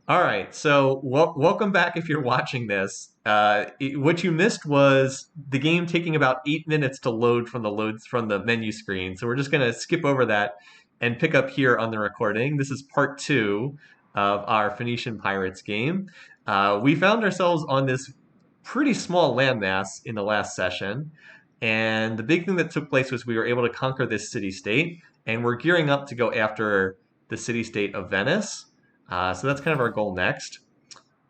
All right, so welcome back if you're watching this. What you missed was the game taking about 8 minutes to load from the menu screen. So we're just gonna skip over that and pick up here on the recording. This is part two of our Phoenician Pirates game. We found ourselves on this pretty small landmass in the last session, and the big thing that took place was we were able to conquer this city-state, and we're gearing up to go after the city-state of Venice. So that's kind of our goal next.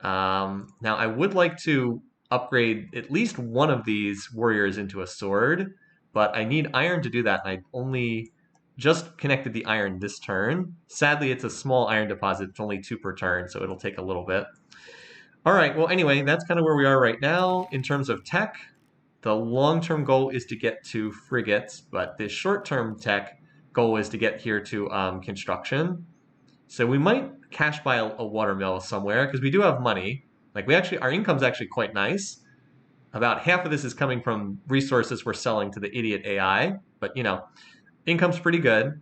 Now, I would like to upgrade at least one of these warriors into a sword, but I need iron to do that, and I only just connected the iron this turn. Sadly, it's a small iron deposit. It's only 2 per turn, so it'll take a little bit. All right, well, anyway, that's kind of where we are right now in terms of tech. The long-term goal is to get to frigates, but the short-term tech goal is to get here to construction. So we might cash buy a watermill somewhere because we do have money. Like our income's actually quite nice. About half of this is coming from resources we're selling to the idiot AI, but income's pretty good.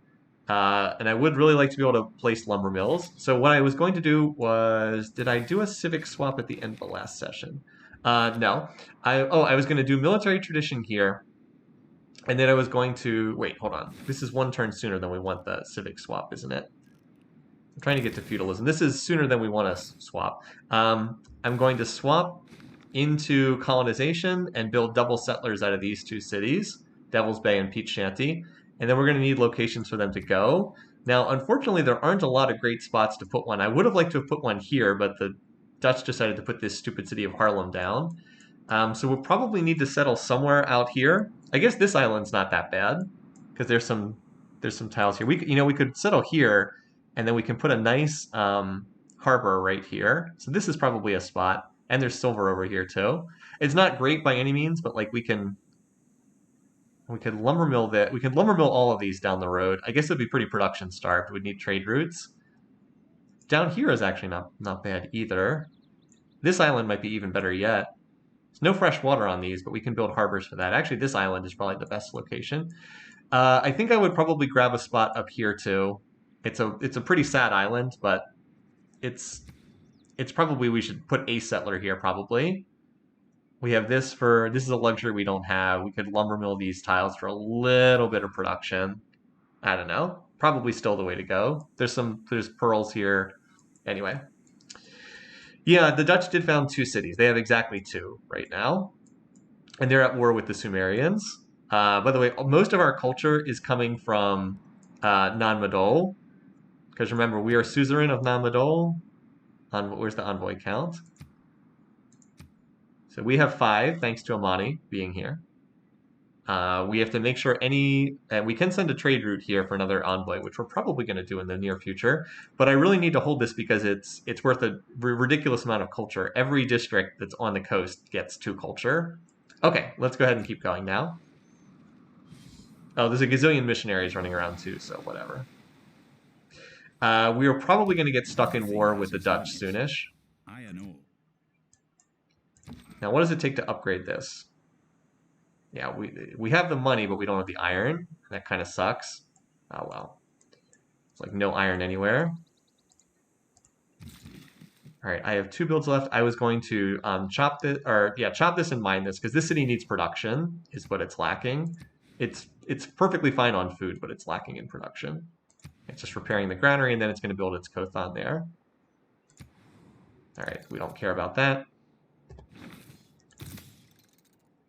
And I would really like to be able to place lumber mills. So what I was going to do was, did I do a civic swap at the end of the last session? No. I was going to do military tradition here, and then I was going to wait. Hold on. This is one turn sooner than we want the civic swap, isn't it? I'm trying to get to feudalism. This is sooner than we want to swap. I'm going to swap into colonization and build double settlers out of these two cities, Devil's Bay and Peach Shanty. And then we're going to need locations for them to go. Now, unfortunately, there aren't a lot of great spots to put one. I would have liked to have put one here, but the Dutch decided to put this stupid city of Haarlem down. So we'll probably need to settle somewhere out here. I guess this island's not that bad because there's some tiles here. We could settle here, and then we can put a nice harbor right here. So this is probably a spot. And there's silver over here too. It's not great by any means, but like we could lumber mill that. We could lumber mill all of these down the road. I guess it'd be pretty production starved. We'd need trade routes. Down here is actually not bad either. This island might be even better yet. There's no fresh water on these, but we can build harbors for that. Actually, this island is probably the best location. I think I would probably grab a spot up here too. It's a pretty sad island, but it's probably we should put a settler here probably. We have this is a luxury we don't have. We could lumber mill these tiles for a little bit of production. I don't know. Probably still the way to go. There's pearls here. Anyway. Yeah, the Dutch did found 2 cities. They have exactly 2 right now. And they're at war with the Sumerians. By the way, most of our culture is coming from Nan-Madol. Because remember, we are suzerain of Nan-Madol. Where's the envoy count? So we have 5, thanks to Amani being here. We have to make sure we can send a trade route here for another envoy, which we're probably going to do in the near future. But I really need to hold this because it's worth a ridiculous amount of culture. Every district that's on the coast gets 2 culture. Okay, let's go ahead and keep going now. Oh, there's a gazillion missionaries running around too, so whatever. We are probably going to get stuck in war with the Dutch soonish. I know. Now, what does it take to upgrade this? Yeah, we have the money, but we don't have the iron. That kind of sucks. Oh, well. It's like no iron anywhere. All right, I have 2 builds left. I was going to chop this and mine this, because this city needs production, is what it's lacking. It's perfectly fine on food, but it's lacking in production. It's just repairing the granary, and then it's going to build its Kothon there. All right, we don't care about that.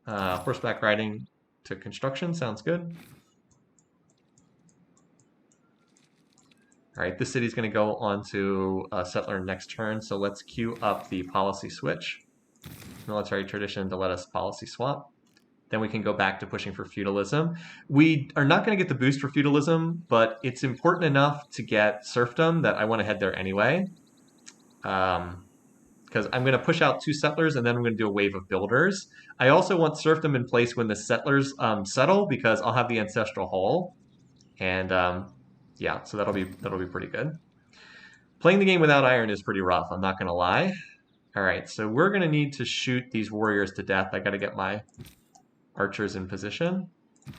Horseback riding to construction sounds good. All right, this city's going to go on to settler next turn, so let's queue up the policy switch. Military tradition to let us policy swap. Then we can go back to pushing for feudalism. We are not going to get the boost for feudalism, but it's important enough to get serfdom that I want to head there anyway. Because I'm going to push out 2 settlers, and then I'm going to do a wave of builders. I also want serfdom in place when the settlers settle, because I'll have the ancestral hall. And yeah, so that'll be pretty good. Playing the game without iron is pretty rough, I'm not going to lie. All right, so we're going to need to shoot these warriors to death. I got to get my archers in position.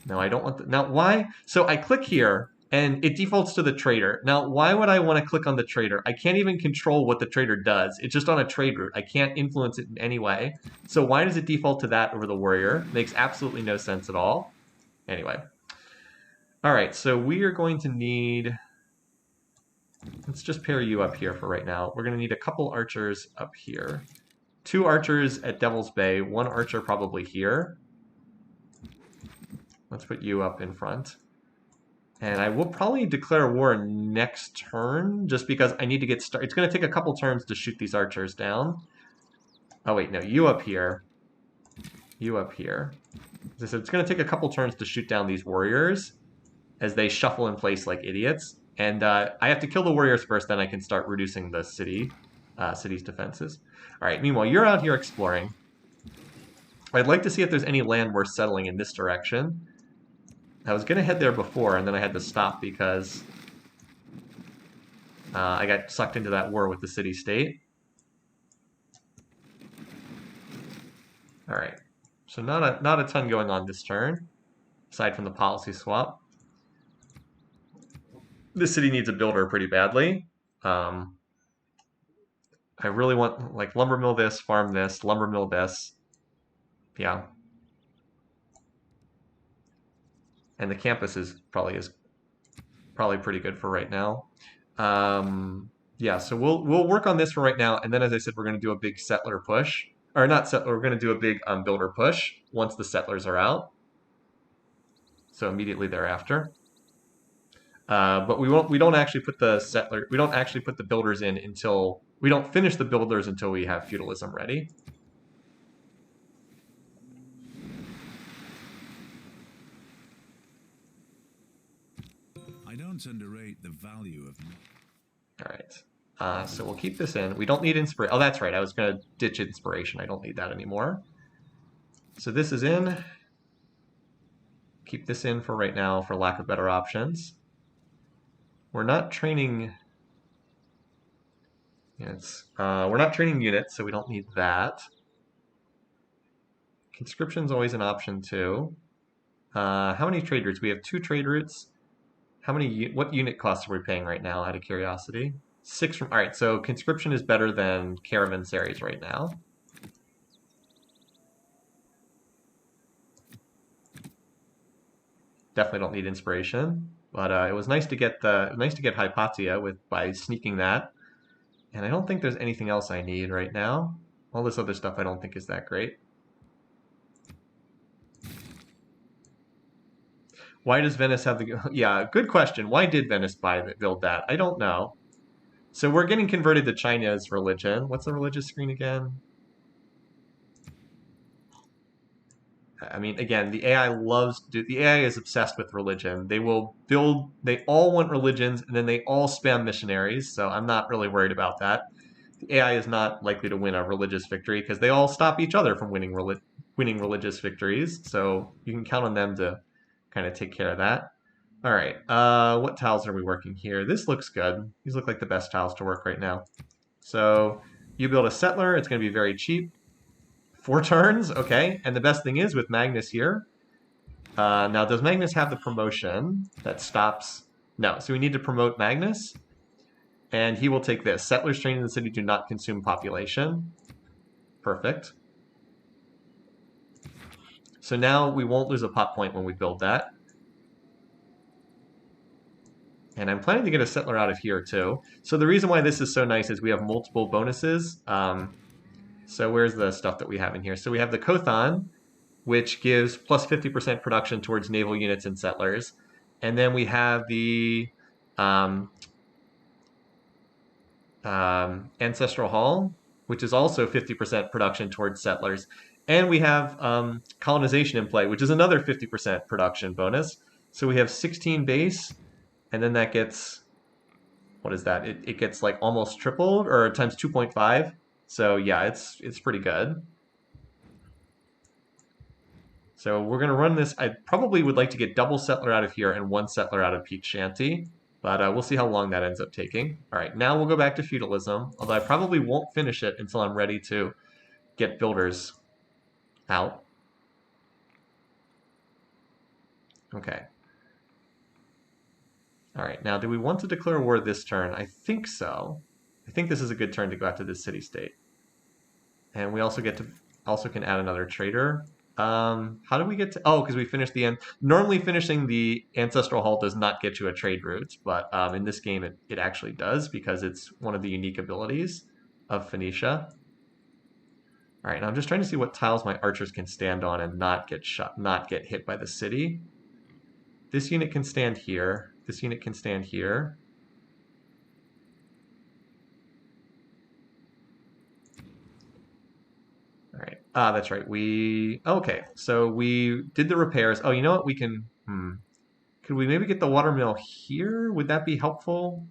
No, I don't want now, why? So I click here, and it defaults to the trader. Now, why would I want to click on the trader? I can't even control what the trader does. It's just on a trade route. I can't influence it in any way. So why does it default to that over the warrior? Makes absolutely no sense at all. Anyway. All right, so we are going to need... Let's just pair you up here for right now. We're going to need a couple archers up here. 2 archers at Devil's Bay, 1 archer probably here. Let's put you up in front. And I will probably declare war next turn, just because I need to get started. It's going to take a couple turns to shoot these archers down. Oh, wait, no, you up here. You up here. As I said, it's going to take a couple turns to shoot down these warriors as they shuffle in place like idiots. And I have to kill the warriors first, then I can start reducing the city's defenses. All right, meanwhile, you're out here exploring. I'd like to see if there's any land worth settling in this direction. I was going to head there before, and then I had to stop because I got sucked into that war with the city-state. All right, so not a ton going on this turn, aside from the policy swap. This city needs a builder pretty badly. I really want, like, lumber mill this, farm this, lumber mill this. Yeah. And the campus is probably pretty good for right now. Yeah, so we'll work on this for right now, and then as I said, we're going to do a big settler push, or not settler. We're going to do a big builder push once the settlers are out. So immediately thereafter. But we don't actually put the builders in until we don't finish the builders until we have feudalism ready. I don't underrate the value of... All right. So we'll keep this in. We don't need inspiration. Oh, that's right. I was going to ditch inspiration. I don't need that anymore. So this is in. Keep this in for right now for lack of better options. We're not training units. We're not training units, so we don't need that. Conscription's always an option too. How many trade routes? We have 2 trade routes. What unit costs are we paying right now, out of curiosity? 6 from, all right, so conscription is better than caravanseries right now. Definitely don't need inspiration, but it was nice to get Hypatia by sneaking that. And I don't think there's anything else I need right now. All this other stuff I don't think is that great. Why does Venice have the... Yeah, good question. Why did Venice build that? I don't know. So we're getting converted to China's religion. What's the religious screen again? I mean, again, the AI is obsessed with religion. They all want religions, and then they all spam missionaries, so I'm not really worried about that. The AI is not likely to win a religious victory because they all stop each other from winning religious victories, so you can count on them to kind of take care of that. All right, what tiles are we working here? This looks good. These look like the best tiles to work right now. So you build a settler, it's going to be very cheap. 4 turns, okay. And the best thing is with Magnus here. Now, does Magnus have the promotion that stops? No, so we need to promote Magnus. And he will take this. Settlers trained in the city do not consume population. Perfect. So now we won't lose a pop point when we build that. And I'm planning to get a settler out of here too. So the reason why this is so nice is we have multiple bonuses. So where's the stuff that we have in here? So we have the Kothan, which gives plus 50% production towards naval units and settlers. And then we have the Ancestral Hall, which is also 50% production towards settlers. And we have colonization in play, which is another 50% production bonus. So we have 16 base, and then that gets, what is that? It gets like almost tripled, or times 2.5. So yeah, it's pretty good. So we're going to run this. I probably would like to get double settler out of here and 1 settler out of Peak Shanty, but we'll see how long that ends up taking. All right, now we'll go back to feudalism, although I probably won't finish it until I'm ready to get builders out. Okay. All right, now do we want to declare war this turn? I think so. I think this is a good turn to go after this city-state. And we also get to can add another trader. How do we get to? Oh, because we finished the end. Normally, finishing the ancestral hall does not get you a trade route, but in this game, it actually does because it's one of the unique abilities of Phoenicia. All right, now I'm just trying to see what tiles my archers can stand on and not get shot, not get hit by the city. This unit can stand here. This unit can stand here. All right. Ah, that's right. Okay. So we did the repairs. Oh, you know what? We can. Could we maybe get the watermill here? Would that be helpful?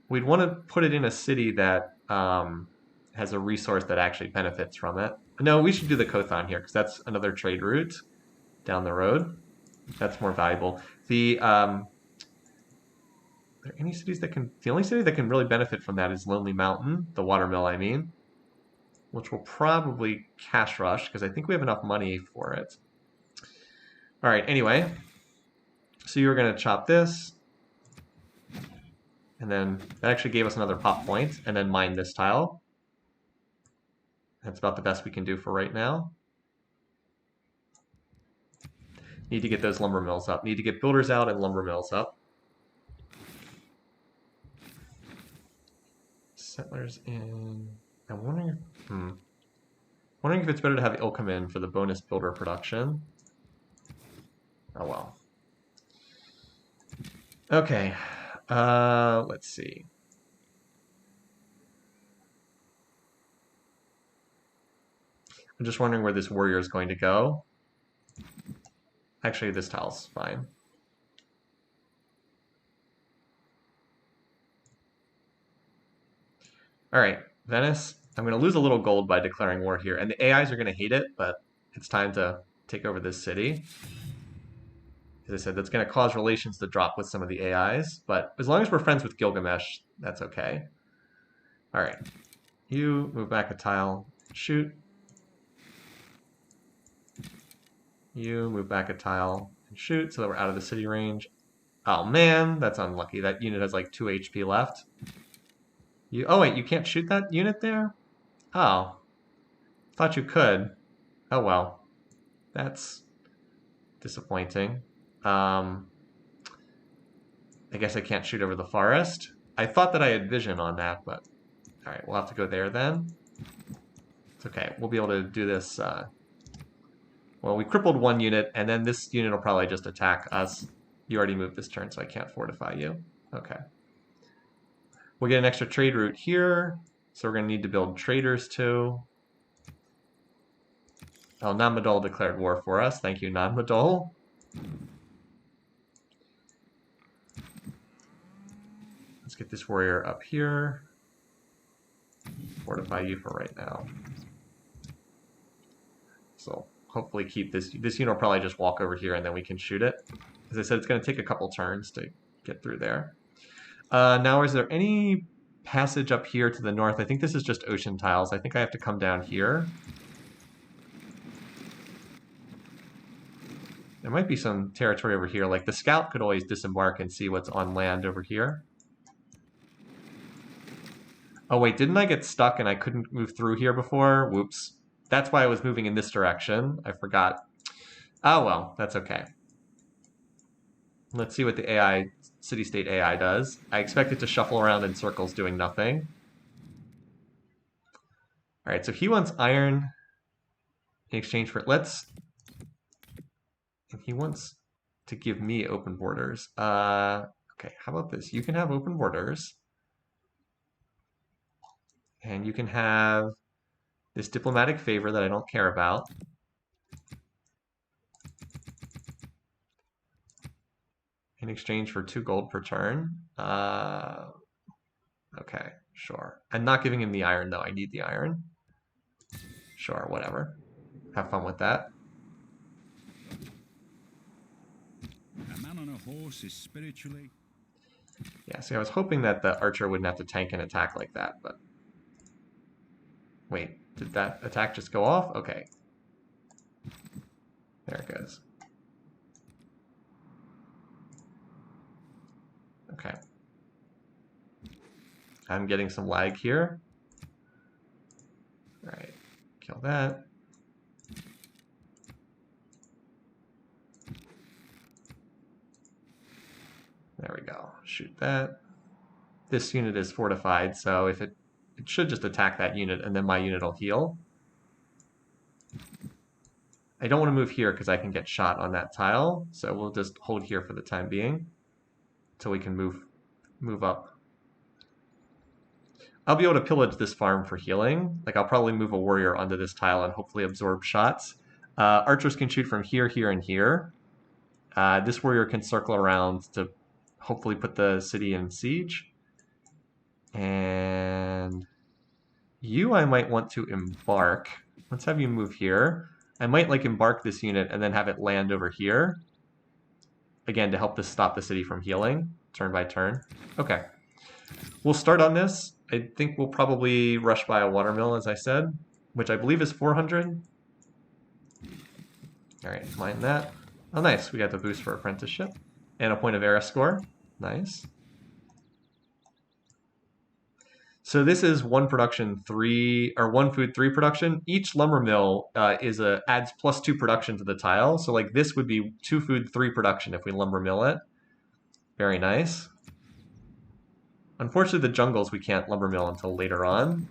We'd want to put it in a city that has a resource that actually benefits from it. No, we should do the Kothon here because that's another trade route down the road. That's more valuable. Are there any cities that can? The only city that can really benefit from that is Lonely Mountain, the watermill, I mean, which will probably cash rush because I think we have enough money for it. All right. Anyway, so you're going to chop this. And then that actually gave us another pop point, and then mine this tile. That's about the best we can do for right now. Need to get those lumber mills up. Need to get builders out and lumber mills up. Settlers in. I'm wondering. Wondering if it's better to have ill come in for the bonus builder production. Oh well. Okay. Let's see. I'm just wondering where this warrior is going to go. Actually, this tile's fine. All right, Venice. I'm going to lose a little gold by declaring war here, and the AIs are going to hate it, but it's time to take over this city. As I said, that's going to cause relations to drop with some of the AIs, but as long as we're friends with Gilgamesh, that's okay. All right, you move back a tile, shoot. You move back a tile and shoot so that we're out of the city range. Oh man, that's unlucky. That unit has like 2 HP left. Oh wait, you can't shoot that unit there? Oh, thought you could. Oh well, that's disappointing. I guess I can't shoot over the forest. I thought that I had vision on that, but all right, we'll have to go there then. It's okay. We'll be able to do this. Well, we crippled one unit, and then this unit will probably just attack us. You already moved this turn, so I can't fortify you. Okay. We'll get an extra trade route here, so we're going to need to build traders too. Oh, Nanmadol declared war for us. Thank you, Nanmadol. Let's get this warrior up here. Fortify you for right now. So hopefully keep this. This unit will probably just walk over here and then we can shoot it. As I said, it's going to take a couple turns to get through there. Now, is there any passage up here to the north? I think this is just ocean tiles. I think I have to come down here. There might be some territory over here. Like the scout could always disembark and see what's on land over here. Oh wait, didn't I get stuck and I couldn't move through here before? Whoops. That's why I was moving in this direction. I forgot. Oh well, that's okay. Let's see what the AI, city-state AI does. I expect it to shuffle around in circles doing nothing. All right, so he wants iron in exchange for, and he wants to give me open borders. Okay, how about this? You can have open borders. And you can have this diplomatic favor that I don't care about. In exchange for 2 gold per turn. Okay, sure. I'm not giving him the iron, though. I need the iron. Sure, whatever. Have fun with that. A man on a horse is spiritually... Yeah, see, I was hoping that the archer wouldn't have to tank an attack like that, but... Wait, did that attack just go off? Okay. There it goes. Okay. I'm getting some lag here. All right, kill that. There we go. Shoot that. This unit is fortified, so if it should just attack that unit, and then my unit will heal. I don't want to move here because I can get shot on that tile, so we'll just hold here for the time being until we can move up. I'll be able to pillage this farm for healing. Like, I'll probably move a warrior onto this tile and hopefully absorb shots. Archers can shoot from here, here, and here. This warrior can circle around to hopefully put the city in siege. And you, I might want to embark. Let's have you move here. I might like embark this unit and then have it land over here. Again, to help this stop the city from healing, turn by turn. Okay. We'll start on this. I think we'll probably rush by a watermill, as I said, which I believe is 400. All right, mine that. Oh, nice. We got the boost for apprenticeship. And a point of era score. Nice. So this is one production, one food, 3 production. Each lumber mill adds +2 production to the tile. So like this would be 2 food, 3 production if we lumber mill it. Very nice. Unfortunately, the jungles we can't lumber mill until later on.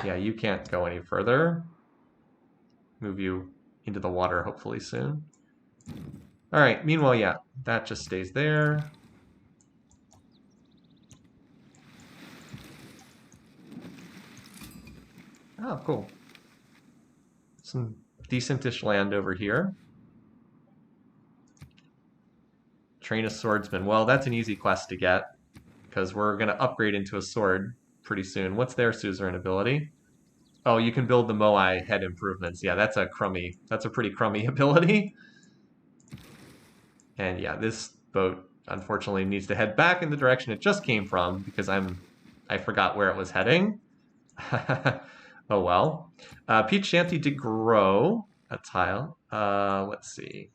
Yeah, you can't go any further. Move you into the water hopefully soon. All right, meanwhile, yeah, that just stays there. Oh, cool. Some decentish land over here. Train a swordsman. Well, that's an easy quest to get because we're going to upgrade into a sword pretty soon. What's their suzerain ability? Oh, you can build the Moai head improvements. Yeah, that's a pretty crummy ability. And yeah, this boat unfortunately needs to head back in the direction it just came from because I forgot where it was heading. Oh well. Peach Shanty did grow a tile. Let's see.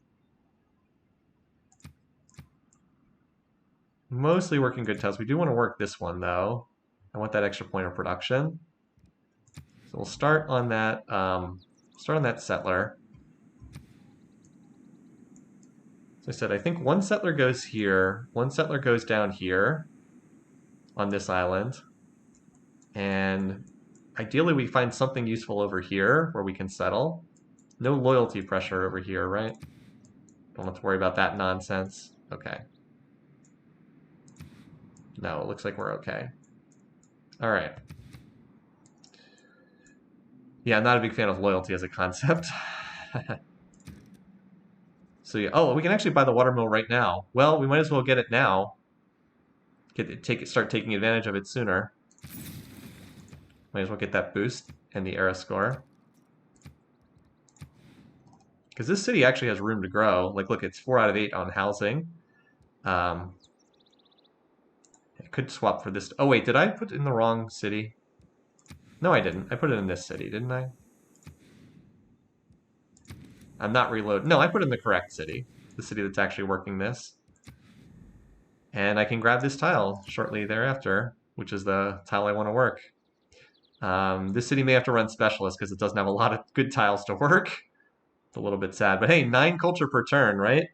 Mostly working good tiles. We do want to work this one though. I want that extra point of production. So we'll start on that. Start on that settler. As I said, I think one settler goes here. One settler goes down here on this island. And ideally we find something useful over here where we can settle. No loyalty pressure over here, right? Don't have to worry about that nonsense. Okay. No, it looks like we're okay. All right. Yeah, I'm not a big fan of loyalty as a concept. So yeah, oh, we can actually buy the watermill right now. Well, we might as well get it now. Start taking advantage of it sooner. Might as well get that boost and the era score. Because this city actually has room to grow. Like, look, it's 4 out of 8 on housing. I could swap for this. Oh, wait, did I put it in the wrong city? No, I didn't. I put it in this city, didn't I? I'm not reloading. No, I put it in the correct city. The city that's actually working this. And I can grab this tile shortly thereafter, which is the tile I want to work. This city may have to run specialist because it doesn't have a lot of good tiles to work. It's a little bit sad. But hey, 9 culture per turn, right?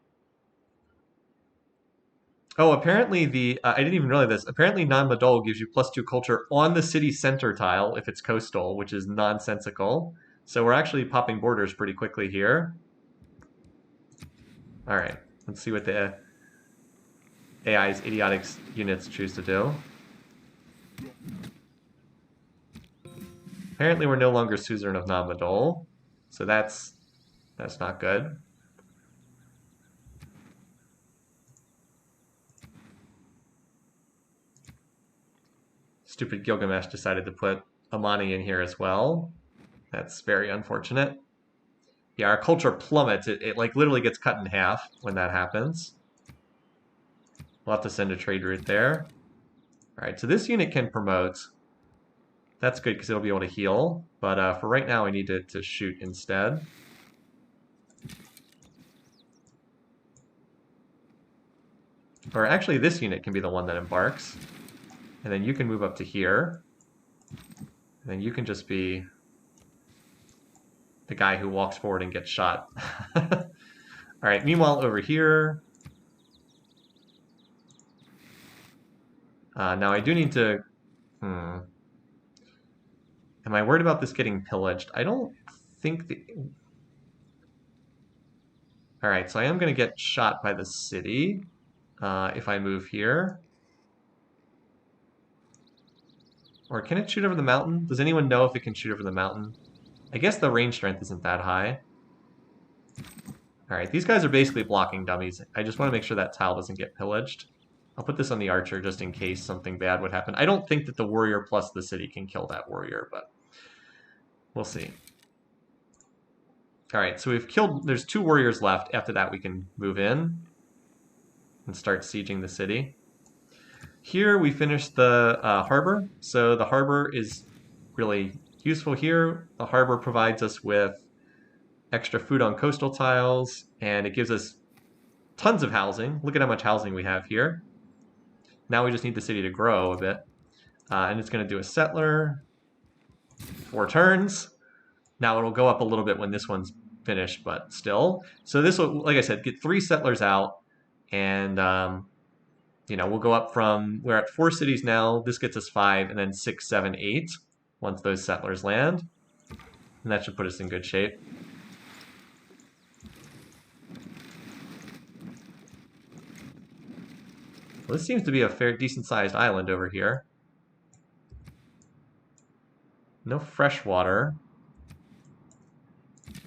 Oh, apparently I didn't even realize this. Apparently non-Madol gives you +2 culture on the city center tile if it's coastal, which is nonsensical. So we're actually popping borders pretty quickly here. All right, let's see what the AI's idiotic units choose to do. Apparently we're no longer suzerain of non-Madol, so that's not good. Stupid Gilgamesh decided to put Amani in here as well. That's very unfortunate. Yeah, our culture plummets. It like literally gets cut in half when that happens. We'll have to send a trade route there. All right, so this unit can promote. That's good because it'll be able to heal. But for right now, I need to shoot instead. Or actually, this unit can be the one that embarks. And then you can move up to here. And then you can just be the guy who walks forward and gets shot. All right, meanwhile, over here. Now I do need to... Am I worried about this getting pillaged? I don't think the... All right, so I am going to get shot by the city if I move here. Or can it shoot over the mountain? Does anyone know if it can shoot over the mountain? I guess the range strength isn't that high. All right, these guys are basically blocking dummies. I just want to make sure that tile doesn't get pillaged. I'll put this on the archer just in case something bad would happen. I don't think that the warrior plus the city can kill that warrior, but we'll see. All right, so we've killed... There's 2 warriors left. After that, we can move in and start sieging the city. Here, we finished the harbor. So the harbor is really useful here. The harbor provides us with extra food on coastal tiles, and it gives us tons of housing. Look at how much housing we have here. Now we just need the city to grow a bit. And it's going to do a settler. 4 turns. Now it'll go up a little bit when this one's finished, but still. So this will, like I said, get 3 settlers out, and we'll go up from... We're at 4 cities now. This gets us 5, and then 6, 7, 8 once those settlers land. And that should put us in good shape. Well, this seems to be a fair, decent-sized island over here. No fresh water.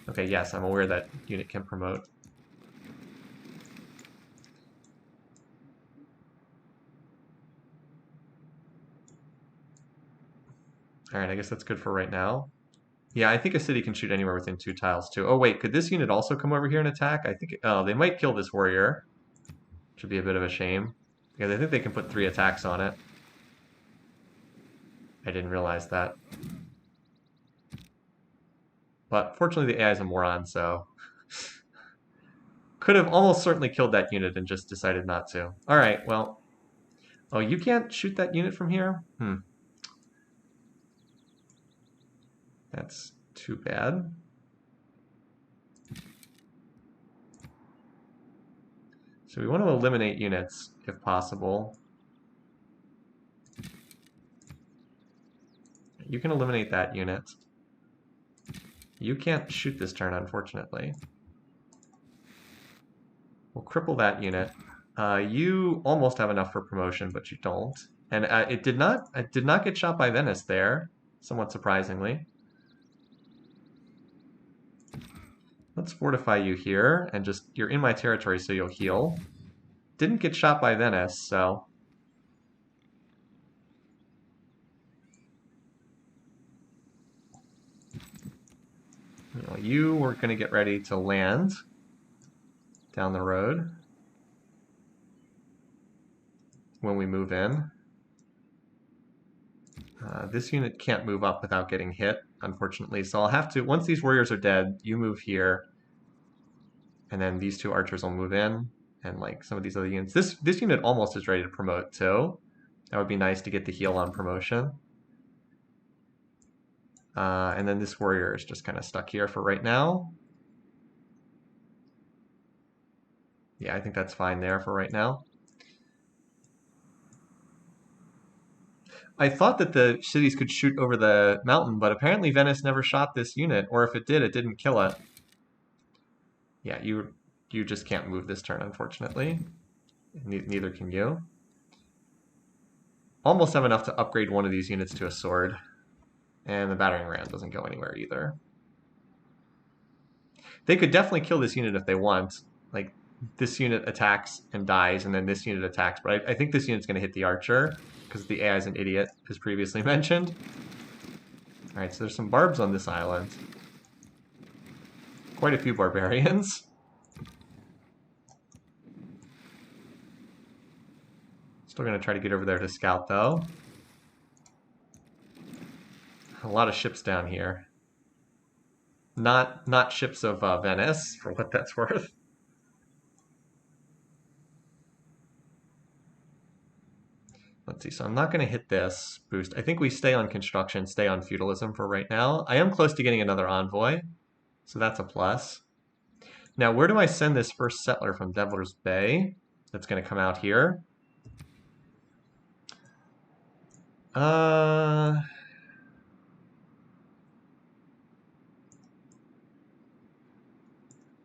Okay, yes, I'm aware that unit can promote. All right, I guess that's good for right now. Yeah, I think a city can shoot anywhere within 2 tiles, too. Oh, wait, could this unit also come over here and attack? I think... Oh, they might kill this warrior, which would be a bit of a shame, because I think they can put 3 attacks on it. I didn't realize that. But fortunately, the AI is a moron, so... Could have almost certainly killed that unit and just decided not to. All right, well... Oh, you can't shoot that unit from here? That's too bad. So we want to eliminate units if possible. You can eliminate that unit. You can't shoot this turn, unfortunately. We'll cripple that unit. You almost have enough for promotion, but you don't. And it did not get shot by Venice there, somewhat surprisingly. Let's fortify you here, and just... You're in my territory, so you'll heal. Didn't get shot by Venice, so... You were going to get ready to land down the road when we move in. This unit can't move up without getting hit, unfortunately, so I'll have to... Once these warriors are dead, you move here, and then these 2 archers will move in, and like some of these other units. This unit almost is ready to promote, too. That would be nice to get the heal on promotion. And then this warrior is just kind of stuck here for right now. Yeah, I think that's fine there for right now. I thought that the cities could shoot over the mountain, but apparently Venice never shot this unit, or if it did, it didn't kill it. Yeah, you just can't move this turn, unfortunately. Neither can you. Almost have enough to upgrade one of these units to a sword. And the battering ram doesn't go anywhere either. They could definitely kill this unit if they want. Like, this unit attacks and dies, and then this unit attacks. But I think this unit's going to hit the archer, because the AI is an idiot, as previously mentioned. Alright, so there's some barbs on this island. Quite a few barbarians. Still going to try to get over there to scout, though. A lot of ships down here. Not ships of Venice, for what that's worth. Let's see, so I'm not going to hit this boost. I think we stay on construction, stay on feudalism for right now. I am close to getting another envoy, so that's a plus. Now, where do I send this first settler from Devil's Bay? That's going to come out here.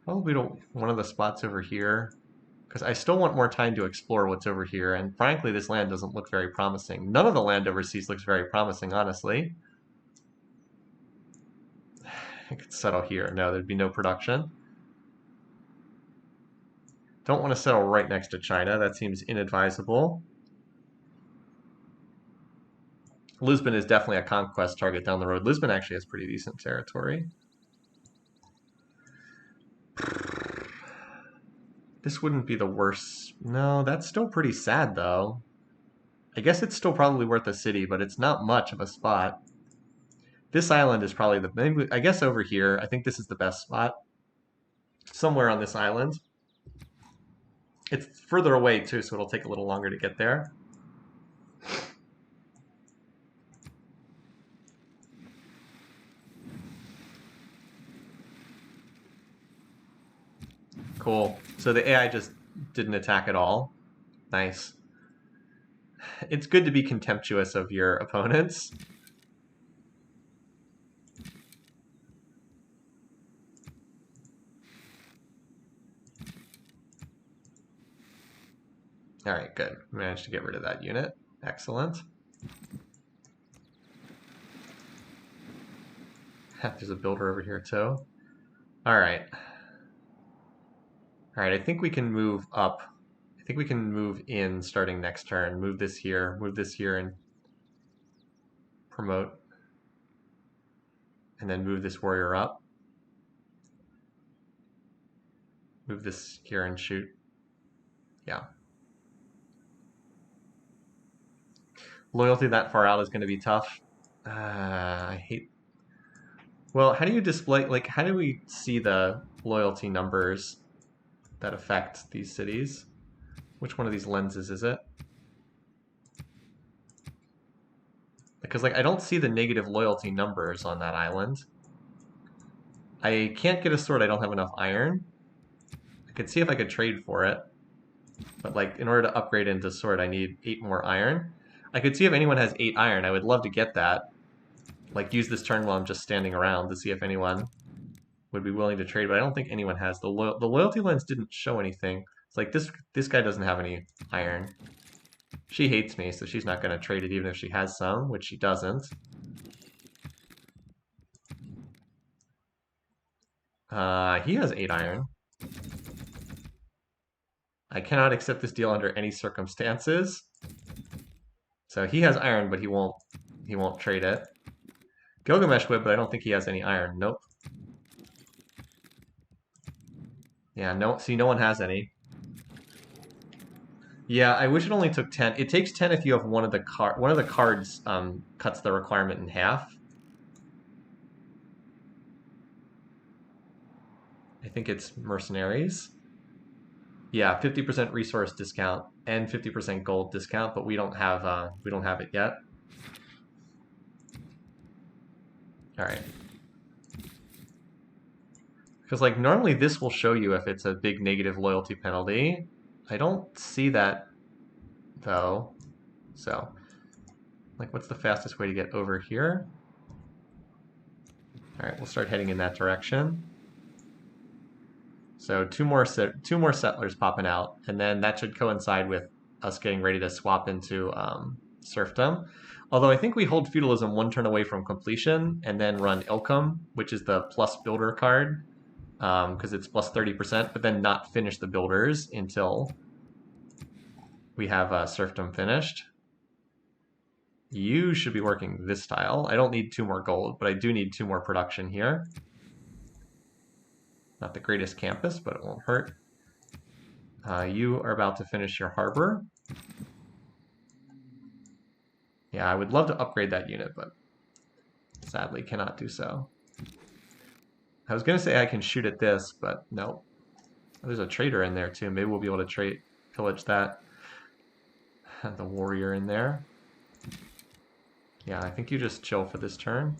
Probably one of the spots over here, because I still want more time to explore what's over here, and frankly, this land doesn't look very promising. None of the land overseas looks very promising, honestly. I could settle here. No, there'd be no production. Don't want to settle right next to China. That seems inadvisable. Lisbon is definitely a conquest target down the road. Lisbon actually has pretty decent territory. This wouldn't be the worst. No, that's still pretty sad, though. I guess it's still probably worth a city, but it's not much of a spot. This island is probably maybe, I guess over here, I think this is the best spot. Somewhere on this island. It's further away, too, so it'll take a little longer to get there. Cool. So the AI just didn't attack at all. Nice. It's good to be contemptuous of your opponents. All right, good. Managed to get rid of that unit. Excellent. There's a builder over here too. All right. All right, I think we can move up. I think we can move in starting next turn. Move this here, and promote. And then move this warrior up. Move this here and shoot. Yeah. Loyalty that far out is going to be tough. I hate... Well, how do you display... Like, how do we see the loyalty numbers that affect these cities? Which one of these lenses is it? Because, like, I don't see the negative loyalty numbers on that island. I can't get a sword. I don't have enough iron. I could see if I could trade for it. But, like, in order to upgrade into sword, I need 8 more iron. I could see if anyone has 8 iron. I would love to get that. Like, use this turn while I'm just standing around to see if anyone would be willing to trade. But I don't think anyone has. The loyalty lens didn't show anything. It's like, this guy doesn't have any iron. She hates me, so she's not going to trade it even if she has some, which she doesn't. He has 8 iron. I cannot accept this deal under any circumstances. So he has iron, but he won't trade it. Gilgamesh would, but I don't think he has any iron. Nope. Yeah, no. See, no one has any. Yeah, I wish it only took 10. It takes 10 if you have one of the cards cuts the requirement in half. I think it's mercenaries. Yeah, 50% resource discount and 50% gold discount, but we don't have it yet. All right. Because like normally this will show you if it's a big negative loyalty penalty. I don't see that though. So, like, what's the fastest way to get over here? All right, we'll start heading in that direction. So two more settlers popping out, and then that should coincide with us getting ready to swap into serfdom. Although I think we hold feudalism 1 turn away from completion, and then run Ilkum, which is the plus builder card, because it's plus 30%, but then not finish the builders until we have serfdom finished. You should be working this style. I don't need 2 more gold, but I do need 2 more production here. Not the greatest campus, but it won't hurt. You are about to finish your harbor. Yeah, I would love to upgrade that unit, but sadly cannot do so. I was going to say I can shoot at this, but no. There's a trader in there too. Maybe we'll be able to pillage that. The warrior in there. Yeah, I think you just chill for this turn.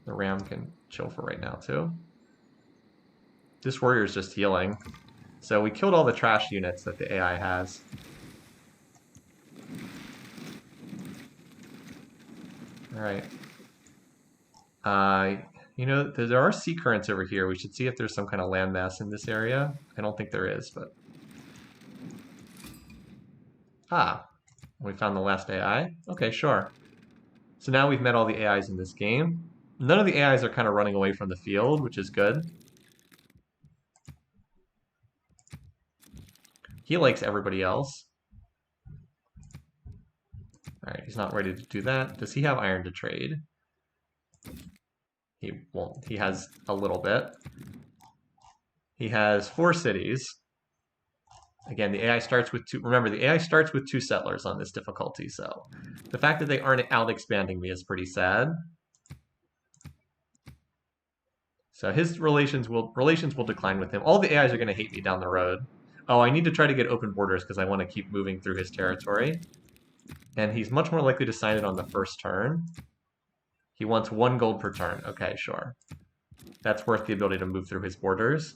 The ram can chill for right now too. This warrior is just healing. So we killed all the trash units that the AI has. Alright. You know, there are sea currents over here. We should see if there's some kind of landmass in this area. I don't think there is, but... Ah, we found the last AI? Okay, sure. So now we've met all the AIs in this game. None of the AIs are kind of running away from the field, which is good. He likes everybody else. Alright, he's not ready to do that. Does he have iron to trade? He won't. He has a little bit. He has 4 cities. Again, the AI starts with 2. Remember, the AI starts with 2 settlers on this difficulty, so the fact that they aren't out expanding me is pretty sad. So his relations will decline with him. All the AIs are going to hate me down the road. Oh, I need to try to get open borders because I want to keep moving through his territory. And he's much more likely to sign it on the first turn. He wants 1 gold per turn. Okay, sure. That's worth the ability to move through his borders.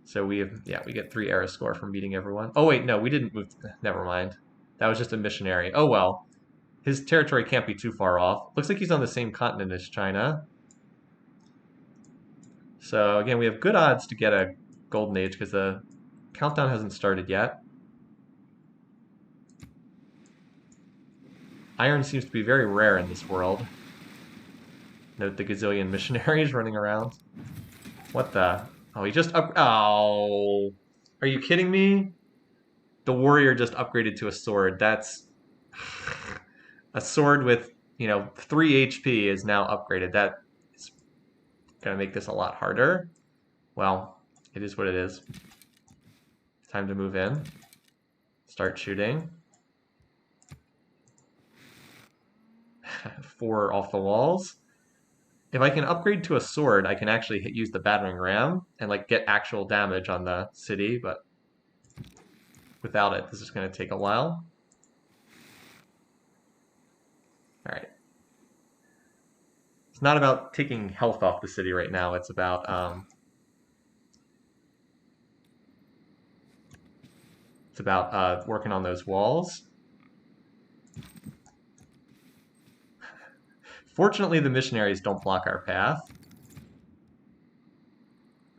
So we get 3 era score from meeting everyone. Oh wait, no, we didn't move. Never mind. That was just a missionary. Oh well. His territory can't be too far off. Looks like he's on the same continent as China. So again, we have good odds to get a golden age because the countdown hasn't started yet. Iron seems to be very rare in this world. Note the gazillion missionaries running around. What the? Oh, he just up. Oh, are you kidding me? The warrior just upgraded to a sword. That's a sword with 3 HP is now upgraded. That is gonna make this a lot harder. Well, it is what it is. Time to move in. Start shooting. 4 off the walls. If I can upgrade to a sword, I can actually use the battering ram and get actual damage on the city, but without it, this is going to take a while. Alright. It's not about taking health off the city right now, it's about working on those walls. Fortunately, the missionaries don't block our path.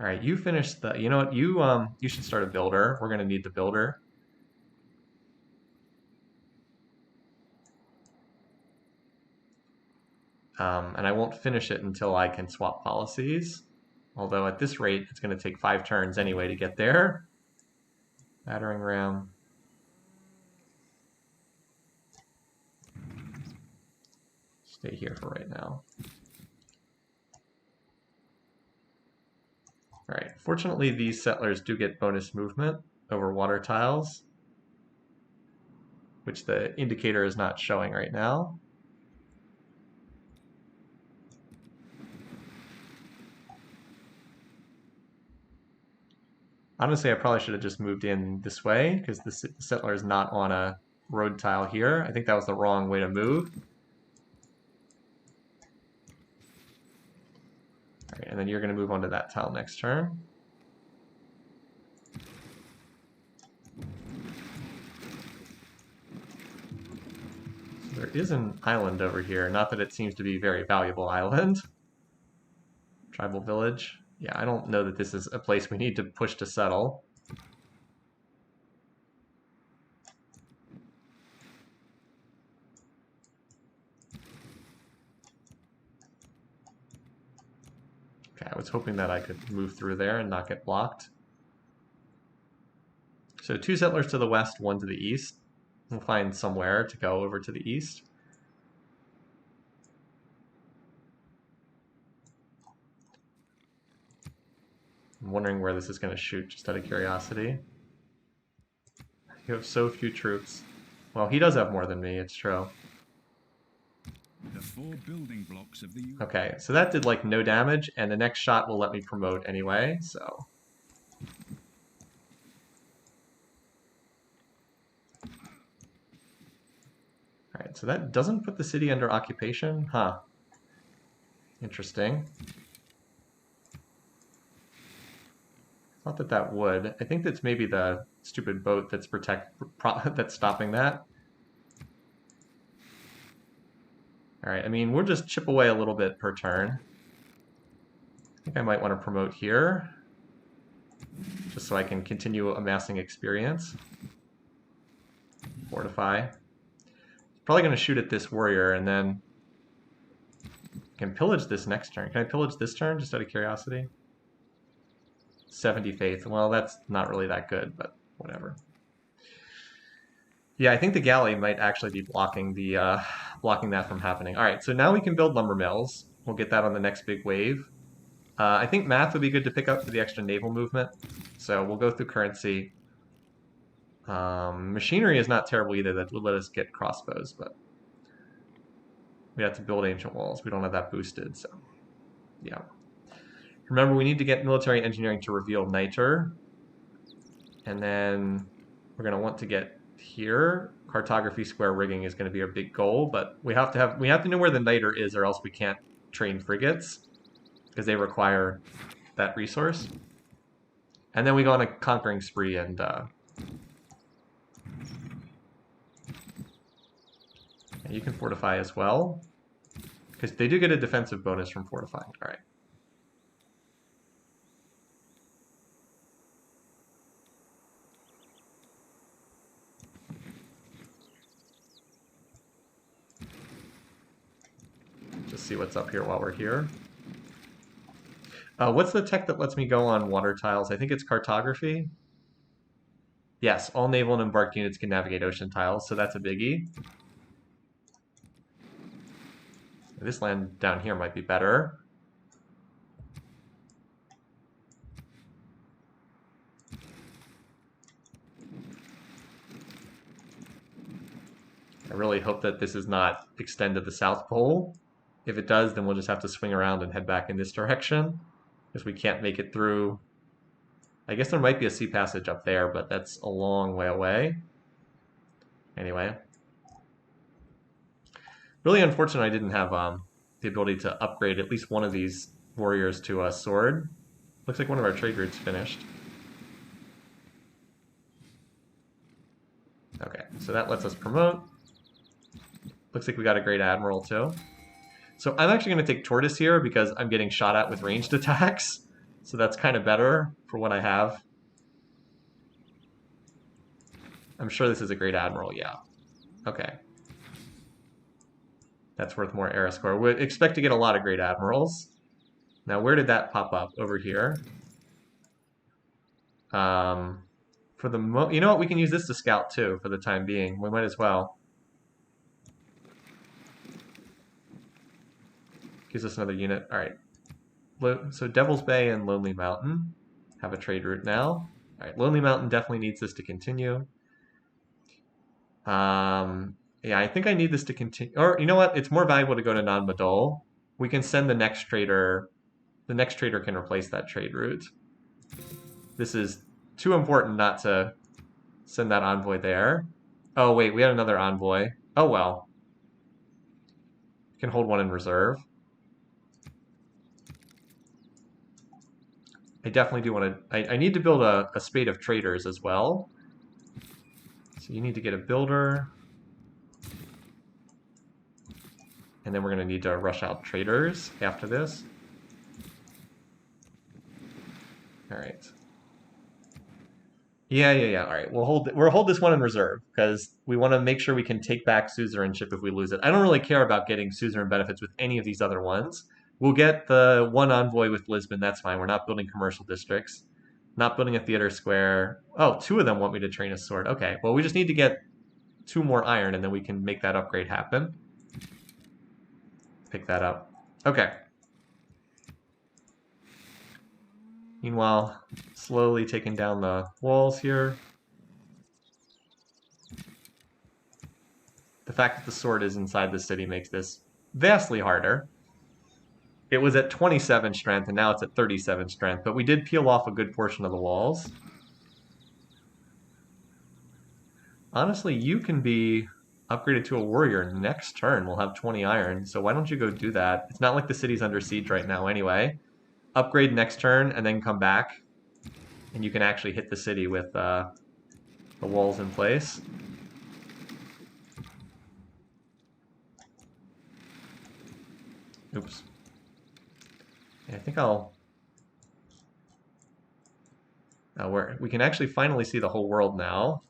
All right, you finish the. You know what? You should start a builder. We're gonna need the builder. And I won't finish it until I can swap policies. Although at this rate, it's going to take 5 turns anyway to get there. Battering ram. Stay here for right now. Alright, fortunately these settlers do get bonus movement over water tiles, which the indicator is not showing right now. Honestly, I probably should have just moved in this way because the settler is not on a road tile here. I think that was the wrong way to move. All right, and then you're going to move onto that tile next turn. So there is an island over here. Not that it seems to be a very valuable island. Tribal village. Yeah, I don't know that this is a place we need to push to settle. Okay, I was hoping that I could move through there and not get blocked. So 2 settlers to the west, 1 to the east. We'll find somewhere to go over to the east. I'm wondering where this is going to shoot, just out of curiosity. You have so few troops. Well, he does have more than me, it's true. The 4 building blocks of the... Okay, so that did like no damage, and the next shot will let me promote anyway, so... Alright, so that doesn't put the city under occupation? Huh. Interesting. Thought that that would. I think that's maybe the stupid boat that's that's stopping that. Alright, I mean, we'll just chip away a little bit per turn. I think I might want to promote here, just so I can continue amassing experience. Fortify. Probably going to shoot at this warrior, and then I can pillage this next turn. Can I pillage this turn, just out of curiosity? 70 faith. Well, that's not really that good, but whatever. Yeah, I think the galley might actually be blocking the blocking that from happening. All right, so now we can build lumber mills. We'll get that on the next big wave. I think math would be good to pick up for the extra naval movement. So we'll go through currency. Machinery is not terrible either. That would let us get crossbows, but we have to build ancient walls. We don't have that boosted, so yeah. Remember, we need to get military engineering to reveal niter, and then we're going to want to get here. Cartography square rigging is going to be our big goal, but we have to know where the niter is, or else we can't train frigates because they require that resource. And then we go on a conquering spree, and you can fortify as well, because they do get a defensive bonus from fortifying. All right. Just see what's up here while we're here. What's the tech that lets me go on water tiles? I think it's cartography. Yes, all naval and embarked units can navigate ocean tiles, so that's a biggie. This land down here might be better. I really hope that this does not extend to the South Pole. If it does, then we'll just have to swing around and head back in this direction, because we can't make it through. I guess there might be a sea passage up there, but that's a long way away. Anyway. Really unfortunate I didn't have the ability to upgrade at least one of these warriors to a sword. Looks like one of our trade routes finished. Okay, so that lets us promote. Looks like we got a great admiral too. So I'm actually going to take Tortoise here because I'm getting shot at with ranged attacks. So that's kind of better for what I have. I'm sure this is a great admiral, yeah. Okay. That's worth more era score. We expect to get a lot of great admirals. Now, where did that pop up? Over here. For the you know what? We can use this to scout too for the time being. We might as well. Gives us another unit. All right. So Devil's Bay and Lonely Mountain have a trade route now. All right. Lonely Mountain definitely needs this to continue. Yeah, I think I need this to continue. Or you know what? It's more valuable to go to Non-Madol. We can send the next trader. The next trader can replace that trade route. This is too important not to send that envoy there. Oh, wait, we had another envoy. Oh, well. We can hold one in reserve. I definitely do want to... I need to build a spade of traders as well. So you need to get a builder. And then we're going to need to rush out traders after this. All right. Yeah. All right, we'll hold this one in reserve because we want to make sure we can take back suzerainship if we lose it. I don't really care about getting suzerain benefits with any of these other ones. We'll get the one envoy with Lisbon. That's fine. We're not building commercial districts. Not building a theater square. Oh, two of them want me to train a sword. Okay, well, we just need to get 2 more iron, and then we can make that upgrade happen. Pick that up. Okay. Meanwhile, slowly taking down the walls here. The fact that the sword is inside the city makes this vastly harder. It was at 27 strength, and now it's at 37 strength, but we did peel off a good portion of the walls. Honestly, you can be upgraded to a warrior next turn. We'll have 20 iron, so why don't you go do that? It's not like the city's under siege right now anyway. Upgrade next turn, and then come back, and you can actually hit the city with the walls in place. Oops. Yeah, I think I'll... we can actually finally see the whole world now.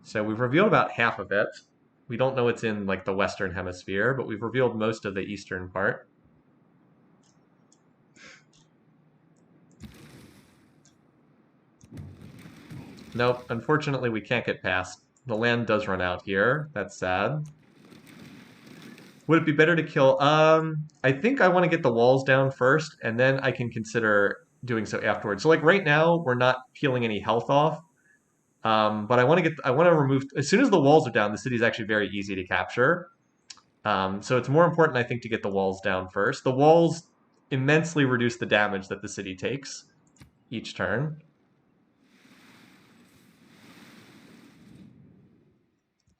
So we've revealed about half of it. We don't know it's in like the Western Hemisphere, but we've revealed most of the eastern part. Nope, unfortunately we can't get past. The land does run out here. That's sad. Would it be better to kill? I think I want to get the walls down first, and then I can consider doing so afterwards. So like right now, we're not peeling any health off. But I want to remove, as soon as the walls are down, the city is actually very easy to capture. So it's more important, I think, to get the walls down first. The walls immensely reduce the damage that the city takes each turn.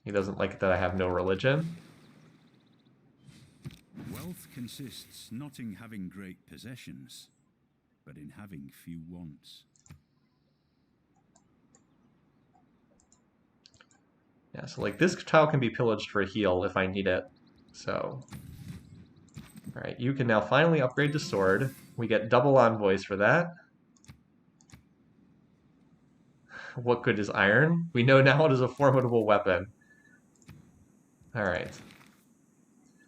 He doesn't like that I have no religion. Wealth consists not in having great possessions, but in having few wants. Yeah, so like this tile can be pillaged for a heal if I need it. So, all right, you can now finally upgrade to sword. We get double envoys for that. What good is iron? We know now it is a formidable weapon. All right.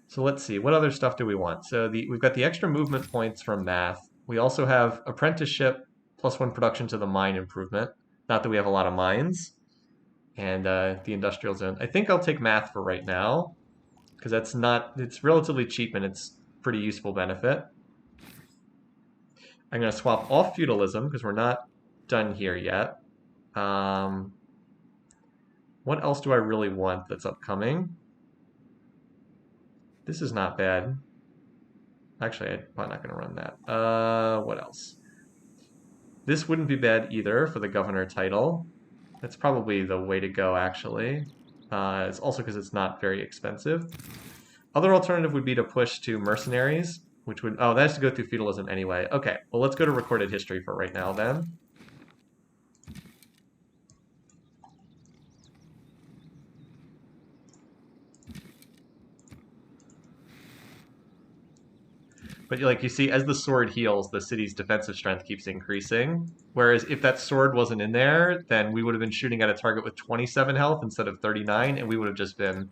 So let's see, what other stuff do we want? So we've got the extra movement points from math. We also have apprenticeship +1 production to the mine improvement. Not that we have a lot of mines. And the industrial zone. I think I'll take math for right now, because it's relatively cheap and it's pretty useful benefit. I'm going to swap off feudalism because we're not done here yet. What else do I really want that's upcoming? This is not bad. Actually, I'm probably not going to run that. What else? This wouldn't be bad either for the governor title. That's probably the way to go, actually. It's also because it's not very expensive. Other alternative would be to push to mercenaries, which would... Oh, that has to go through feudalism anyway. Okay, well, let's go to recorded history for right now, then. But like you see, as the sword heals, the city's defensive strength keeps increasing. Whereas if that sword wasn't in there, then we would have been shooting at a target with 27 health instead of 39, and we would have just been...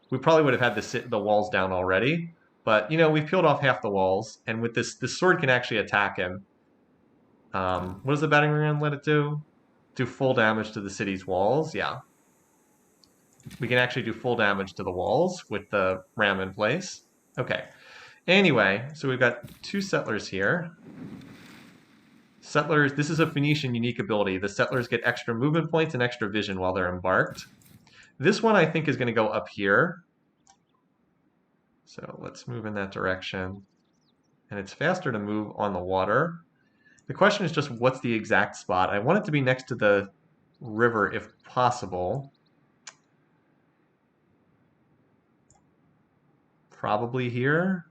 We probably would have had the walls down already. But, you know, we've peeled off half the walls, and with this sword can actually attack him. What does the battering ram let it do? Do full damage to the city's walls? Yeah. We can actually do full damage to the walls with the ram in place. Okay. Anyway, so we've got 2 settlers here. Settlers, this is a Phoenician unique ability. The settlers get extra movement points and extra vision while they're embarked. This one I think is going to go up here. So let's move in that direction. And it's faster to move on the water. The question is just what's the exact spot? I want it to be next to the river if possible. Probably here.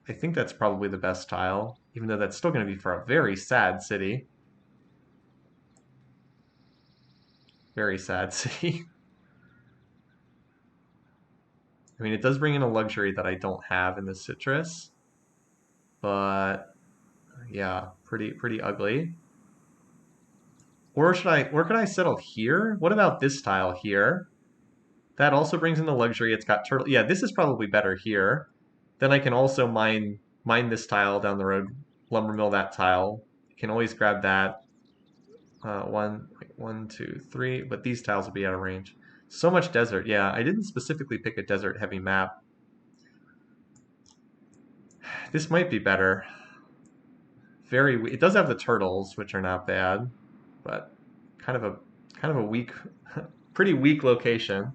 I think that's probably the best tile, even though that's still going to be for a very sad city. Very sad city. I mean, it does bring in a luxury that I don't have in the citrus. But yeah, pretty ugly. Or can I settle here? What about this tile here? That also brings in the luxury. It's got turtle. Yeah, this is probably better here. Then I can also mine this tile down the road, lumber mill that tile. Can always grab that. One, two, three. But these tiles will be out of range. So much desert. Yeah, I didn't specifically pick a desert heavy map. This might be better. It does have the turtles, which are not bad, but kind of a weak Pretty weak location.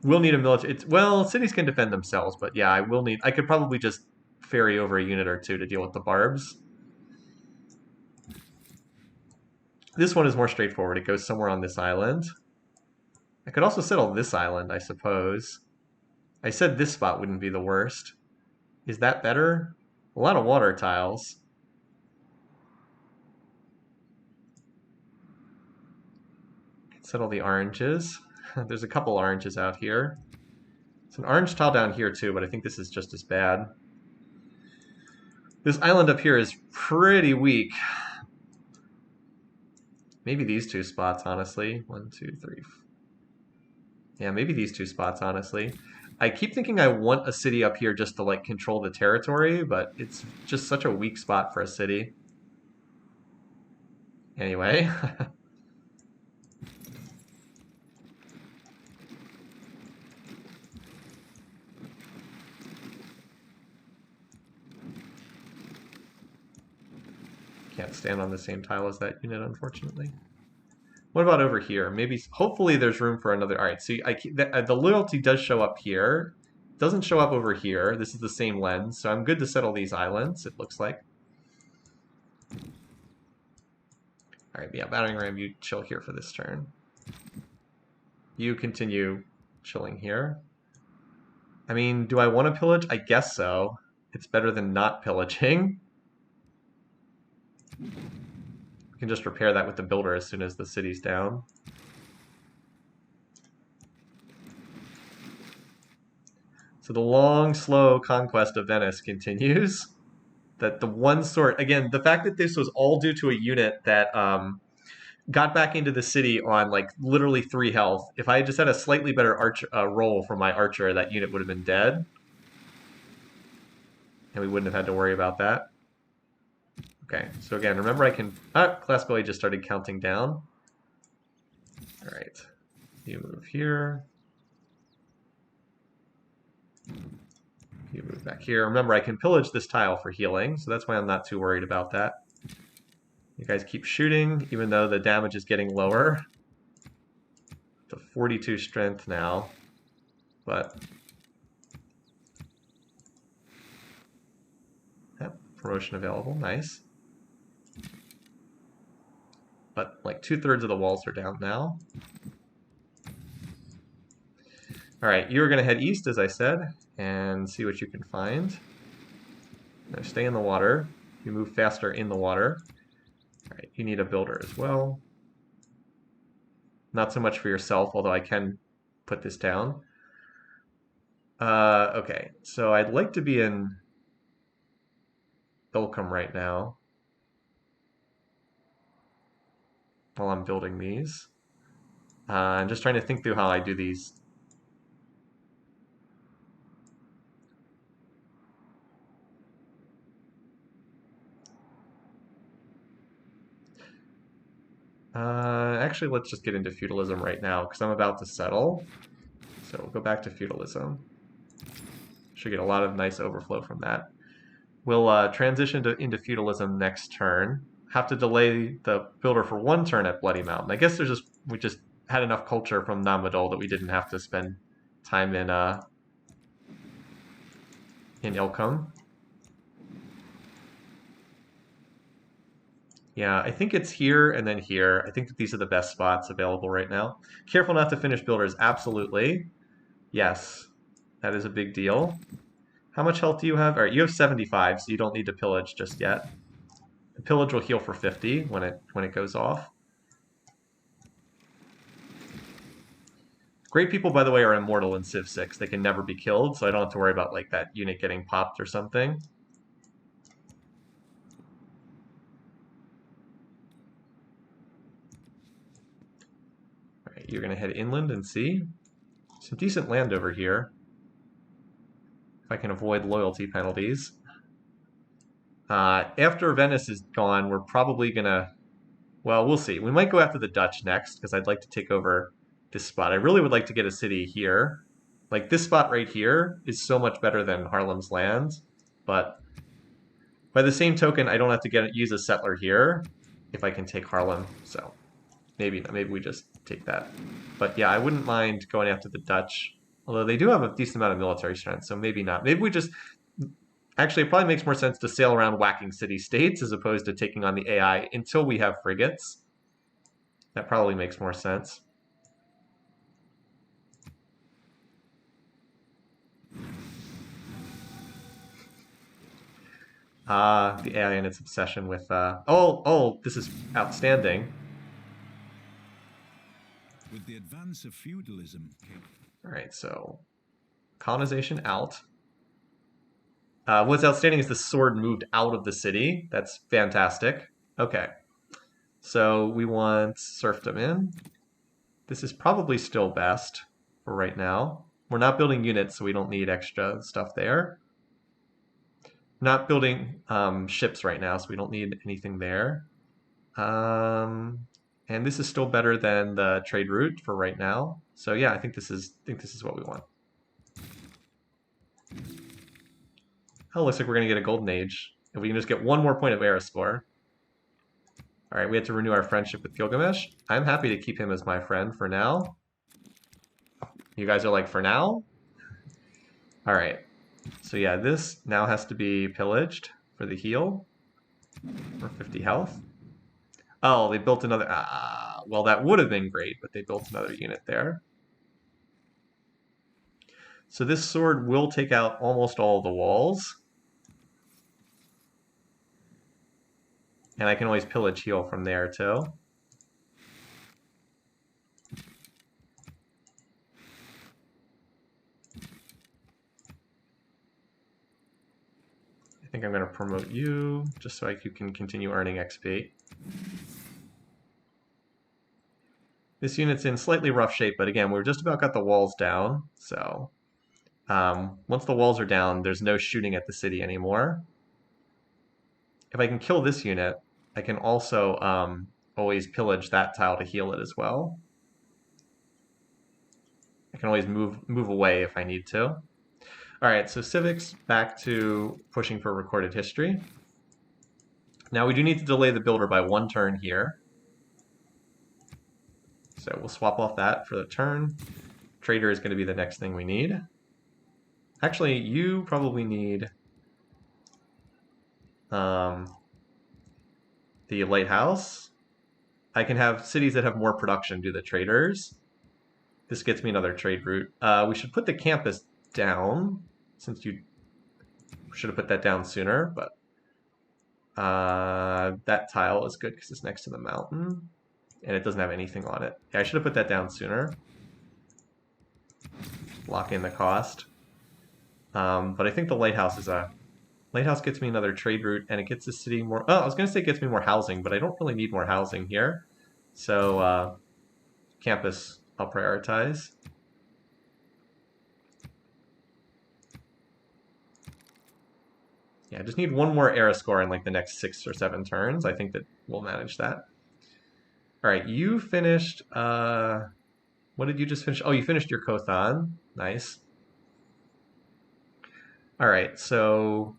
We'll need a military. Well, cities can defend themselves, but yeah, I will need. I could probably just ferry over a unit or two to deal with the barbs. This one is more straightforward. It goes somewhere on this island. I could also settle this island, I suppose. I said this spot wouldn't be the worst. Is that better? A lot of water tiles. Settle the oranges. There's a couple oranges out here. It's an orange tile down here too, but I think this is just as bad. This island up here is pretty weak. Maybe these two spots, honestly. 1, 2, 3. Yeah, maybe these two spots, honestly. I keep thinking I want a city up here just to like control the territory, but it's just such a weak spot for a city. Anyway. Can't stand on the same tile as that unit, unfortunately. What about over here? Maybe, hopefully there's room for another. All right, see, the loyalty does show up here. It doesn't show up over here. This is the same lens, so I'm good to settle these islands, it looks like. All right, yeah, battering ram, you chill here for this turn. You continue chilling here. I mean, do I want to pillage? I guess so. It's better than not pillaging. We can just repair that with the builder as soon as the city's down. So the long, slow conquest of Venice continues. That the one sort, again, the fact that this was all due to a unit that got back into the city on like literally 3 health. If I had just had a slightly better roll for my archer, that unit would have been dead. And we wouldn't have had to worry about that. Okay, so again, remember I can... classical age just started counting down. All right, you move here. You move back here. Remember, I can pillage this tile for healing, so that's why I'm not too worried about that. You guys keep shooting, even though the damage is getting lower. To 42 strength now, but... Yep, promotion available, nice. But like 2/3 of the walls are down now. All right, you're going to head east, as I said, and see what you can find. Now stay in the water. You move faster in the water. All right, you need a builder as well. Not so much for yourself, although I can put this down. Okay, so I'd like to be in Ilcum right now while I'm building these. I'm just trying to think through how I do these. Actually, let's just get into feudalism right now, because I'm about to settle. So we'll go back to feudalism. Should get a lot of nice overflow from that. We'll transition into feudalism next turn. Have to delay the builder for 1 turn at Bloody Mountain. I guess we just had enough culture from Namadol that we didn't have to spend time in Ilcum. Yeah, I think it's here and then here. I think that these are the best spots available right now. Careful not to finish builders. Absolutely. Yes, that is a big deal. How much health do you have? All right, you have 75, so you don't need to pillage just yet. The pillage will heal for 50 when it goes off. Great people, by the way, are immortal in Civ 6. They can never be killed, so I don't have to worry about like that unit getting popped or something. You're going to head inland and see. Some decent land over here. If I can avoid loyalty penalties. After Venice is gone, we're probably going to... Well, we'll see. We might go after the Dutch next, because I'd like to take over this spot. I really would like to get a city here. Like, this spot right here is so much better than Haarlem's land. But by the same token, I don't have to use a settler here if I can take Haarlem. So maybe we just take that. But yeah, I wouldn't mind going after the Dutch, although they do have a decent amount of military strength, so maybe not. Maybe we just actually it probably makes more sense to sail around whacking city states as opposed to taking on the AI until we have frigates. That probably makes more sense. The AI and its obsession with this is outstanding. With the advance of feudalism came... All right, so colonization out. What's outstanding is the sword moved out of the city. That's fantastic. Okay, so we want serfdom in. This is probably still best for right now. We're not building units, so we don't need extra stuff there. Not building ships right now, so we don't need anything there. And this is still better than the trade route for right now. So yeah, I think this is what we want. Oh, looks like we're gonna get a golden age. If we can just get one more point of era score. All right, we had to renew our friendship with Gilgamesh. I'm happy to keep him as my friend for now. You guys are like, for now? All right. So yeah, this now has to be pillaged for the heal for 50 health. Oh, they built another... well, that would have been great, but they built another unit there. So this sword will take out almost all of the walls. And I can always pillage heal from there, too. I think I'm going to promote you, just so you can continue earning XP. This unit's in slightly rough shape, but again, we've just about got the walls down, so... once the walls are down, there's no shooting at the city anymore. If I can kill this unit, I can also always pillage that tile to heal it as well. I can always move away if I need to. All right, so civics, back to pushing for recorded history. Now we do need to delay the builder by 1 turn here. So we'll swap off that for the turn. Trader is going to be the next thing we need. Actually, you probably need the lighthouse. I can have cities that have more production do the traders. This gets me another trade route. We should put the campus down, since you should have put that down sooner, but that tile is good because it's next to the mountain, and it doesn't have anything on it. Yeah, I should have put that down sooner. Lock in the cost. But I think the lighthouse is a... Lighthouse gets me another trade route, and it gets the city more... Oh, I was going to say it gets me more housing, but I don't really need more housing here. So, campus, I'll prioritize. Yeah, I just need one more era score in like the next 6 or 7 turns. I think that we'll manage that. All right, you finished... what did you just finish? Oh, you finished your Kothan. Nice. All right, so...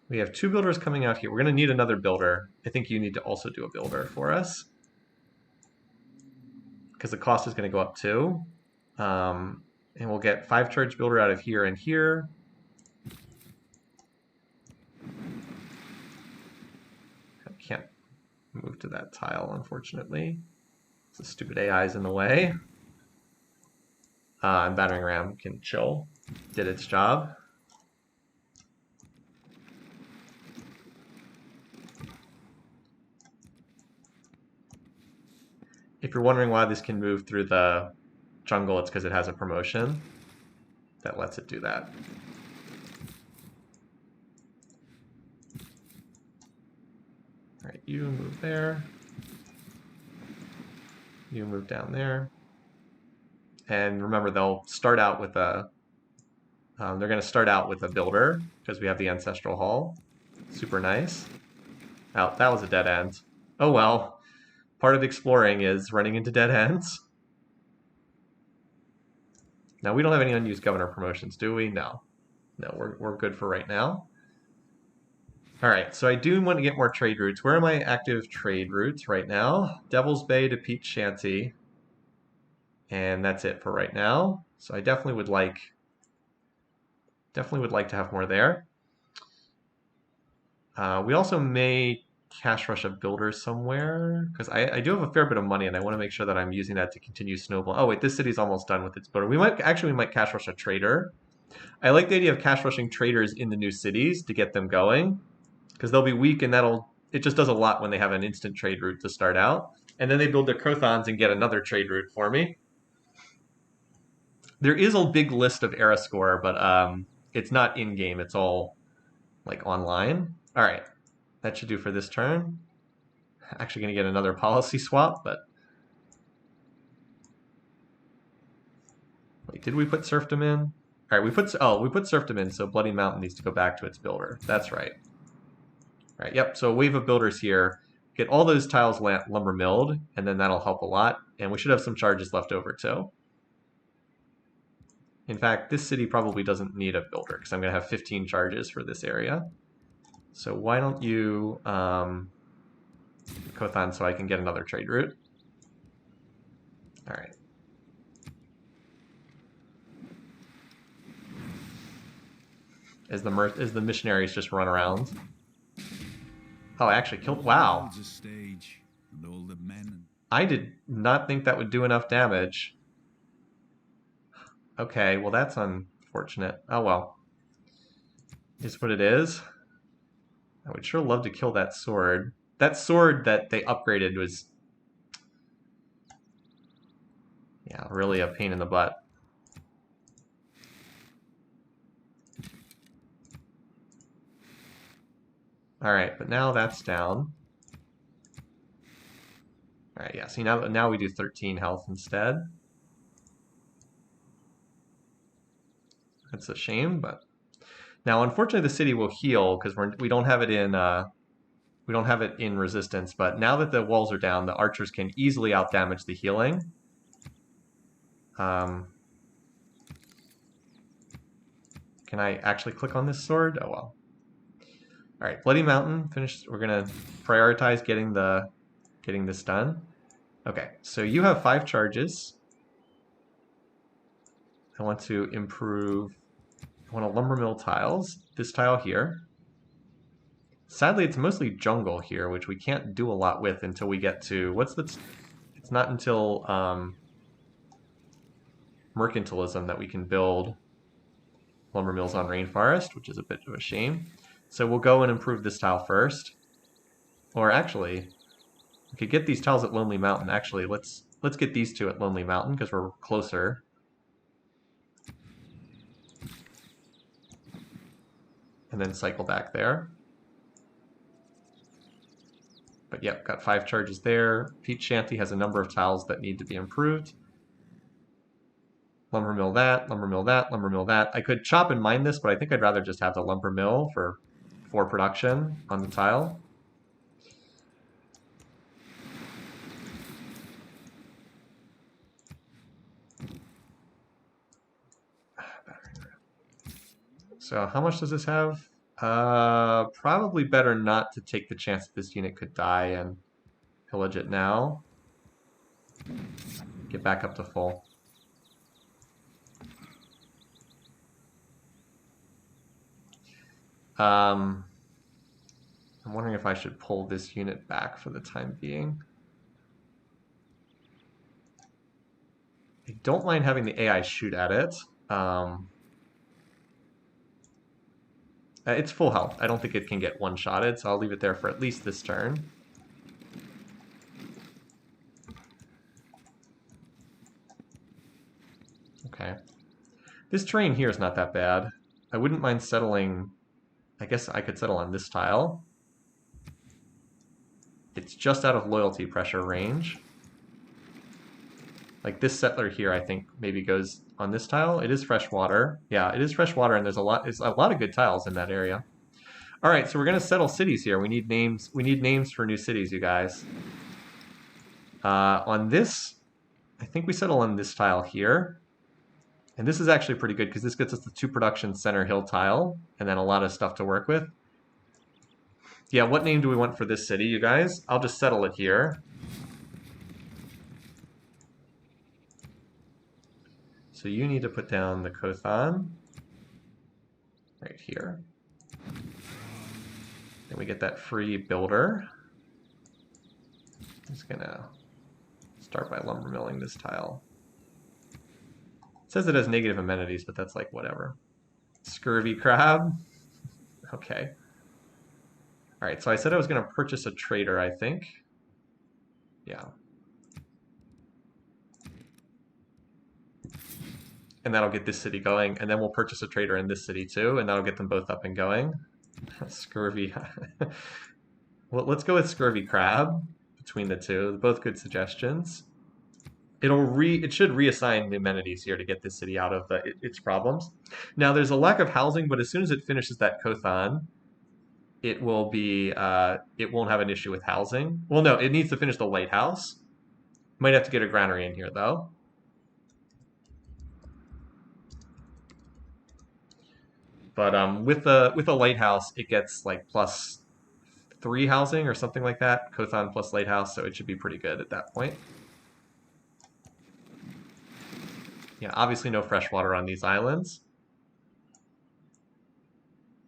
we have 2 builders coming out here. We're going to need another builder. I think you need to also do a builder for us, because the cost is going to go up too. And we'll get 5 charge builder out of here and here. I can't move to that tile, unfortunately. The stupid AI is in the way. And battering ram can chill. Did its job. If you're wondering why this can move through the jungle, it's because it has a promotion that lets it do that. All right, you move there. You move down there. And remember, they'll start out with a... they're going to start out with a builder, because we have the Ancestral Hall. Super nice. Oh, that was a dead end. Oh well. Part of exploring is running into dead ends. Now, we don't have any unused governor promotions, do we? No. No, we're good for right now. All right, so I do want to get more trade routes. Where are my active trade routes right now? Devil's Bay to Peach Shanty. And that's it for right now. So I definitely would like to have more there. We also may cash rush a builder somewhere because I do have a fair bit of money and I want to make sure that I'm using that to continue snowball. Oh wait, this city's almost done with its builder. We might cash rush a trader. I like the idea of cash rushing traders in the new cities to get them going because they'll be weak and it just does a lot when they have an instant trade route to start out. And then they build their Kothons and get another trade route for me. There is a big list of era score, but it's not in game. It's all like online. All right, that should do for this turn. Actually, going to get another policy swap, but wait, did we put serfdom in? All right, we put serfdom in, so Bloody Mountain needs to go back to its builder. That's right. All right, yep. So a wave of builders here. Get all those tiles lumber milled, and then that'll help a lot. And we should have some charges left over too. In fact, this city probably doesn't need a builder because I'm going to have 15 charges for this area. So why don't you Kothon so I can get another trade route? All right. As the missionaries just run around. Oh, I actually killed. Wow. I did not think that would do enough damage. Okay, well that's unfortunate. Oh well. Is what it is. I would sure love to kill that sword. That sword that they upgraded was, yeah, really a pain in the butt. All right, but now that's down. All right, yeah, see now we do 13 health instead. That's a shame, but now unfortunately the city will heal because we don't have it in resistance, but now that the walls are down, the archers can easily outdamage the healing. Can I actually click on this sword? Oh well. All right, Bloody Mountain finished. We're gonna prioritize getting this done. Okay, so you have 5 charges. I want to improve. I want to lumber mill tiles. This tile here. Sadly, it's mostly jungle here, which we can't do a lot with until we get to It's not until mercantilism that we can build lumber mills on rainforest, which is a bit of a shame. So we'll go and improve this tile first. Or actually, we could get these tiles at Lonely Mountain. Actually, let's get these 2 at Lonely Mountain because we're closer. And then cycle back there. But yep, got 5 charges there. Peach Shanty has a number of tiles that need to be improved. Lumber mill that, lumber mill that, lumber mill that. I could chop and mine this, but I think I'd rather just have the lumber mill for production on the tile. So how much does this have? Probably better not to take the chance that this unit could die and pillage it now. Get back up to full. I'm wondering if I should pull this unit back for the time being. I don't mind having the AI shoot at it. It's full health. I don't think it can get one-shotted, so I'll leave it there for at least this turn. Okay. This terrain here is not that bad. I wouldn't mind settling... I guess I could settle on this tile. It's just out of loyalty pressure range. Like this settler here, I think maybe goes on this tile. It is freshwater. Yeah, it is freshwater, and it's a lot of good tiles in that area. All right, so we're gonna settle cities here. We need names. We need names for new cities, you guys. On this, I think we settle on this tile here. And this is actually pretty good because this gets us the 2 production center hill tile and then a lot of stuff to work with. Yeah, what name do we want for this city, you guys? I'll just settle it here. So you need to put down the Kothan right here. Then we get that free builder. I'm just gonna start by lumber milling this tile. It says it has negative amenities, but that's like whatever. Scurvy crab. Okay. All right, so I said I was gonna purchase a trader, I think. Yeah. And that'll get this city going, and then we'll purchase a trader in this city too, and that'll get them both up and going. Scurvy. Well, let's go with Scurvy Crab between the two. Both good suggestions. It should reassign the amenities here to get this city out of its problems. Now there's a lack of housing, but as soon as it finishes that Kothan, it will be it won't have an issue with housing. Well, no, it needs to finish the lighthouse. Might have to get a granary in here though. But with a lighthouse, it gets like +3 housing or something like that. Kothan plus lighthouse, so it should be pretty good at that point. Yeah, obviously no fresh water on these islands.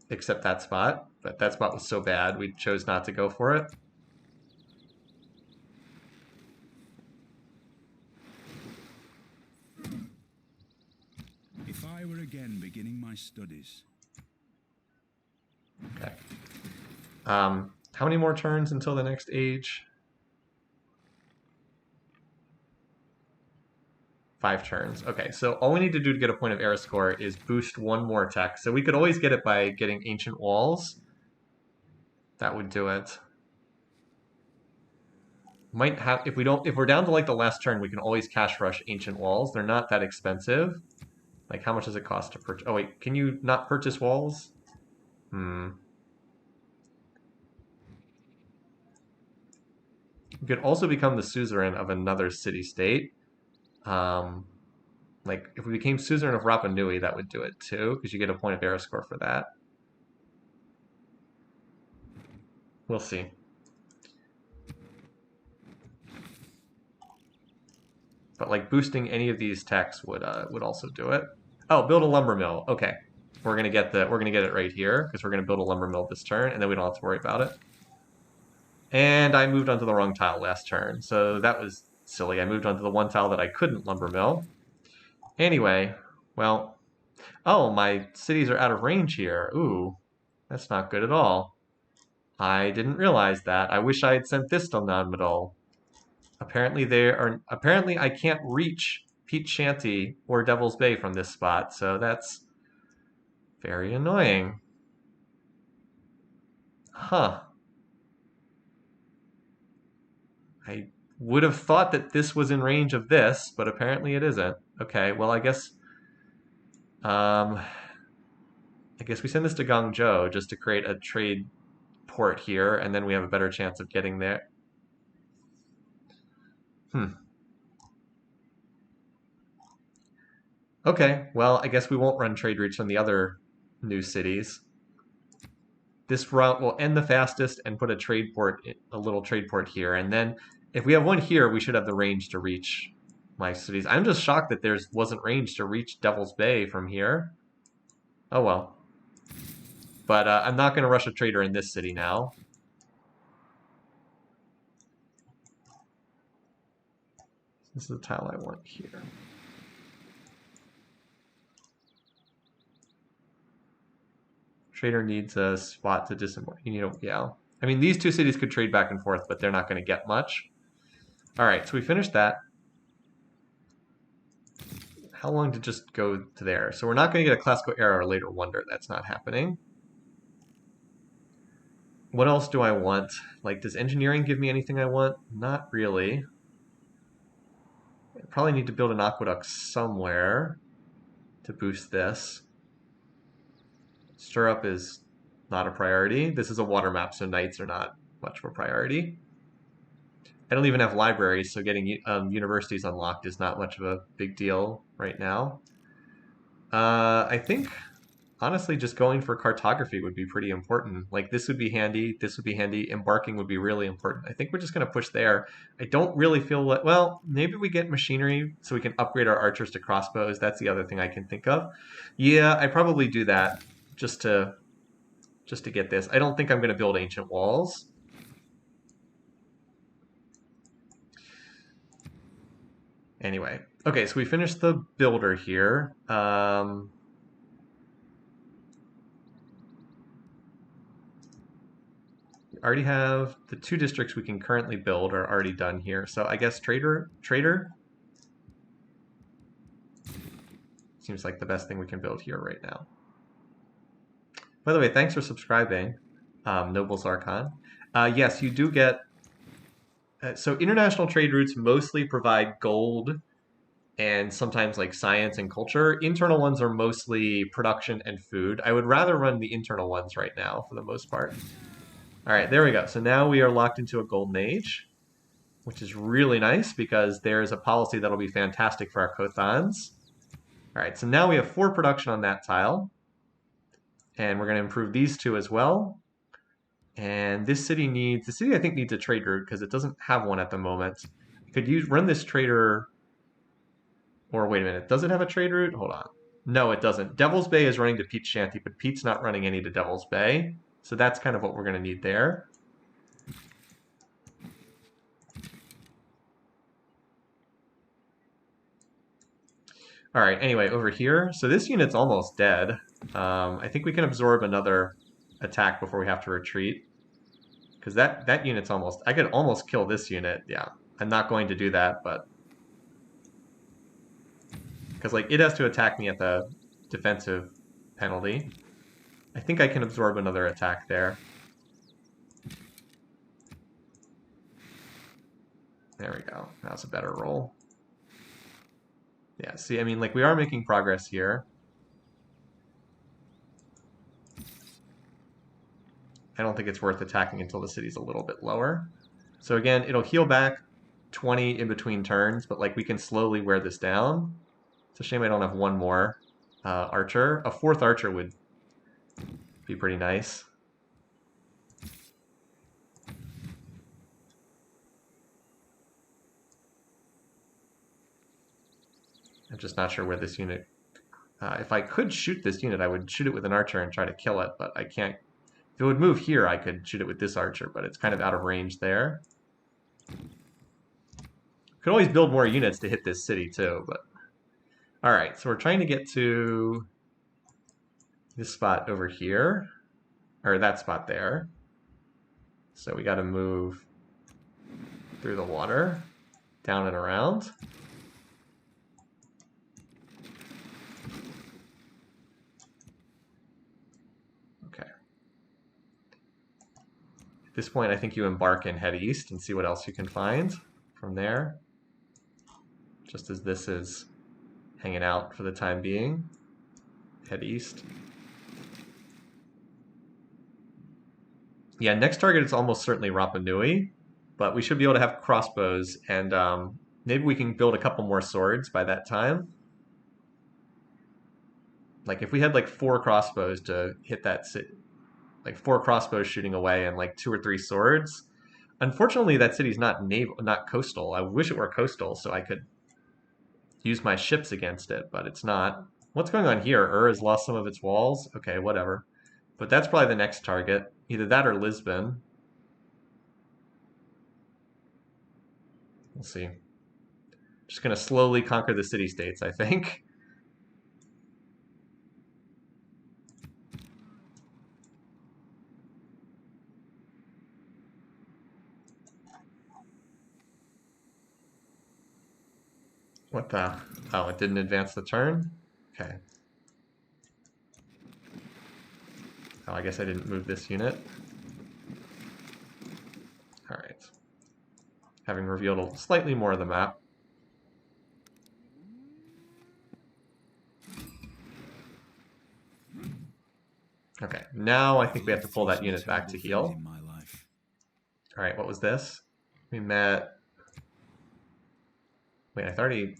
Except that spot. But that spot was so bad, we chose not to go for it. If I were again beginning my studies. Okay. How many more turns until the next age? 5 turns. Okay, so all we need to do to get a point of era score is boost one more tech. So we could always get it by getting ancient walls. That would do it. Might have if we're down to like the last turn, we can always cash rush ancient walls. They're not that expensive. Like how much does it cost to purchase? Oh wait, can you not purchase walls? You could also become the suzerain of another city-state. Like if we became suzerain of Rapa Nui, that would do it too, because you get a point of era score for that. We'll see. But like boosting any of these techs would also do it. Oh, build a lumber mill. Okay, we're gonna get it right here because we're gonna build a lumber mill this turn, and then we don't have to worry about it. And I moved onto the wrong tile last turn, so that was silly. I moved onto the one tile that I couldn't lumber mill. Anyway, well, oh, my cities are out of range here. Ooh, that's not good at all. I didn't realize that. I wish I had sent this to non-medal. Apparently I can't reach Peach Shanty or Devil's Bay from this spot, so that's very annoying. Huh. I would have thought that this was in range of this, but apparently it isn't. Okay, well I guess we send this to Guangzhou just to create a trade port here, and then we have a better chance of getting there. Okay, well, I guess we won't run trade routes from the other new cities. This route will end the fastest and put a little trade port here. And then if we have one here, we should have the range to reach my cities. I'm just shocked that there wasn't range to reach Devil's Bay from here. Oh well. But I'm not going to rush a trader in this city now. This is the tile I want here. Trader needs a spot to disembark. Yeah. I mean, these two cities could trade back and forth, but they're not going to get much. All right, so we finished that. How long to just go to there? So we're not going to get a classical era or later wonder. That's not happening. What else do I want? Like, does engineering give me anything I want? Not really. I probably need to build an aqueduct somewhere to boost this. Stirrup is not a priority. This is a water map, so knights are not much of a priority. I don't even have libraries, so getting universities unlocked is not much of a big deal right now. I think honestly, just going for cartography would be pretty important. Like this would be handy. This would be handy. Embarking would be really important. I think we're just going to push there. I don't really feel like, well, maybe we get machinery so we can upgrade our archers to crossbows. That's the other thing I can think of. Yeah, I probably do that just to get this. I don't think I'm going to build ancient walls. Anyway, okay, so we finished the builder here. We already have the 2 districts we can currently build are already done here. So I guess trader seems like the best thing we can build here right now. By the way, thanks for subscribing, Nobles Archon. Yes, you do get. So international trade routes mostly provide gold and sometimes like science and culture. Internal ones are mostly production and food. I would rather run the internal ones right now for the most part. All right, there we go. So now we are locked into a golden age, which is really nice because there's a policy that'll be fantastic for our Kothans. All right, so now we have 4 production on that tile. And we're going to improve these 2 as well. And this city I think needs a trade route because it doesn't have one at the moment. I could run this trader, or wait a minute, does it have a trade route? Hold on. No, it doesn't. Devil's Bay is running to Pete's Shanty, but Pete's not running any to Devil's Bay. So that's kind of what we're going to need there. All right, anyway, over here. So this unit's almost dead. I think we can absorb another attack before we have to retreat. Because that unit's almost... I could almost kill this unit. Yeah, I'm not going to do that, but... Because like it has to attack me at the defensive penalty. I think I can absorb another attack there. There we go. That's a better roll. Yeah, see, I mean, like, we are making progress here. I don't think it's worth attacking until the city's a little bit lower. So again, it'll heal back 20 in between turns, but like we can slowly wear this down. It's a shame I don't have one more archer. A 4th archer would be pretty nice. I'm just not sure where this unit... if I could shoot this unit, I would shoot it with an archer and try to kill it, but I can't. If it would move here, I could shoot it with this archer, but it's kind of out of range there. Could always build more units to hit this city too, but... Alright, so we're trying to get to this spot over here, or that spot there. So we got to move through the water, down and around. At this point, I think you embark and head east and see what else you can find from there. Just as this is hanging out for the time being, head east. Yeah, next target is almost certainly Rapa Nui, but we should be able to have crossbows, and maybe we can build a couple more swords by that time. Like if we had like 4 crossbows to hit that city, like 4 crossbows shooting away and like 2 or 3 swords. Unfortunately, that city's not coastal. I wish it were coastal so I could use my ships against it, but it's not. What's going on here? Has lost some of its walls? Okay, whatever. But that's probably the next target. Either that or Lisbon. We'll see. Just going to slowly conquer the city-states, I think. What the? Oh, it didn't advance the turn? Okay. Oh, I guess I didn't move this unit. Alright. Having revealed slightly more of the map. Okay, now I think we have to pull that unit back to heal. Alright, what was this? We met... Wait, I already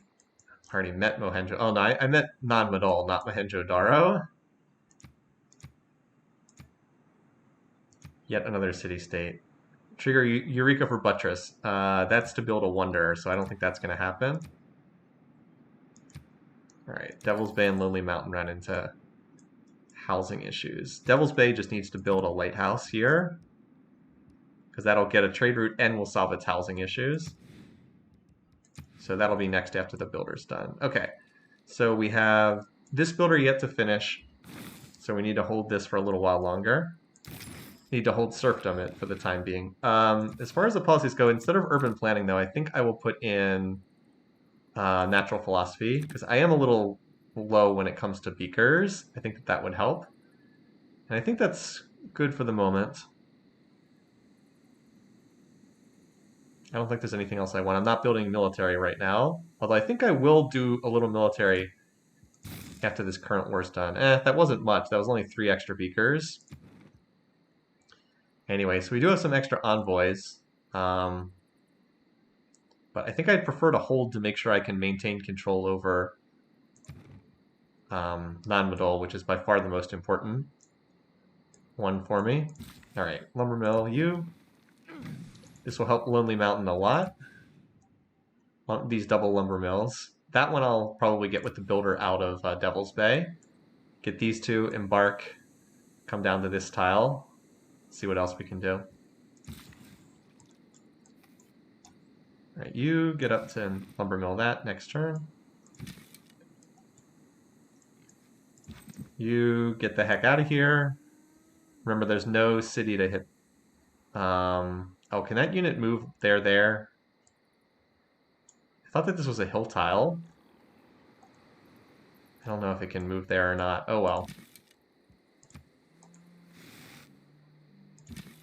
met Mohenjo... Oh, no, I met Nanmadol, not Mohenjo-Daro. Yet another city-state. Trigger Eureka for Buttress. That's to build a wonder, so I don't think that's going to happen. All right, Devil's Bay and Lonely Mountain run into housing issues. Devil's Bay just needs to build a lighthouse here, because that'll get a trade route and will solve its housing issues. So that'll be next after the builder's done. Okay, so we have this builder yet to finish, so we need to hold this for a little while longer. Need to hold serfdom it for the time being. As far as the policies go, instead of urban planning, though, I think I will put in natural philosophy, because I am a little low when it comes to beakers. I think that would help. And I think that's good for the moment. I don't think there's anything else I want. I'm not building military right now, although I think I will do a little military after this current war's done. That wasn't much. That was only 3 extra beakers. Anyway, so we do have some extra envoys. But I think I'd prefer to hold to make sure I can maintain control over non-Madol, which is by far the most important one for me. All right, lumber mill, you. This will help Lonely Mountain a lot. These double lumber mills. That one I'll probably get with the builder out of Devil's Bay. Get these two, embark, come down to this tile. See what else we can do. All right, you get up to lumber mill that next turn. You get the heck out of here. Remember, there's no city to hit. Oh, can that unit move there? I thought that this was a hill tile. I don't know if it can move there or not. Oh well.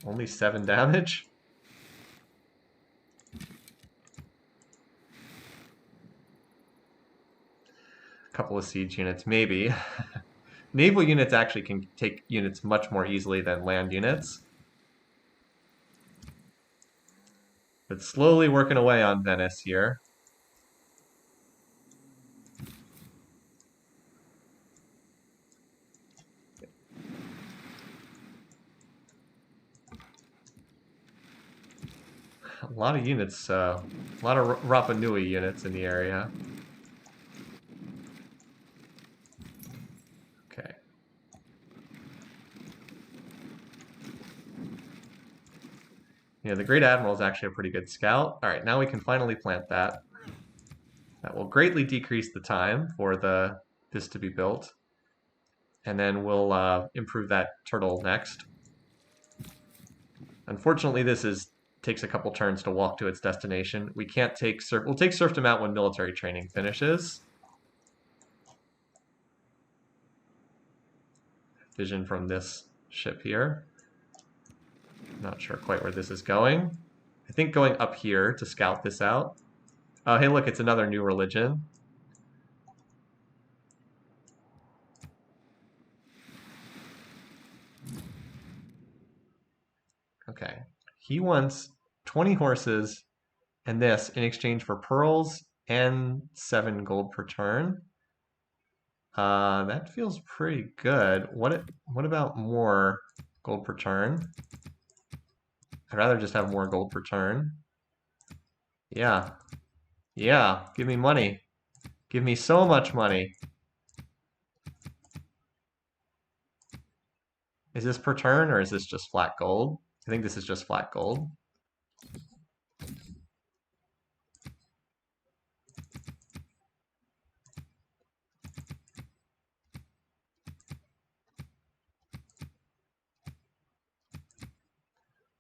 Only 7 damage? A couple of siege units, maybe. Naval units actually can take units much more easily than land units. But slowly working away on Venice here. A lot of units, a lot of Rapa Nui units in the area. Okay. Yeah, the Great Admiral is actually a pretty good scout. All right, now we can finally plant that. That will greatly decrease the time for this to be built. And then we'll improve that turtle next. Unfortunately, this takes a couple turns to walk to its destination. We can't take we'll take serfdom out when military training finishes. Vision from this ship here. Not sure quite where this is going. I think going up here to scout this out. Oh, hey, look, it's another new religion. Okay. He wants 20 horses and this in exchange for pearls and 7 gold per turn. That feels pretty good. What about more gold per turn? I'd rather just have more gold per turn. Yeah. Yeah, give me money. Give me so much money. Is this per turn or is this just flat gold? I think this is just flat gold.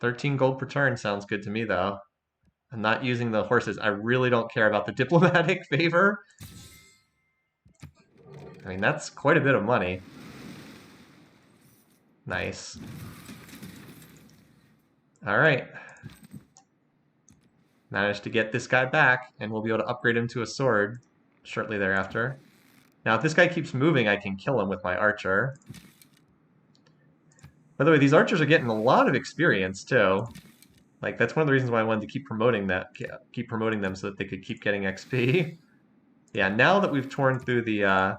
$13 gold per turn sounds good to me, though. I'm not using the horses. I really don't care about the diplomatic favor. I mean, that's quite a bit of money. Nice. All right. Managed to get this guy back, and we'll be able to upgrade him to a sword shortly thereafter. Now, if this guy keeps moving, I can kill him with my archer. By the way, these archers are getting a lot of experience, too. Like, that's one of the reasons why I wanted to keep promoting them so that they could keep getting XP. Yeah, now that we've torn through the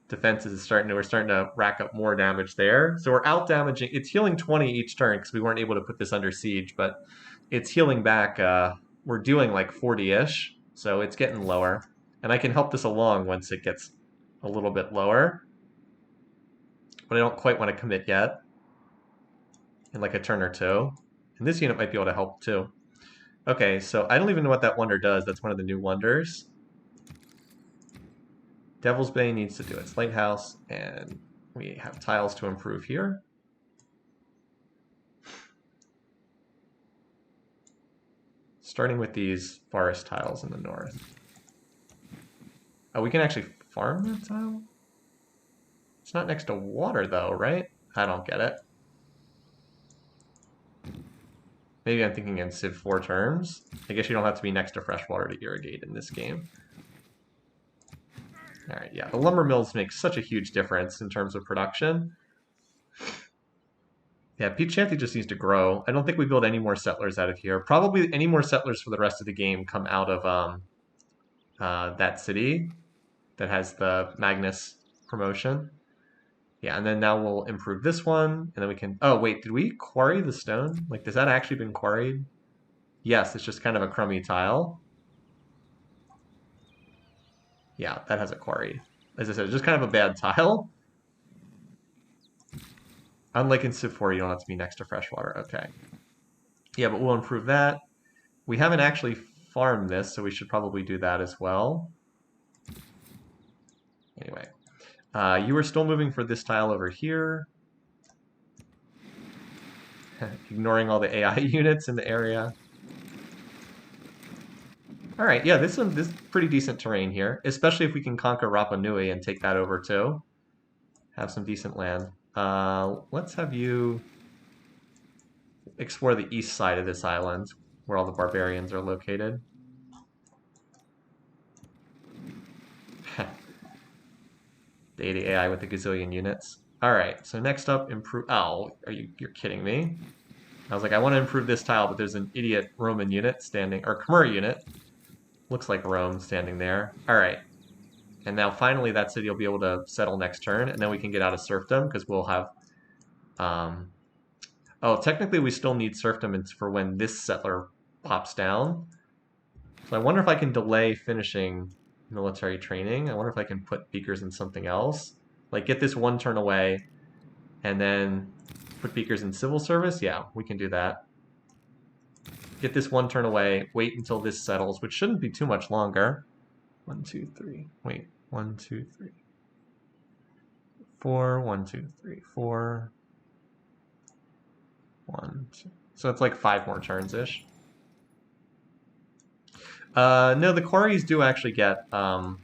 defenses is we're starting to rack up more damage there. So we're out damaging. It's healing 20 each turn because we weren't able to put this under siege, but it's healing back. We're doing like 40-ish, so it's getting lower. And I can help this along once it gets a little bit lower. But I don't quite want to commit yet in like a turn or two. And this unit might be able to help too. Okay, so I don't even know what that wonder does. That's one of the new wonders. Devil's Bay needs to do its lighthouse, and we have tiles to improve here. Starting with these forest tiles in the north. Oh, we can actually farm that tile? It's not next to water though, right? I don't get it. Maybe I'm thinking in Civ 4 terms. I guess you don't have to be next to fresh water to irrigate in this game. All right, yeah, the lumber mills make such a huge difference in terms of production. Yeah, Peach Shanty just needs to grow. I don't think we build any more settlers out of here. Probably any more settlers for the rest of the game come out of that city that has the Magnus promotion. Yeah, and then now we'll improve this one, and then we can... Oh, wait, did we quarry the stone? Like, has that actually been quarried? Yes, it's just kind of a crummy tile. Yeah, that has a quarry. As I said, it's just kind of a bad tile. Unlike in Civ 4, you don't have to be next to freshwater. Okay. Yeah, but we'll improve that. We haven't actually farmed this, so we should probably do that as well. Anyway. You are still moving for this tile over here. Ignoring all the AI units in the area. All right, yeah, this is pretty decent terrain here, especially if we can conquer Rapa Nui and take that over too. Have some decent land. Let's have you explore the east side of this island, where all the barbarians are located. The AI with the gazillion units. All right, so next up, improve. Oh, you're kidding me? I was like, I want to improve this tile, but there's an idiot Roman unit standing, or Khmer unit. Looks like Rome standing there. All right. And now finally that city will be able to settle next turn, and then we can get out of serfdom because we'll have... Oh, technically we still need serfdom for when this settler pops down. So I wonder if I can delay finishing military training. I wonder if I can put beakers in something else. Like get this one turn away, and then put beakers in civil service. Yeah, we can do that. Get this one turn away, wait until this settles, which shouldn't be too much longer. 1, 2, 3. Wait, 1, 2, 3. 4, 1, 2, 3, 4. 1, 2. So it's like 5 more turns-ish. No, the quarries do actually get... the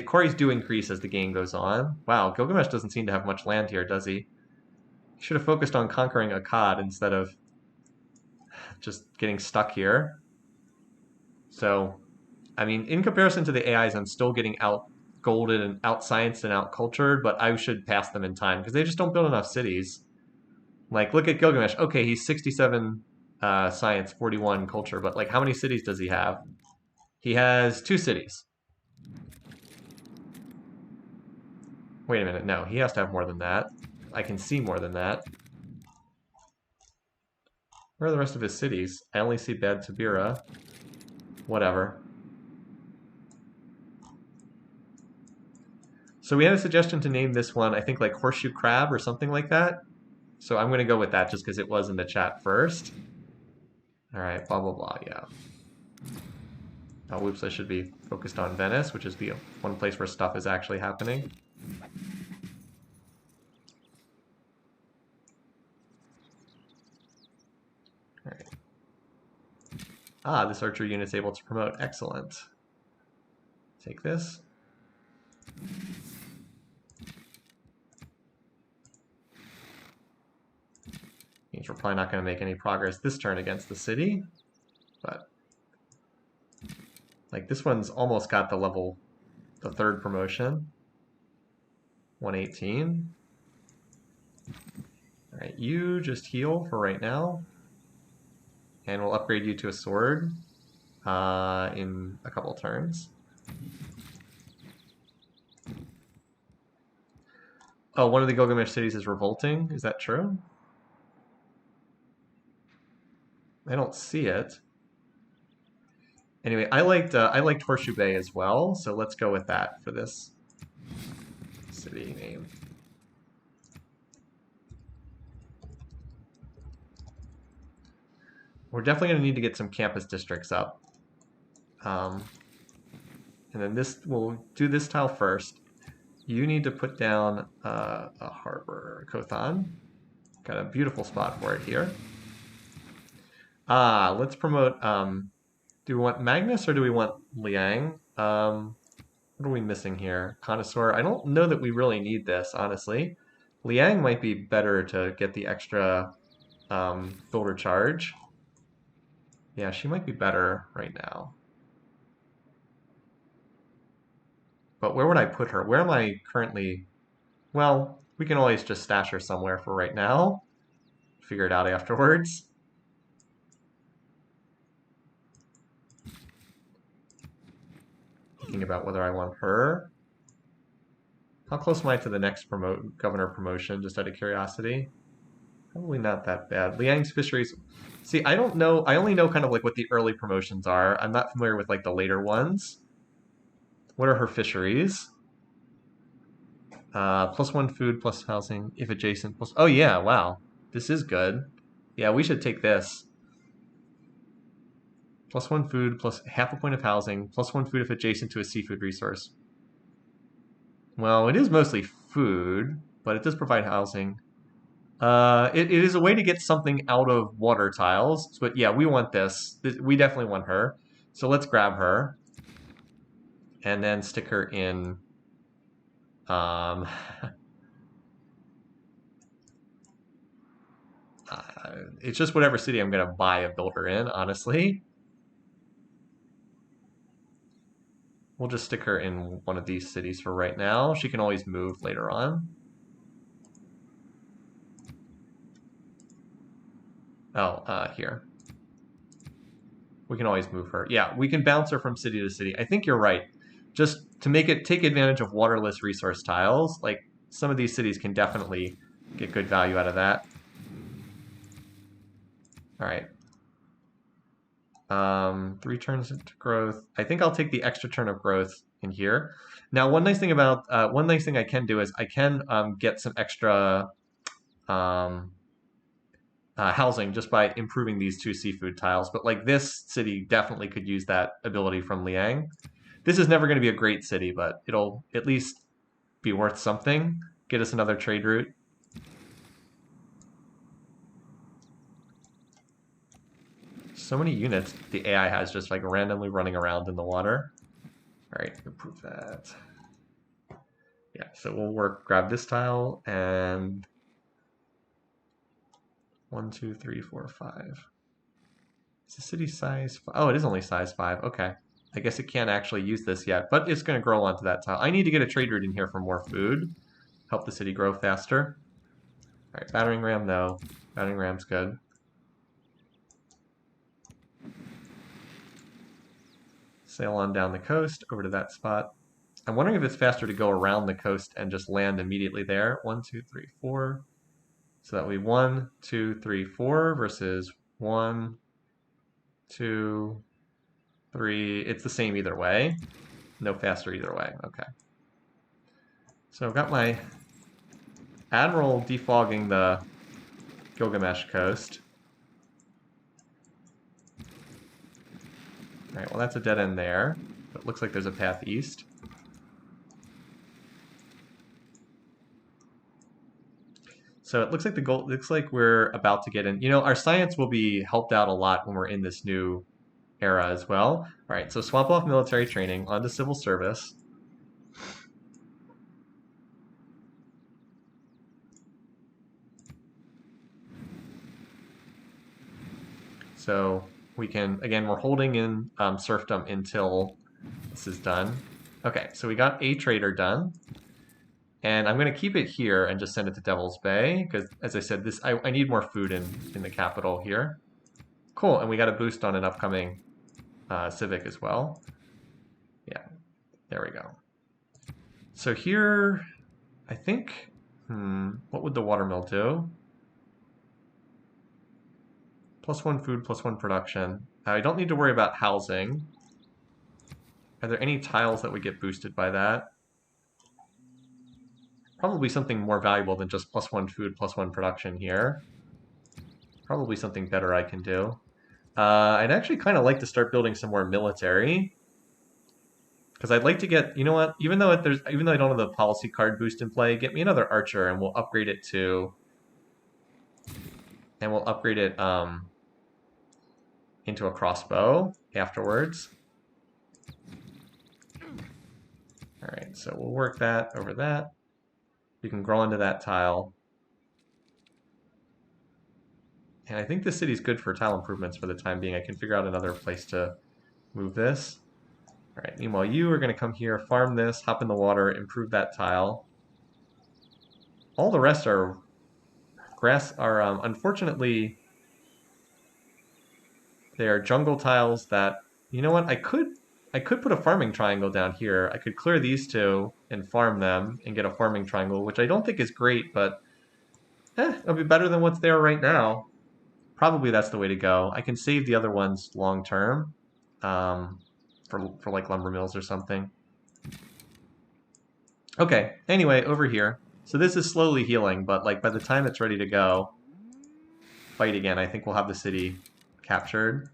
quarries do increase as the game goes on. Wow, Gilgamesh doesn't seem to have much land here, does he? He should have focused on conquering Akkad instead of just getting stuck here. So, I mean, in comparison to the AIs, I'm still getting out-golded and out-scienced and out-cultured, but I should pass them in time because they just don't build enough cities. Like, look at Gilgamesh. Okay, he's 67 science, 41 culture, but like, how many cities does he have? He has 2 cities. Wait a minute, no, he has to have more than that. I can see more than that. Where are the rest of his cities? I only see Bad Tabira. Whatever. So we had a suggestion to name this one, I think like Horseshoe Crab or something like that. So I'm going to go with that just because it was in the chat first. All right, blah, blah, blah, yeah. Oh, whoops, I should be focused on Venice, which is the one place where stuff is actually happening. All right. Ah, this archer unit's able to promote. Excellent. Take this. Means we're probably not going to make any progress this turn against the city, but like this one's almost got the 3rd promotion. 118. All right, you just heal for right now, and we'll upgrade you to a sword in a couple turns. Oh, one of the Gilgamesh cities is revolting. Is that true? I don't see it. Anyway, I liked Horseshoe Bay as well, so let's go with that for this city name. We're definitely going to need to get some campus districts up. And then we'll do this tile first. You need to put down a harbor, Kothan. Got a beautiful spot for it here. Let's promote, do we want Magnus or do we want Liang? What are we missing here? Connoisseur. I don't know that we really need this, honestly. Liang might be better to get the extra filter charge. Yeah, she might be better right now. But where would I put her? Where am I currently? Well, we can always just stash her somewhere for right now. Figure it out afterwards. Thinking about whether I want her. How close am I to the next governor promotion, just out of curiosity? Probably not that bad. Liang's fisheries. See, I don't know. I only know kind of like what the early promotions are. I'm not familiar with like the later ones. What are her fisheries? +1 food, plus housing, if adjacent, plus... Oh yeah, wow. This is good. Yeah, we should take this. +1 food, plus half a point of housing, +1 food if adjacent to a seafood resource. Well, it is mostly food, but it does provide housing. It is a way to get something out of water tiles. But yeah, we want this. We definitely want her. So let's grab her. And then stick her in... it's just whatever city I'm going to buy a builder in, honestly. We'll just stick her in one of these cities for right now. She can always move later on. Oh, here. We can always move her. Yeah, we can bounce her from city to city. I think you're right. Just to take advantage of waterless resource tiles, like some of these cities can definitely get good value out of that. All right. 3 turns into growth. I think I'll take the extra turn of growth in here. Now, one nice thing I can do is I can get some extra housing just by improving these 2 seafood tiles. But like this city definitely could use that ability from Liang. This is never going to be a great city, but it'll at least be worth something. Get us another trade route. So many units the AI has just like randomly running around in the water. All right, improve that. Yeah, so we'll grab this tile and 1, 2, 3, 4, 5. Is the city size? Oh, it is only size 5. Okay. I guess it can't actually use this yet, but it's going to grow onto that tile. I need to get a trade route in here for more food. Help the city grow faster. All right, battering ram, no. Battering ram's good. Sail on down the coast over to that spot. I'm wondering if it's faster to go around the coast and just land immediately there. 1, 2, 3, 4. So that would be 1, 2, 3, 4 versus 1, 2, 3. It's the same either way. No faster either way. Okay. So I've got my Admiral defogging the Gilgamesh coast. All right, well that's a dead end there. But it looks like there's a path east. So it looks like looks like we're about to get in. You know, our science will be helped out a lot when we're in this new era as well. All right, so swap off military training onto civil service. So we can, again, we're holding in serfdom until this is done. Okay, so we got a trader done. And I'm going to keep it here and just send it to Devil's Bay, because as I said, I need more food in the capital here. Cool, and we got a boost on an upcoming civic as well. Yeah, there we go. So here, I think What would the watermill do? +1 food, +1 production. I don't need to worry about housing. Are there any tiles that would get boosted by that? Probably something more valuable than just +1 food, +1 production here. Probably something better I can do. I'd actually kind of like to start building some more military. Because I'd like to get, you know what? Even though I don't have the policy card boost in play, get me another archer, and we'll upgrade it into a crossbow afterwards. All right, so we'll work that over that. We can grow into that tile. And I think this city's good for tile improvements for the time being. I can figure out another place to move this. All right, meanwhile, you are going to come here, farm this, hop in the water, improve that tile. All the rest are unfortunately, they are jungle tiles that, you know what, I could put a farming triangle down here. I could clear these two and farm them and get a farming triangle, which I don't think is great, but it'll be better than what's there right now. Probably that's the way to go. I can save the other ones long term, for like lumber mills or something. Okay, anyway, over here. So this is slowly healing, but like by the time it's ready to go, fight again, I think we'll have the city captured.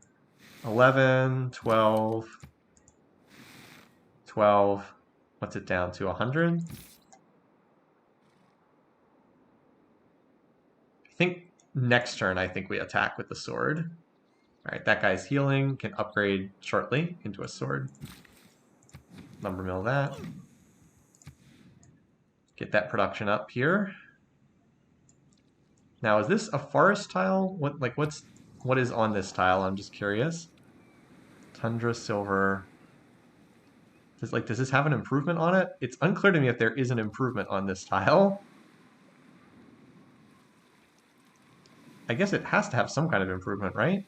11, 12, 12. What's it down to? 100? I think next turn, I think we attack with the sword. All right, that guy's healing, can upgrade shortly into a sword. Lumber mill that. Get that production up here. Now, is this a forest tile? What is on this tile? I'm just curious. Tundra silver. Does this have an improvement on it? It's unclear to me if there is an improvement on this tile. I guess it has to have some kind of improvement, right?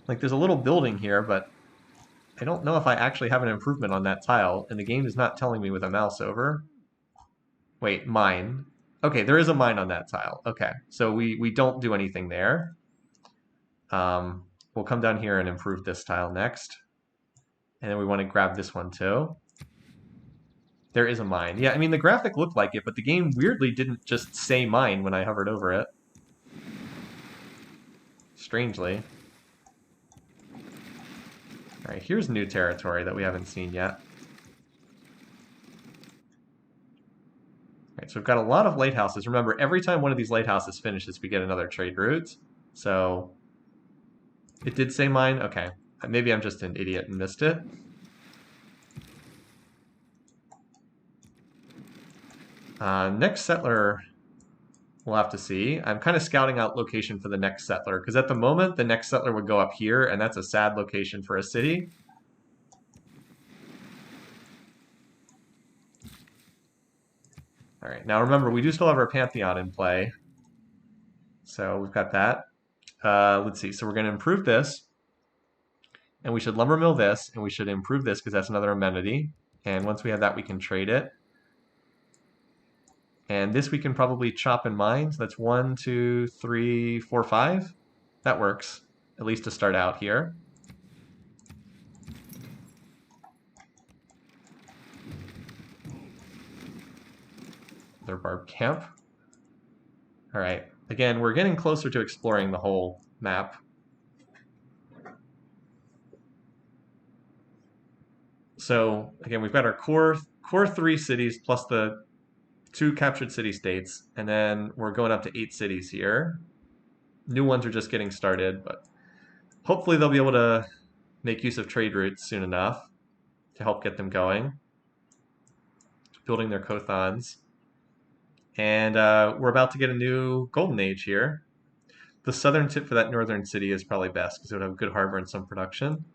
Like there's a little building here, but I don't know if I actually have an improvement on that tile, and the game is not telling me with a mouse over. Wait, mine. Okay, there is a mine on that tile. Okay, so we don't do anything there. We'll come down here and improve this tile next. And then we want to grab this one too. There is a mine. Yeah, I mean, the graphic looked like it, but the game weirdly didn't just say mine when I hovered over it. Strangely. All right, here's new territory that we haven't seen yet. All right, so we've got a lot of lighthouses. Remember, every time one of these lighthouses finishes, we get another trade route. So it did say mine. Okay, maybe I'm just an idiot and missed it. Next settler, we'll have to see. I'm kind of scouting out location for the next settler, because at the moment, the next settler would go up here, and that's a sad location for a city. All right, now remember, we do still have our Pantheon in play. So we've got that. Let's see, so we're going to improve this, and we should lumber mill this, and we should improve this, because that's another amenity. And once we have that, we can trade it. And this we can probably chop and mine. So that's 1, 2, 3, 4, 5. That works, at least to start out here. Their barb camp. All right. Again, we're getting closer to exploring the whole map. So again, we've got our core 3 cities plus the 2 captured city-states, and then we're going up to 8 cities here. New ones are just getting started, but hopefully they'll be able to make use of trade routes soon enough to help get them going. Building their Kothons. And we're about to get a new golden age here. The southern tip for that northern city is probably best because it would have a good harbor and some production.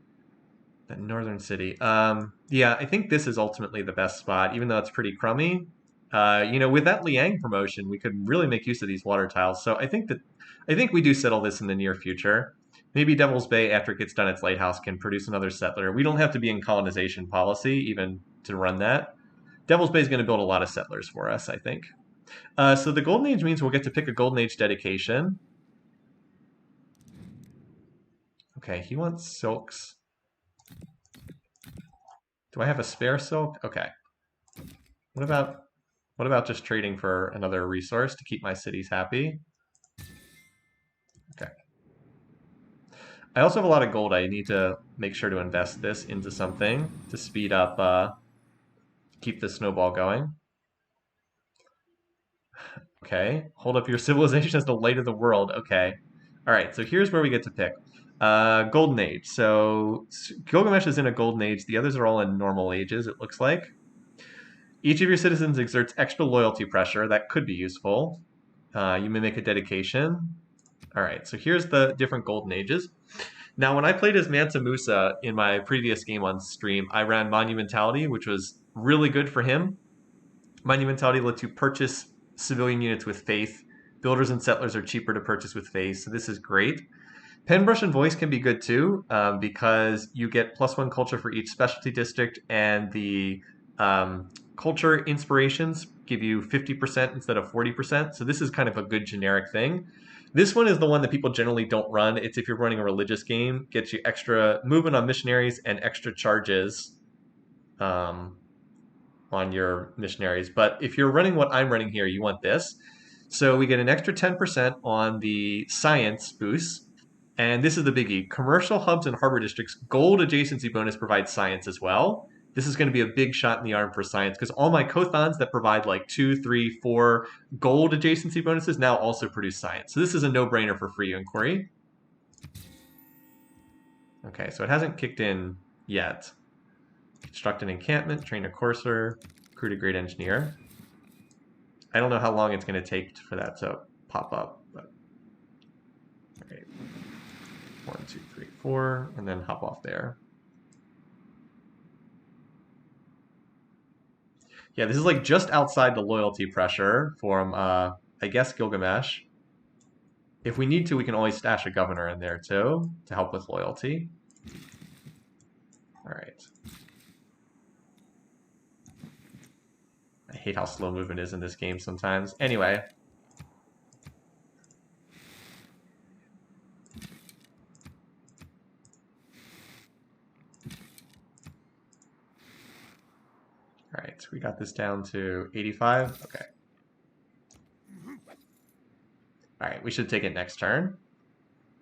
That northern city. Yeah, I think this is ultimately the best spot, even though it's pretty crummy. With that Liang promotion, we could really make use of these water tiles. So I think we do settle this in the near future. Maybe Devil's Bay, after it gets done its lighthouse, can produce another settler. We don't have to be in colonization policy even to run that. Devil's Bay is going to build a lot of settlers for us, I think. So the Golden Age means we'll get to pick a Golden Age dedication. Okay, he wants silks. Do I have a spare silk? Okay. What about just trading for another resource to keep my cities happy? Okay. I also have a lot of gold. I need to make sure to invest this into something to speed up, keep the snowball going. Okay. Hold up your civilization as the light of the world. Okay. All right. So here's where we get to pick. Golden Age. So Gilgamesh is in a golden age. The others are all in normal ages, it looks like. Each of your citizens exerts extra loyalty pressure. That could be useful. You may make a dedication. All right. So here's the different golden ages. Now, when I played as Mansa Musa in my previous game on stream, I ran Monumentality, which was really good for him. Monumentality lets you purchase civilian units with faith. Builders and settlers are cheaper to purchase with faith, so this is great. Penbrush and Voice can be good too, because you get +1 culture for each specialty district, and the culture inspirations give you 50% instead of 40%. So this is kind of a good generic thing. This one is the one that people generally don't run. It's if you're running a religious game, gets you extra movement on missionaries and extra charges on your missionaries. But if you're running what I'm running here, you want this. So we get an extra 10% on the science boost. And this is the biggie. Commercial hubs and harbor districts, gold adjacency bonus provides science as well. This is going to be a big shot in the arm for science because all my Kothans that provide like 2, 3, 4 gold adjacency bonuses now also produce science. So this is a no-brainer for free inquiry. Okay, so it hasn't kicked in yet. Construct an encampment, train a courser, recruit a great engineer. I don't know how long it's going to take for that to pop up. But okay, 1, 2, 3, 4, and then hop off there. Yeah, this is like just outside the loyalty pressure from, I guess, Gilgamesh. If we need to, we can always stash a governor in there too to help with loyalty. All right. I hate how slow movement is in this game sometimes. Anyway. All right, we got this down to 85. Okay. All right, we should take it next turn.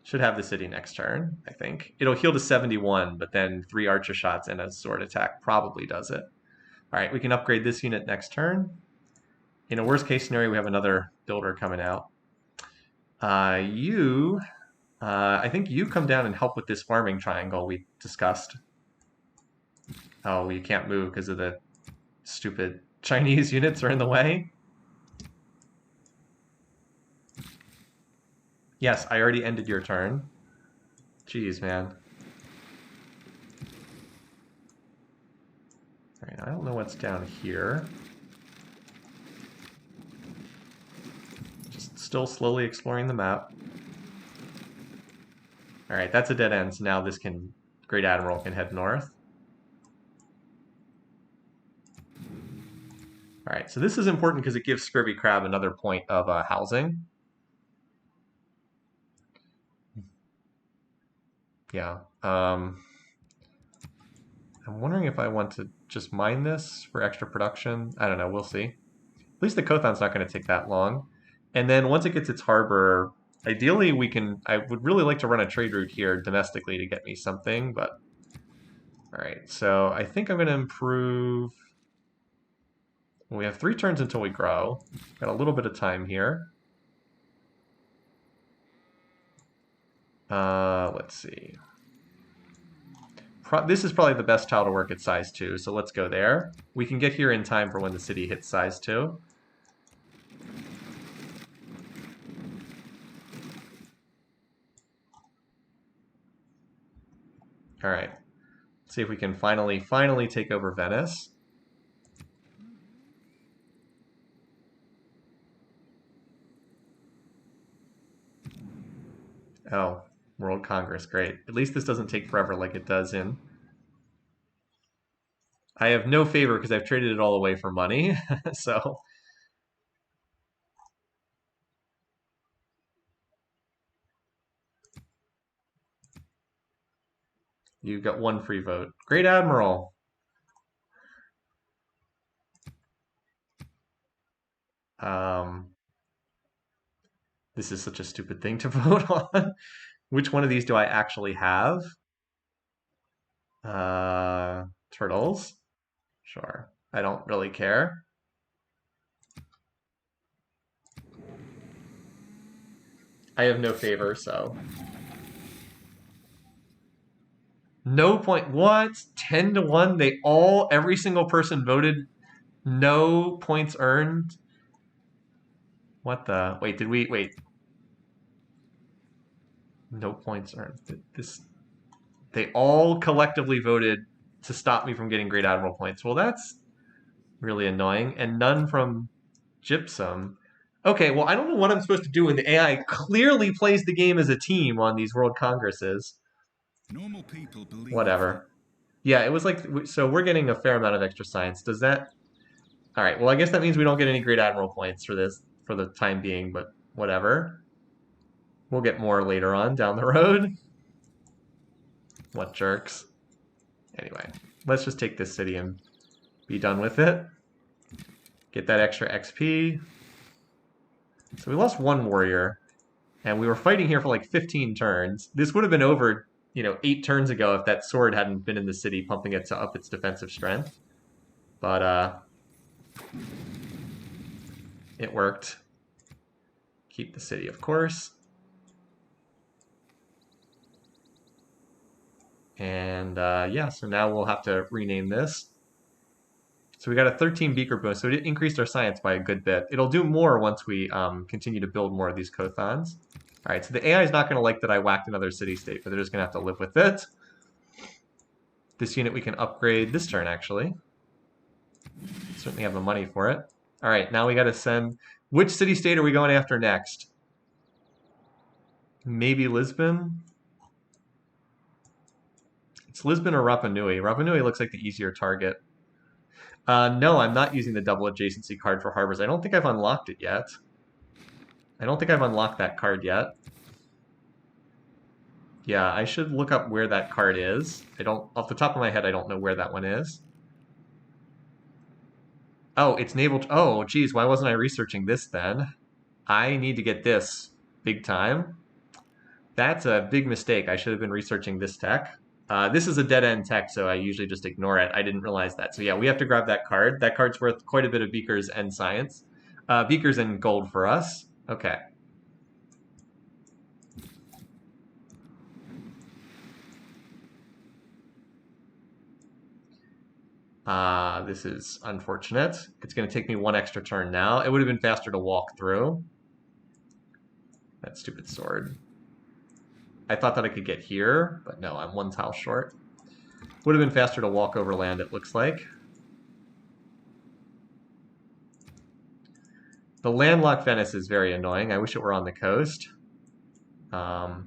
Should have the city next turn, I think. It'll heal to 71, but then 3 archer shots and a sword attack probably does it. All right, we can upgrade this unit next turn. In a worst case scenario, we have another builder coming out. I think you come down and help with this farming triangle we discussed. Oh, we can't move because of the stupid Chinese units are in the way. Yes, I already ended your turn. Jeez, man. All right, I don't know what's down here. Just still slowly exploring the map. All right, that's a dead end, so now this Great Admiral can head north. All right, so this is important because it gives Scurvy Crab another point of housing. Yeah. I'm wondering if I want to just mine this for extra production. I don't know. We'll see. At least the Kothan's not going to take that long. And then once it gets its harbor, ideally I would really like to run a trade route here domestically to get me something, but all right. So I think I'm going to improve. We have 3 turns until we grow. Got a little bit of time here. Let's see. This is probably the best tile to work at size 2, so let's go there. We can get here in time for when the city hits size 2. All right. Let's see if we can finally take over Venice. Oh, World Congress, great. At least this doesn't take forever like it does in... I have no favor because I've traded it all away for money. So you got one free vote. Great Admiral. Um, this is such a stupid thing to vote on. Which one of these do I actually have? Turtles. Sure. I don't really care. I have no favor, so. No point. What? 10 to 1? Every single person voted no points earned? What the? Wait, wait. No points earned. They all collectively voted to stop me from getting Great Admiral points. Well, that's really annoying. And none from Gypsum. Okay, well, I don't know what I'm supposed to do when the AI clearly plays the game as a team on these World Congresses. Normal people believe. Whatever. Yeah, it was like, so we're getting a fair amount of extra science. Does that? All right, well, I guess that means we don't get any Great Admiral points for this for the time being, but whatever. We'll get more later on down the road. What jerks. Anyway, let's just take this city and be done with it. Get that extra XP. So we lost one warrior, and we were fighting here for like 15 turns. This would have been over, 8 turns ago if that sword hadn't been in the city pumping it to up its defensive strength. But it worked. Keep the city, of course. And yeah, so now we'll have to rename this. So we got a 13 beaker bonus, so it increased our science by a good bit. It'll do more once we continue to build more of these Kothons. All right, so the AI is not going to like that I whacked another city-state, but they're just going to have to live with it. This unit we can upgrade this turn, actually. Certainly have the money for it. All right, now we got to send... Which city-state are we going after next? Maybe Lisbon? It's Lisbon or Rapa Nui. Rapa Nui looks like the easier target. No, I'm not using the double adjacency card for harbors. I don't think I've unlocked it yet. I don't think I've unlocked that card yet. Yeah, I should look up where that card is. Off the top of my head, I don't know where that one is. Oh, it's naval. Oh, geez, why wasn't I researching this then? I need to get this big time. That's a big mistake. I should have been researching this tech. This is a dead-end tech, so I usually just ignore it. I didn't realize that. So yeah, we have to grab that card. That card's worth quite a bit of beakers and science. Beakers and gold for us. Okay. This is unfortunate. It's going to take me one extra turn now. It would have been faster to walk through. That stupid sword. I thought that I could get here, but no, I'm one tile short. Would have been faster to walk over land, it looks like. The landlocked Venice is very annoying. I wish it were on the coast. But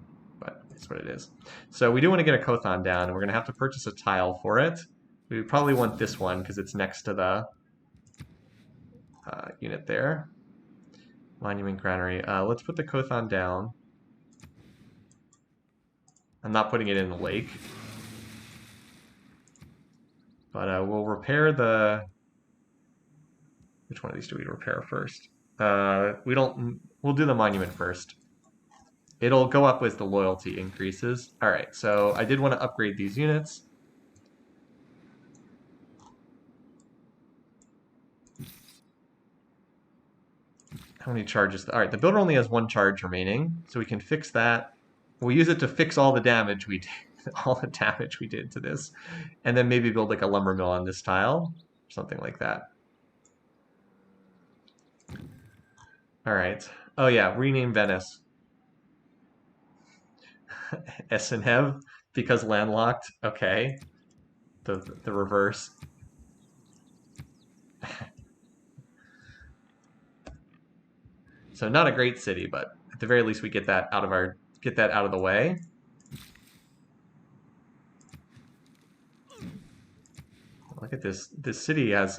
that's what it is. So we do want to get a Kothon down, and we're going to have to purchase a tile for it. We probably want this one because it's next to the unit there. Monument Granary. Let's put the Kothon down. I'm not putting it in the lake. But we'll repair the... Which one of these do we repair first? We'll do the monument first. It'll go up as the loyalty increases. All right, so I did want to upgrade these units. How many charges? All right, the builder only has one charge remaining, so we can fix that. We'll use it to fix all the damage we did, all the damage we did to this, and then maybe build like a lumber mill on this tile, something like that. All right. Oh yeah, rename Venice. Esenhev because landlocked. Okay. The reverse. So not a great city, but at the very least we get that out of the way. Look at this. This city has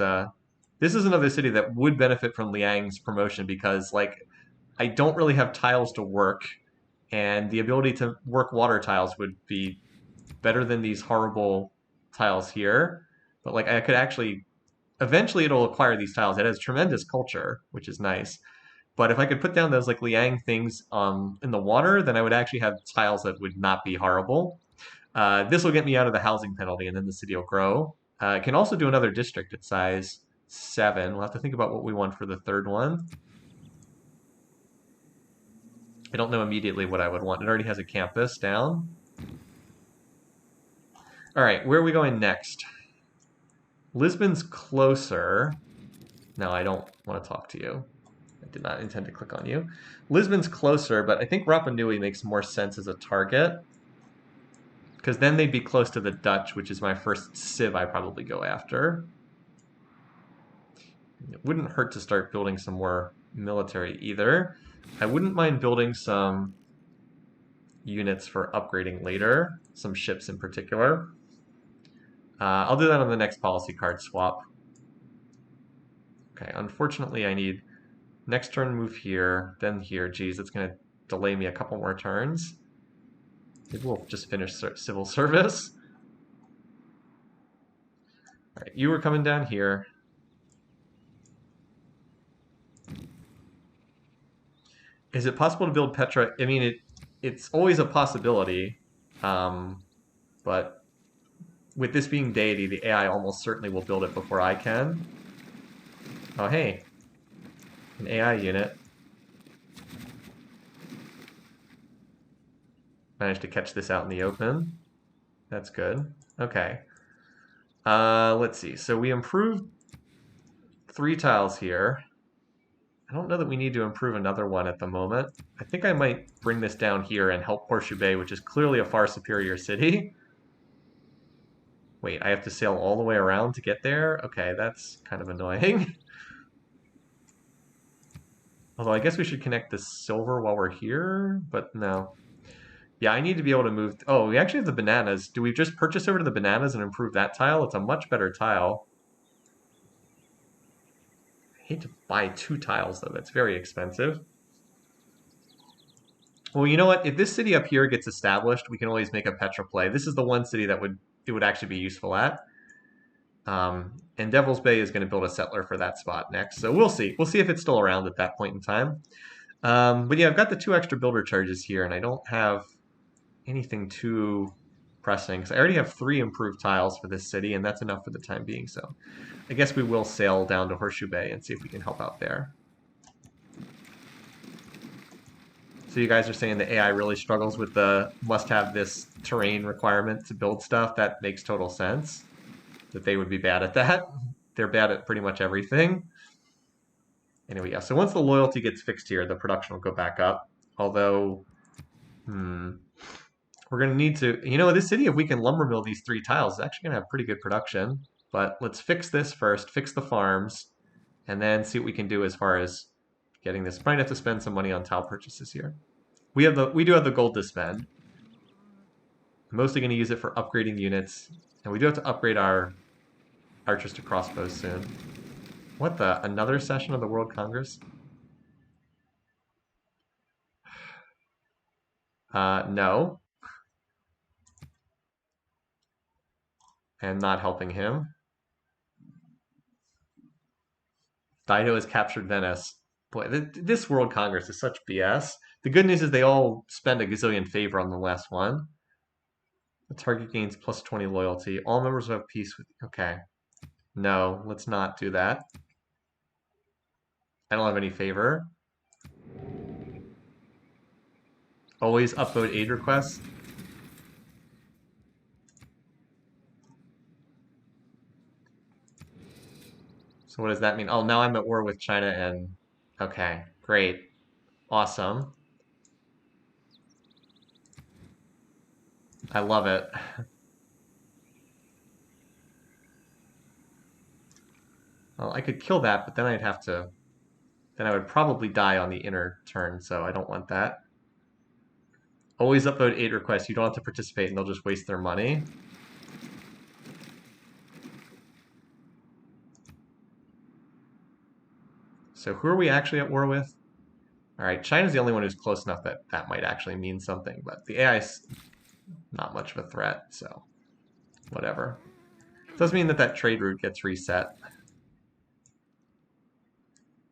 this is another city that would benefit from Liang's promotion because like I don't really have tiles to work, and the ability to work water tiles would be better than these horrible tiles here. But like I could actually eventually it'll acquire these tiles. It has tremendous culture, which is nice. But if I could put down those like Liang things in the water, then I would actually have tiles that would not be horrible. This will get me out of the housing penalty, and then the city will grow. I can also do another district at size 7. We'll have to think about what we want for the third one. I don't know immediately what I would want. It already has a campus down. All right, where are we going next? Lisbon's closer. No, I don't want to talk to you. I did not intend to click on you. Lisbon's closer, but I think Rapa Nui makes more sense as a target. Because then they'd be close to the Dutch, which is my first civ I probably go after. It wouldn't hurt to start building some more military either. I wouldn't mind building some units for upgrading later, some ships in particular. I'll do that on the next policy card swap. Okay, unfortunately I need next turn move here, then here. Geez, it's going to delay me a couple more turns. Maybe we'll just finish civil service. All right, you were coming down here. Is it possible to build Petra? I mean, it's always a possibility, but with this being deity, the AI almost certainly will build it before I can. Oh, hey, an AI unit. Managed to catch this out in the open. That's good. Okay. Let's see. So we improved 3 tiles here. I don't know that we need to improve another one at the moment. I think I might bring this down here and help Horseshoe Bay, which is clearly a far superior city. Wait, I have to sail all the way around to get there? Okay, that's kind of annoying. Although I guess we should connect the silver while we're here, but no. Yeah, I need to be able to move. Oh, we actually have the bananas. Do we just purchase over to the bananas and improve that tile? It's a much better tile. I hate to buy 2 tiles, though. That's very expensive. Well, you know what? If this city up here gets established, we can always make a Petra play. This is the one city that it would actually be useful at. And Devil's Bay is going to build a settler for that spot next. So we'll see. We'll see if it's still around at that point in time. But yeah, I've got the 2 extra builder charges here, and I don't have anything too pressing because I already have 3 improved tiles for this city, and that's enough for the time being. So I guess we will sail down to Horseshoe Bay and see if we can help out there. So you guys are saying the AI really struggles with the must have this terrain requirement to build stuff. That makes total sense that they would be bad at that. They're bad at pretty much everything. Anyway, yeah, so once the loyalty gets fixed here, the production will go back up. Although, we're going to need to, this city, if we can lumber mill these 3 tiles, is actually going to have pretty good production. But let's fix this first, fix the farms, and then see what we can do as far as getting this. Probably have to spend some money on tile purchases here. We do have the gold to spend. I'm mostly going to use it for upgrading units, and we do have to upgrade our archers to crossbows soon. What the? Another session of the World Congress? No. And not helping him. Dido has captured Venice. Boy, this World Congress is such BS. The good news is they all spend a gazillion favor on the last one. The target gains plus 20 loyalty. All members have peace with... Okay. No, let's not do that. I don't have any favor. Always upvote aid requests. So what does that mean? Oh, now I'm at war with China and... Okay, great. Awesome. I love it. Well, I could kill that, but then I'd have to... Then I would probably die on the inner turn, so I don't want that. Always upvote aid requests. You don't have to participate, and they'll just waste their money. So who are we actually at war with? All right, China's the only one who's close enough that that might actually mean something, but the AI's not much of a threat, so whatever. Does mean that that trade route gets reset.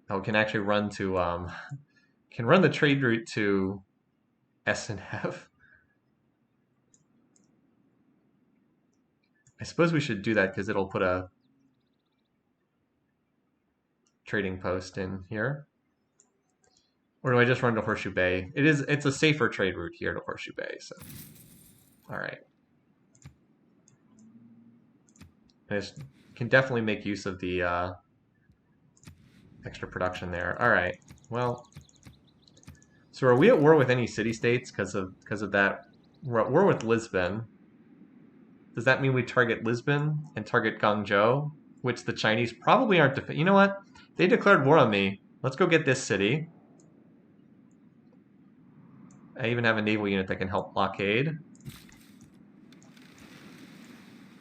Oh, we can actually run to can run the trade route to S and F. I suppose we should do that because it'll put a trading post in here. Or do I just run to Horseshoe Bay? It's a safer trade route here to Horseshoe Bay, so all right. I can definitely make use of the extra production there. All right. Well, so are we at war with any city-states because of that? We're at war with Lisbon. Does that mean we target Lisbon and target Guangzhou, which the Chinese probably aren't defending? You know what? They declared war on me. Let's go get this city. I even have a naval unit that can help blockade.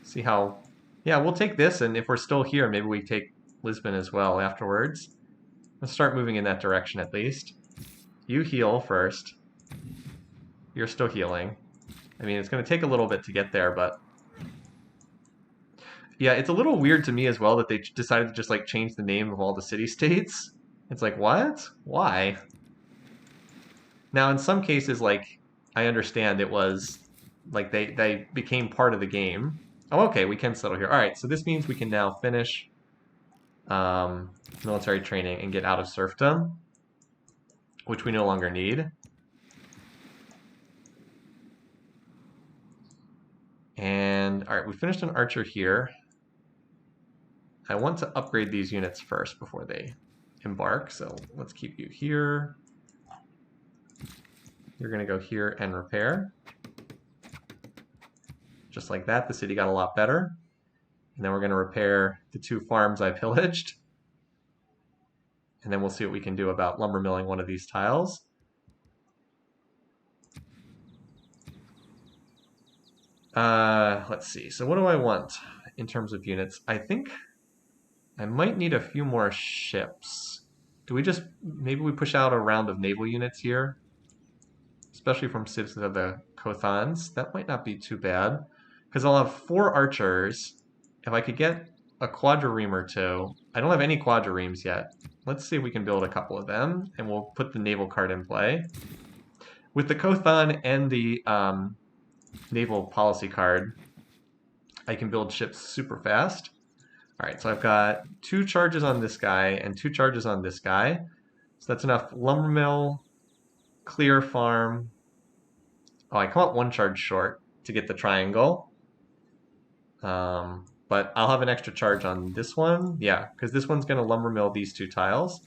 See how... Yeah, we'll take this, and if we're still here, maybe we take Lisbon as well afterwards. Let's start moving in that direction at least. You heal first. You're still healing. I mean, it's going to take a little bit to get there, but... Yeah, it's a little weird to me as well that they decided to just like change the name of all the city-states. It's like, what? Why? Now, in some cases, like, I understand it was like they became part of the game. Oh, okay, we can settle here. All right, so this means we can now finish military training and get out of serfdom, which we no longer need. And all right, we finished an archer here. I want to upgrade these units first before they embark, so let's keep you here. You're going to go here and repair. Just like that, the city got a lot better. And then we're going to repair the 2 farms I pillaged. And then we'll see what we can do about lumber milling one of these tiles. Let's see. So what do I want in terms of units? I think I might need a few more ships. Do we just, maybe we push out a round of naval units here? Especially from citizens of the Kothans. That might not be too bad. Because I'll have 4 archers. If I could get a quadrireme or 2. I don't have any quadriremes yet. Let's see if we can build a couple of them. And we'll put the naval card in play. With the Kothan and the naval policy card, I can build ships super fast. All right, so I've got 2 charges on this guy and 2 charges on this guy. So that's enough lumber mill, clear farm. Oh, I come up 1 charge short to get the triangle. But I'll have an extra charge on this one. Yeah, because this one's going to lumber mill these 2 tiles.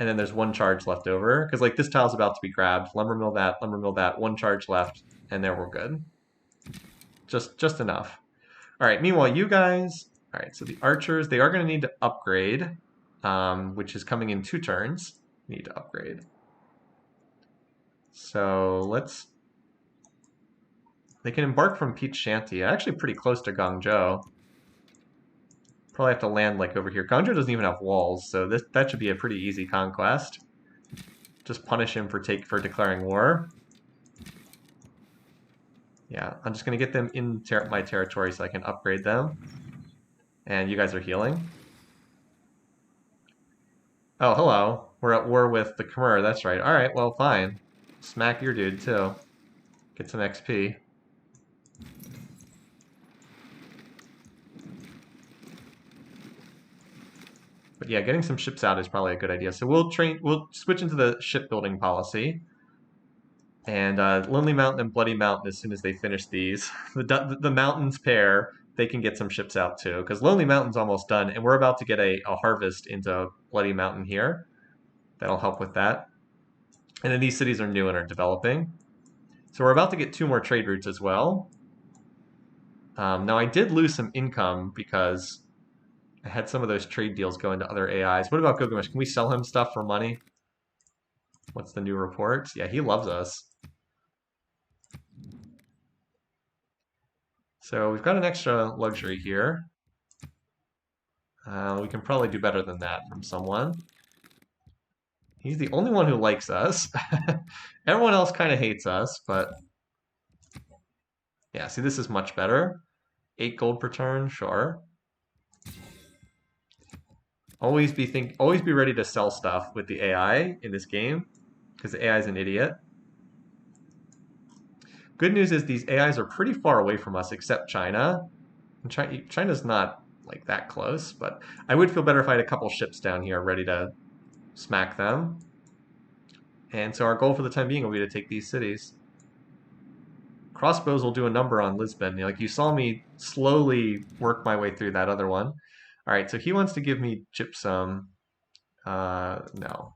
And then there's 1 charge left over. Because like this tile's about to be grabbed. Lumber mill that, 1 charge left. And there we're good. Just enough. All right, meanwhile, you guys... All right, so the archers, they are going to need to upgrade, which is coming in 2 turns. Need to upgrade. So let's... They can embark from Peach Shanty. Actually pretty close to Guangzhou. Probably have to land like over here. Guangzhou doesn't even have walls, so that should be a pretty easy conquest. Just punish him for declaring war. Yeah, I'm just going to get them in my territory so I can upgrade them. And you guys are healing. Oh, hello. We're at war with the Khmer. That's right. All right, well, fine. Smack your dude, too. Get some XP. But yeah, getting some ships out is probably a good idea. So we'll switch into the shipbuilding policy. And Lonely Mountain and Bloody Mountain, as soon as they finish these, the mountains pair, they can get some ships out too. Because Lonely Mountain's almost done, and we're about to get a harvest into Bloody Mountain here. That'll help with that. And then these cities are new and are developing. So we're about to get 2 more trade routes as well. Now I did lose some income because I had some of those trade deals go into other AIs. What about Gilgamesh? Can we sell him stuff for money? What's the new report? Yeah, he loves us. So we've got an extra luxury here. We can probably do better than that from someone. He's the only one who likes us. Everyone else kind of hates us, but yeah, see, this is much better. 8 gold per turn, sure. Always be ready to sell stuff with the AI in this game, because the AI is an idiot. Good news is these AIs are pretty far away from us, except China. China's not like that close, but I would feel better if I had a couple ships down here ready to smack them. And so our goal for the time being will be to take these cities. Crossbows will do a number on Lisbon. Like you saw me slowly work my way through that other one. All right, so he wants to give me gypsum. No. No,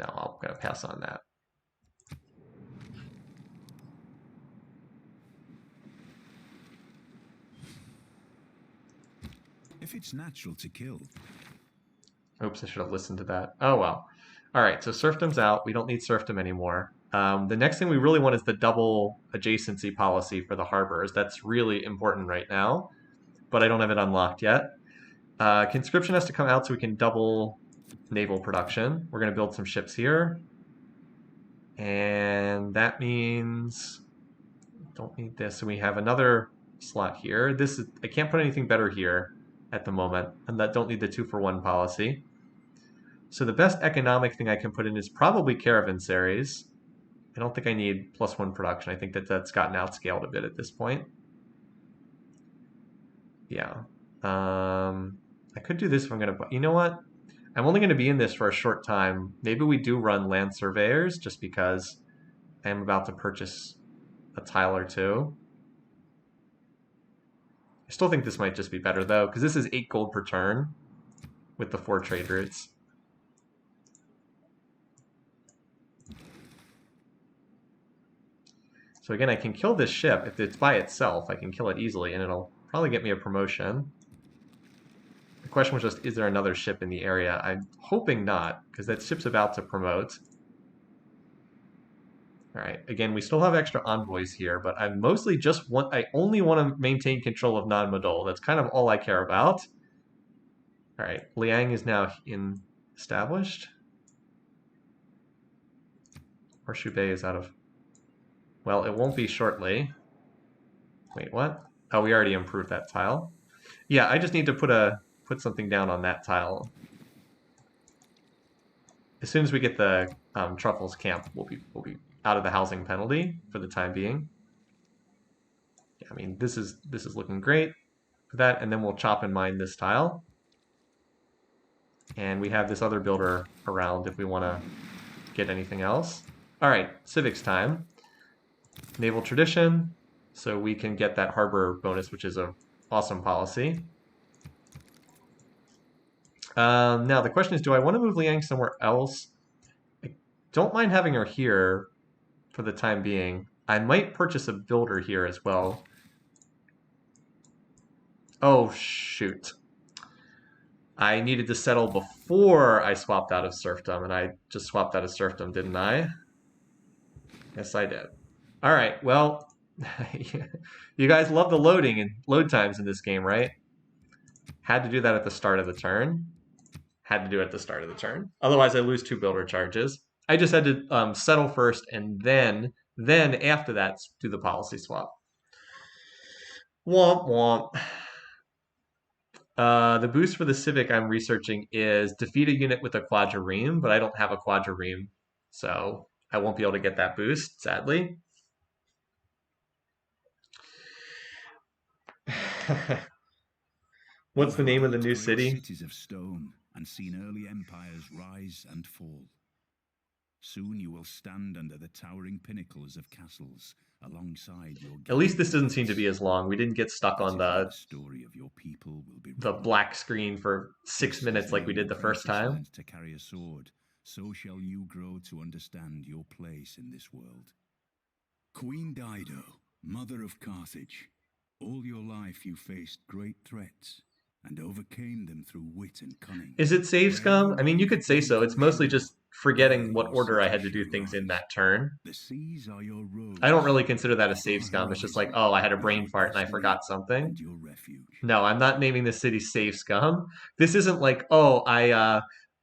I'm going to pass on that. If it's natural to kill. Oops, I should have listened to that. Oh, well. All right, so serfdom's out. We don't need serfdom anymore. The next thing we really want is the double adjacency policy for the harbors. That's really important right now, but I don't have it unlocked yet. Conscription has to come out so we can double naval production. We're going to build some ships here. And that means don't need this. So we have another slot here. I can't put anything better here at the moment, and that don't need the 2-for-1 policy. So the best economic thing I can put in is probably caravansaries. I don't think I need +1 production. I think that's gotten outscaled a bit at this point. Yeah. I could do this if I'm going to... You know what? I'm only going to be in this for a short time. Maybe we do run land surveyors just because I am about to purchase a tile or two. I still think this might just be better though, because this is 8 gold per turn with the 4 trade routes. So again, I can kill this ship. If it's by itself, I can kill it easily, and it'll probably get me a promotion. The question was just, is there another ship in the area? I'm hoping not, because that ship's about to promote. All right, again, we still have extra envoys here, but I only want to maintain control of non-Modol. That's kind of all I care about. All right, Liang is now established. Horseshoe Bay is out of... Well, it won't be shortly. Wait, what? Oh, we already improved that tile. Yeah, I just need to put something down on that tile. As soon as we get the Truffles camp, we'll be out of the housing penalty for the time being. Yeah, I mean, this is looking great for that, and then we'll chop and mine this tile. And we have this other builder around if we want to get anything else. All right, civics time. Naval tradition, so we can get that harbor bonus, which is an awesome policy. Now the question is, do I want to move Liang somewhere else? I don't mind having her here for the time being. I might purchase a builder here as well. Oh, shoot. I needed to settle before I swapped out of serfdom, and I just swapped out of serfdom, didn't I? Yes, I did. All right, well, you guys love the loading and load times in this game, right? Had to do that at the start of the turn. Had to do it at the start of the turn. Otherwise, I lose 2 builder charges. I just had to settle first, and then after that, do the policy swap. Womp womp. The boost for the Civic I'm researching is defeat a unit with a quadrireme, but I don't have a quadrireme, so I won't be able to get that boost, sadly. What's the name of the new city? Cities of stone and seen early empires rise and fall. Soon you will stand under the towering pinnacles of castles alongside your... At least this doesn't seem to be as long. We didn't get stuck on the story of your people will be the black screen for 6 minutes like we did the first time. To carry a sword, so shall you grow to understand your place in this world. Queen Dido, mother of Carthage, all your life you faced great threats and overcame them through wit and cunning. Is it save scum? I mean, you could say so. It's mostly just forgetting what order I had to do things in that turn. The seas are your roads. I don't really consider that a save scum. It's just like, oh, I had a brain fart and I forgot something. No, I'm not naming the city save scum. This isn't like, oh,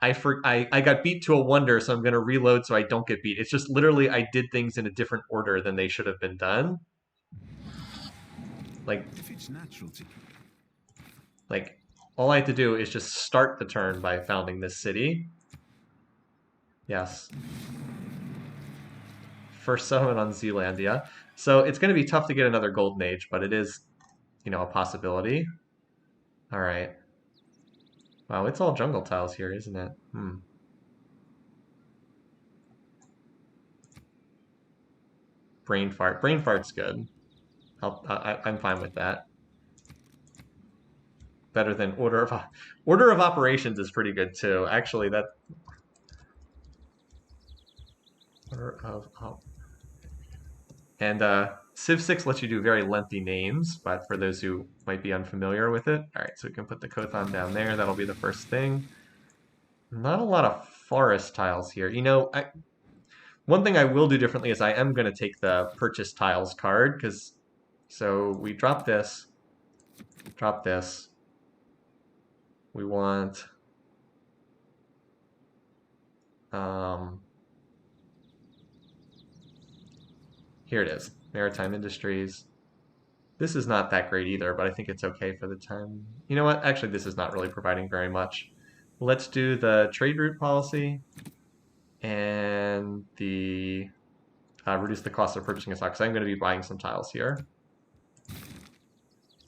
I got beat to a wonder, so I'm going to reload so I don't get beat. It's just literally I did things in a different order than they should have been done. Like, If it's natural to like all I had to do is just start the turn by founding this city. Yes. First settlement on Zealandia. So it's going to be tough to get another golden age, but it is, a possibility. All right. Wow, it's all jungle tiles here, isn't it? Brain fart. Brain fart's good. I'm fine with that. Better than order of operations is pretty good too. Actually, that order of and Civ 6 lets you do very lengthy names, but for those who might be unfamiliar with it, all right, so we can put the Kothon down there. That'll be the first thing. Not a lot of forest tiles here. One thing I will do differently is I am going to take the purchase tiles card because so we drop this. We want here it is, Maritime Industries. This is not that great either, but I think it's okay for the time. You know what? Actually, this is not really providing very much. Let's do the trade route policy and the reduce the cost of purchasing a stock. So I'm going to be buying some tiles here.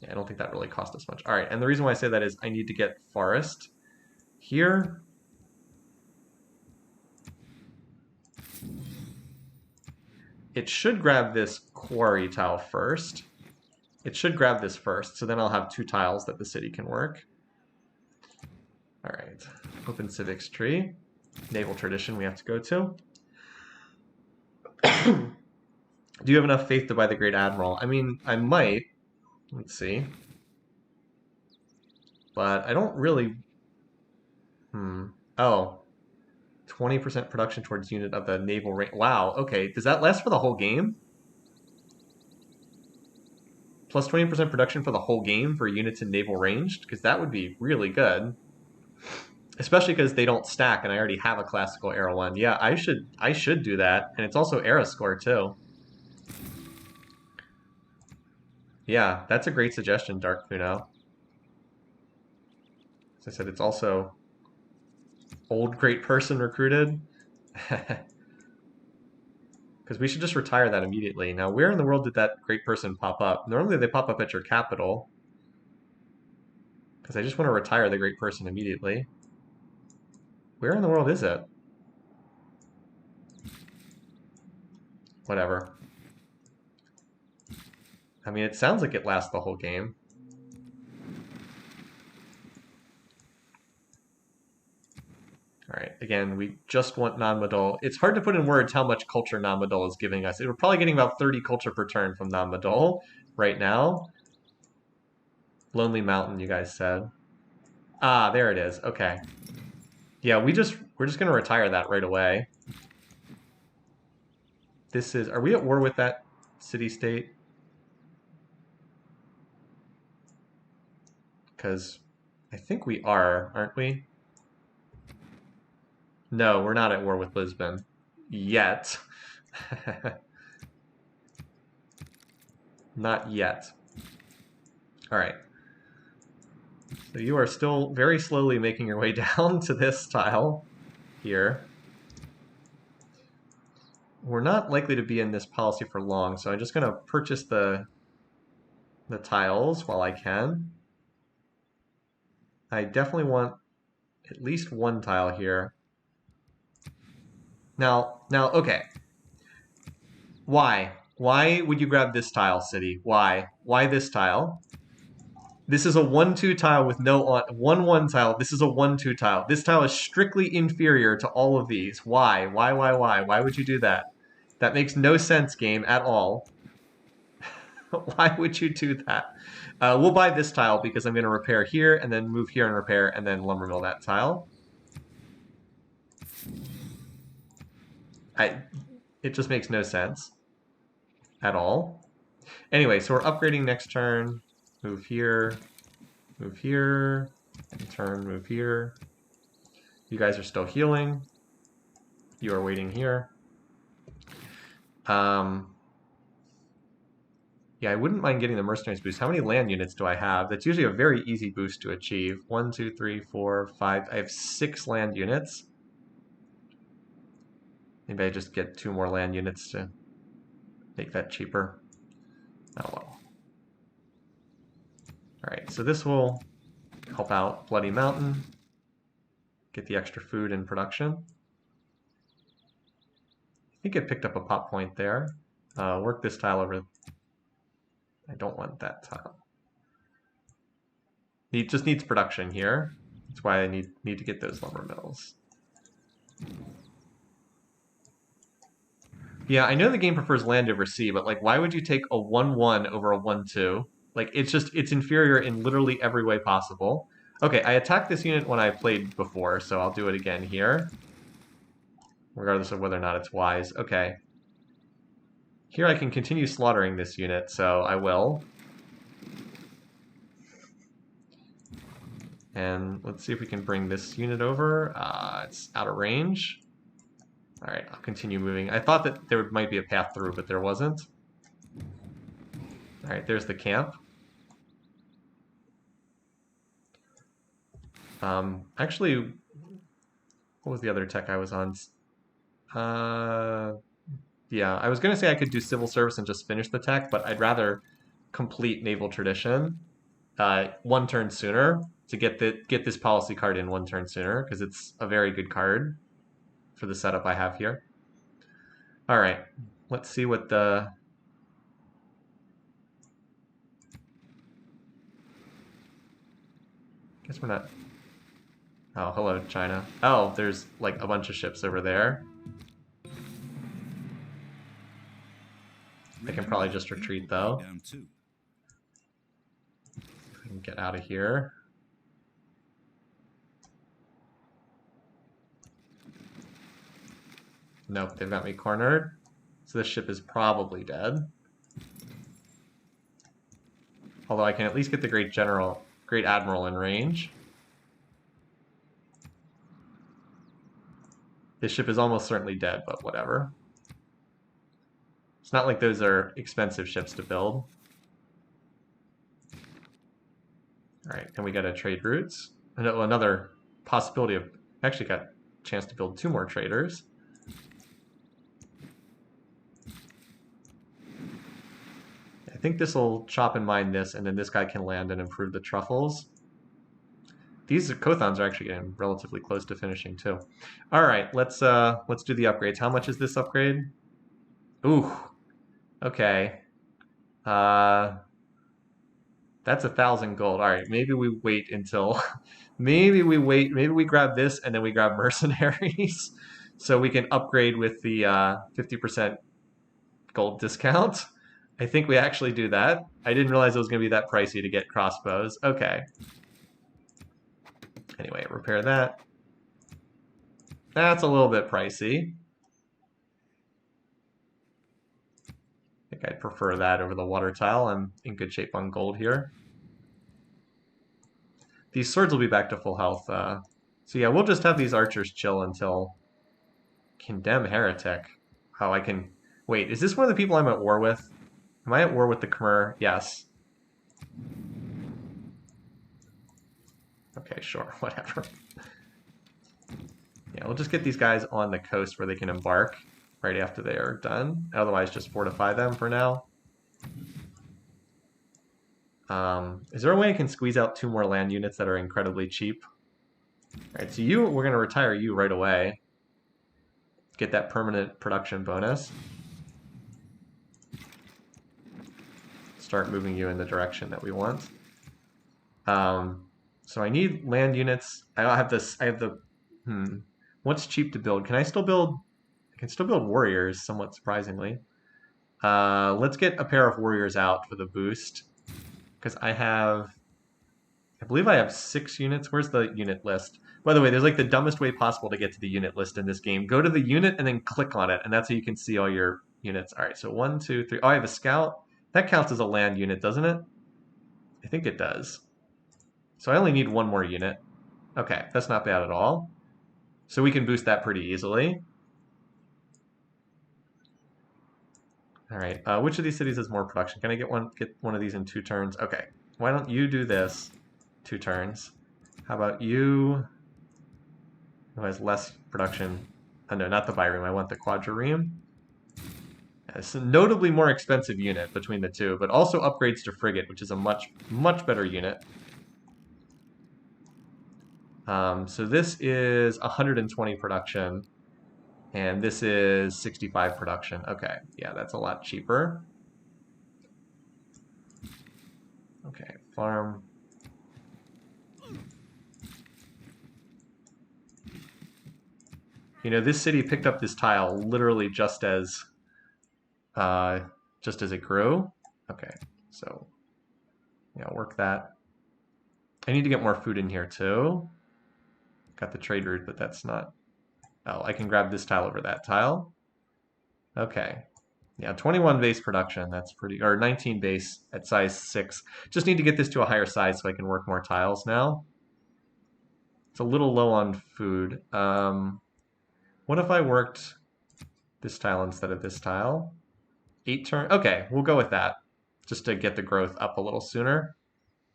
Yeah, I don't think that really cost us much. All right, and the reason why I say that is I need to get forest here. It should grab this quarry tile first. It should grab this first, so then I'll have 2 tiles that the city can work. All right, open civics tree. Naval tradition we have to go to. Do you have enough faith to buy the Great Admiral? I mean, I might. Let's see. But I don't really... Oh. 20% production towards unit of the naval range. Wow, okay. Does that last for the whole game? Plus 20% production for the whole game for units in naval ranged? Because that would be really good. Especially because they don't stack and I already have a classical era one. Yeah, I should do that. And it's also era score too. Yeah, that's a great suggestion, Dark Kuno. As I said, it's also old great person recruited. Because we should just retire that immediately. Now, where in the world did that great person pop up? Normally they pop up at your capital. Because I just want to retire the great person immediately. Where in the world is it? Whatever. I mean, it sounds like it lasts the whole game. All right, again, we just want non-Modal. It's hard to put in words how much culture non-Modal is giving us. We're probably getting about 30 culture per turn from non-Modal right now. Lonely Mountain, you guys said. Ah, there it is. Okay. Yeah, we're just going to retire that right away. This is... Are we at war with that city-state? Because I think we are, aren't we? No, we're not at war with Lisbon. Yet. Not yet. All right. So you are still very slowly making your way down to this tile here. We're not likely to be in this policy for long, so I'm just going to purchase the tiles while I can. I definitely want at least 1 tile here. Now, okay. Why? Why would you grab this tile, City? Why? Why this tile? This is a 1-2 tile with no 1-1 tile. This is a 1-2 tile. This tile is strictly inferior to all of these. Why? Why? Why would you do that? That makes no sense, game, at all. Why would you do that? We'll buy this tile because I'm going to repair here and then move here and repair and then lumber mill that tile. It just makes no sense at all. Anyway, so we're upgrading next turn. Move here, and turn, move here. You guys are still healing. You are waiting here. Yeah, I wouldn't mind getting the mercenaries boost. How many land units do I have? That's usually a very easy boost to achieve. 1, 2, 3, 4, 5. I have 6 land units. Maybe I just get 2 more land units to make that cheaper. Oh well. Alright, so this will help out Bloody Mountain. Get the extra food and production. I think it picked up a pop point there. Work this tile over. I don't want that tile. It just needs production here. That's why I need to get those lumber mills. Yeah, I know the game prefers land over sea, but like, why would you take a 1-1 over a 1-2? Like, it's inferior in literally every way possible. Okay, I attacked this unit when I played before, so I'll do it again here. Regardless of whether or not it's wise. Okay. Here I can continue slaughtering this unit, so I will. And let's see if we can bring this unit over. It's out of range. All right, I'll continue moving. I thought that there might be a path through, but there wasn't. All right, there's the camp. Actually, what was the other tech I was on? Yeah, I was going to say I could do civil service and just finish the tech, but I'd rather complete naval tradition 1 turn sooner to get this policy card in 1 turn sooner, because it's a very good card for the setup I have here. All right, let's see what the... Guess we're not... Oh, hello, China. Oh, there's like a bunch of ships over there. I can probably just retreat, though. I can get out of here. Nope, they've got me cornered. So this ship is probably dead. Although I can at least get the Great Admiral in range. This ship is almost certainly dead, but whatever. It's not like those are expensive ships to build. All right, and we got a trade routes. Another possibility of... Actually got a chance to build 2 more traders. I think this will chop and mine this, and then this guy can land and improve the truffles. These Kothons are actually getting relatively close to finishing too. All right, let's do the upgrades. How much is this upgrade? Ooh, okay. That's 1,000 gold. All right, maybe we wait until, maybe we grab this and then we grab mercenaries, so we can upgrade with the 50% gold discount. I think we actually do that. I didn't realize it was going to be that pricey to get crossbows. Okay. Anyway, repair that. That's a little bit pricey. I think I'd prefer that over the water tile. I'm in good shape on gold here. These swords will be back to full health. So yeah, we'll just have these archers chill until... Condemn Heretic. Oh, I can... Wait, is this one of the people I'm at war with? Am I at war with the Khmer? Yes. Okay, sure, whatever. Yeah, we'll just get these guys on the coast where they can embark right after they are done. Otherwise, just fortify them for now. Is there a way I can squeeze out 2 more land units that are incredibly cheap? All right, so we're going to retire you right away. Get that permanent production bonus. Start moving you in the direction that we want. So I need land units. I have this. I have the. What's cheap to build? Can I still build? I can still build warriors, somewhat surprisingly. Let's get a pair of warriors out for the boost, because I believe I have 6 units. Where's the unit list? By the way, there's like the dumbest way possible to get to the unit list in this game. Go to the unit and then click on it, and that's how you can see all your units. All right, so 1, 2, 3. Oh, I have a scout. That counts as a land unit, doesn't it? I think it does. So I only need 1 more unit. Okay, that's not bad at all. So we can boost that pretty easily. All right, which of these cities has more production? Can I get one of these in 2 turns? Okay, why don't you do this 2 turns? How about you, who has less production? Oh, no, not the bireme. I want the quadrireme. It's a notably more expensive unit between the two, but also upgrades to frigate, which is a much, much better unit. So this is 120 production, and this is 65 production. Okay, yeah, that's a lot cheaper. Okay, farm. You know, this city picked up this tile literally uh, just as it grew. Okay, so yeah, work that. I need to get more food in here too. Got the trade route, but that's not. Oh, I can grab this tile over that tile. Okay. Yeah, 21 base production. That's pretty, or 19 base at size 6. Just need to get this to a higher size so I can work more tiles now. It's a little low on food. What if I worked this tile instead of this tile? 8 turn. Okay, we'll go with that. Just to get the growth up a little sooner.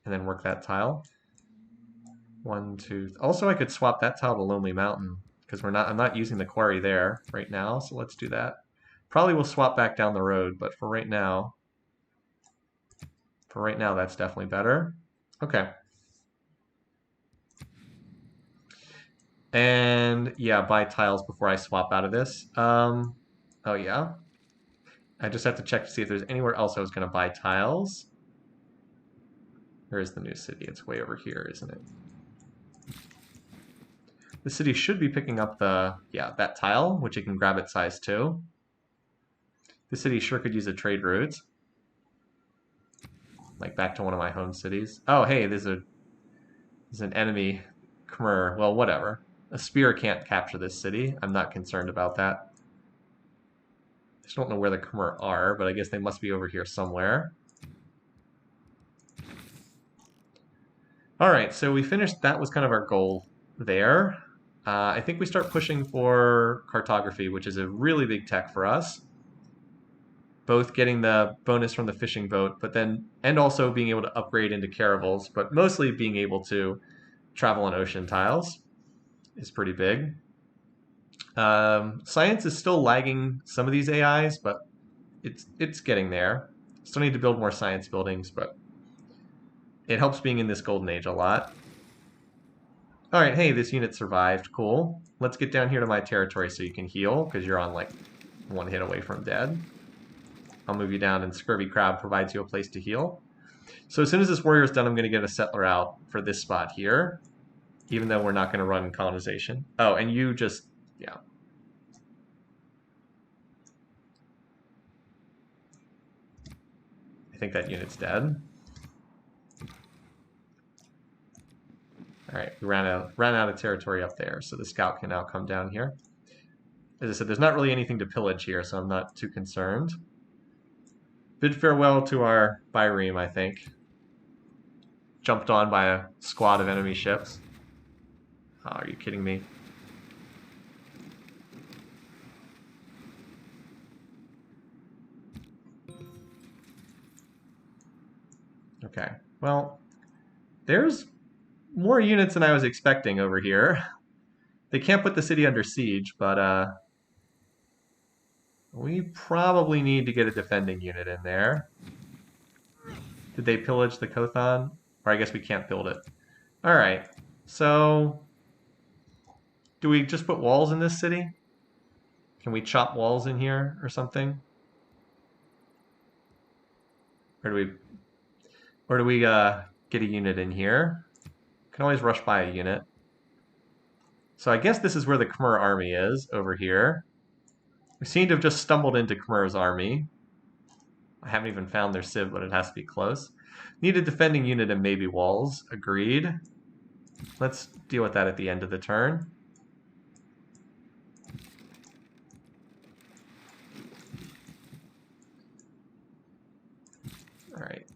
And then work that tile. 1, 2. Also, I could swap that tile to Lonely Mountain because I'm not using the quarry there right now. So let's do that. Probably will swap back down the road, but for right now, that's definitely better. Okay. And yeah, buy tiles before I swap out of this. Oh yeah. I just have to check to see if there's anywhere else I was going to buy tiles. Where is the new city? It's way over here, isn't it? The city should be picking up that tile, which it can grab at size 2. The city sure could use a trade route. Like back to one of my home cities. Oh, hey, there's an enemy Khmer. Well, whatever. A spear can't capture this city. I'm not concerned about that. I just don't know where the Khmer are, but I guess they must be over here somewhere. All right, so we finished. That was kind of our goal there. I think we start pushing for cartography, which is a really big tech for us. Both getting the bonus from the fishing boat, and also being able to upgrade into caravels, but mostly being able to travel on ocean tiles is pretty big. Science is still lagging some of these AIs, but it's getting there. Still need to build more science buildings, but it helps being in this golden age a lot. All right, hey, this unit survived. Cool. Let's get down here to my territory so you can heal, because you're on like 1 hit away from dead. I'll move you down, and Scurvy Crab provides you a place to heal. So as soon as this warrior is done, I'm going to get a settler out for this spot here, even though we're not going to run colonization. Oh, and you just, yeah. I think that unit's dead. All right, we ran out of territory up there, so the scout can now come down here. As I said, there's not really anything to pillage here, so I'm not too concerned. Bid farewell to our bireme, I think. Jumped on by a squad of enemy ships. Oh, are you kidding me? Okay, well, there's more units than I was expecting over here. They can't put the city under siege, but we probably need to get a defending unit in there. Did they pillage the Kothon? Or I guess we can't build it. All right, so do we just put walls in this city? Can we chop walls in here or something? Or do we get a unit in here? Can always rush by a unit. So I guess this is where the Khmer army is, over here. We seem to have just stumbled into Khmer's army. I haven't even found their civ, but it has to be close. Need a defending unit and maybe walls. Agreed. Let's deal with that at the end of the turn. All right.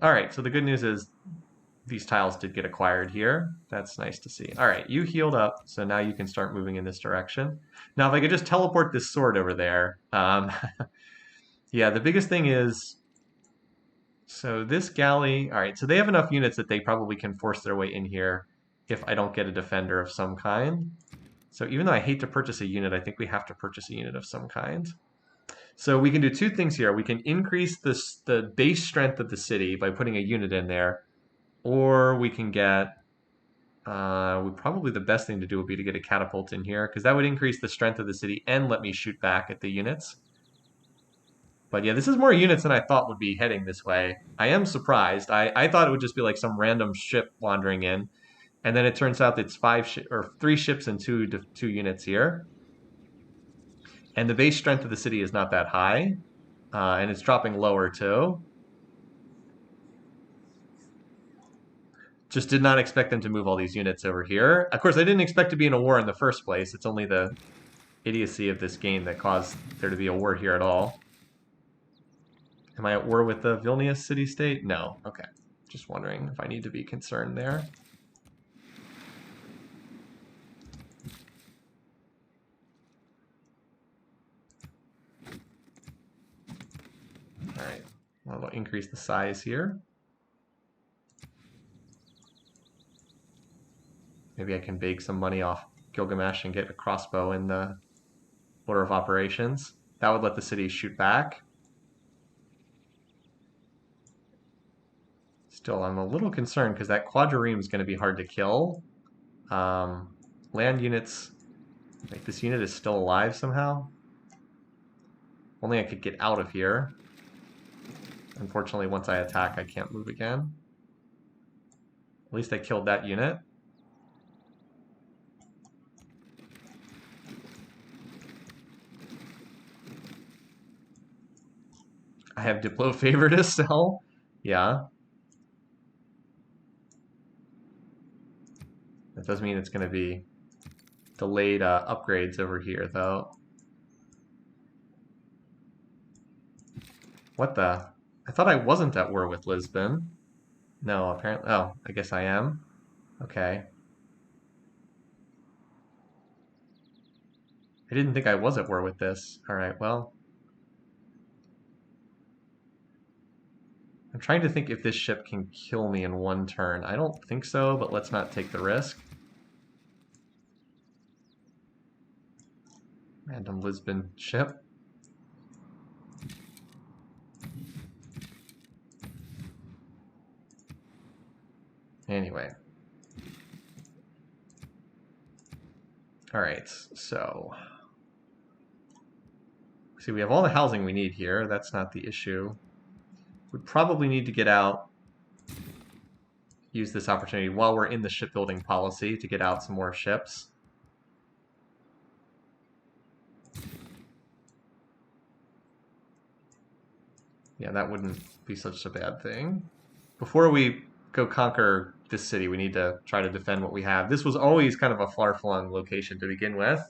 All right, so the good news is these tiles did get acquired here. That's nice to see. All right, you healed up, so now you can start moving in this direction. Now, if I could just teleport this sword over there. Yeah, the biggest thing is, so this galley, all right, so they have enough units that they probably can force their way in here if I don't get a defender of some kind. So even though I hate to purchase a unit, I think we have to purchase a unit of some kind. So we can do two things here. We can increase the base strength of the city by putting a unit in there, or we can get, probably the best thing to do would be to get a catapult in here, because that would increase the strength of the city and let me shoot back at the units. But yeah, this is more units than I thought would be heading this way. I am surprised. I thought it would just be like some random ship wandering in, and then it turns out it's three ships and two units here. And the base strength of the city is not that high, and it's dropping lower too. Just did not expect them to move all these units over here. Of course, I didn't expect to be in a war in the first place. It's only the idiocy of this game that caused there to be a war here at all. Am I at war with the Vilnius city-state? No. Okay. Just wondering if I need to be concerned there. All right. Well, I'll increase the size here. Maybe I can bake some money off Gilgamesh and get a crossbow in the order of operations. That would let the city shoot back. Still, I'm a little concerned because that quadrireme is going to be hard to kill. Land units, like this unit is still alive somehow. Only I could get out of here. Unfortunately, once I attack, I can't move again. At least I killed that unit. I have Diplo favor to sell. Yeah. That does mean it's going to be delayed upgrades over here, though. What the? I thought I wasn't at war with Lisbon. No, apparently. Oh, I guess I am. Okay. I didn't think I was at war with this. All right, well. I'm trying to think if this ship can kill me in one turn. I don't think so, but let's not take the risk. Random Lisbon ship. Anyway. All right, so... See, we have all the housing we need here. That's not the issue. We probably need to get out, use this opportunity while we're in the shipbuilding policy to get out some more ships. Yeah, that wouldn't be such a bad thing. Before we go conquer this city, we need to try to defend what we have. This was always kind of a far-flung location to begin with.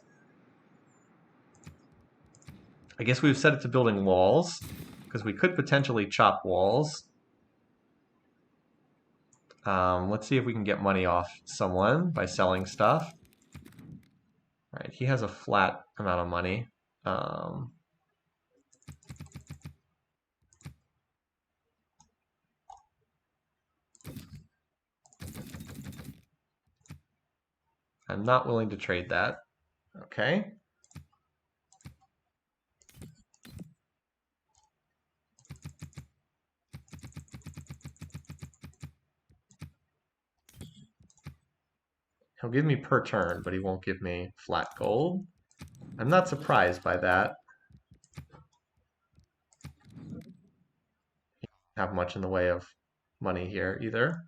I guess we've set it to building walls, because we could potentially chop walls. Let's see if we can get money off someone by selling stuff. All right, he has a flat amount of money. I'm not willing to trade that. Okay. He'll give me per turn, but he won't give me flat gold. I'm not surprised by that. He doesn't have much in the way of money here either.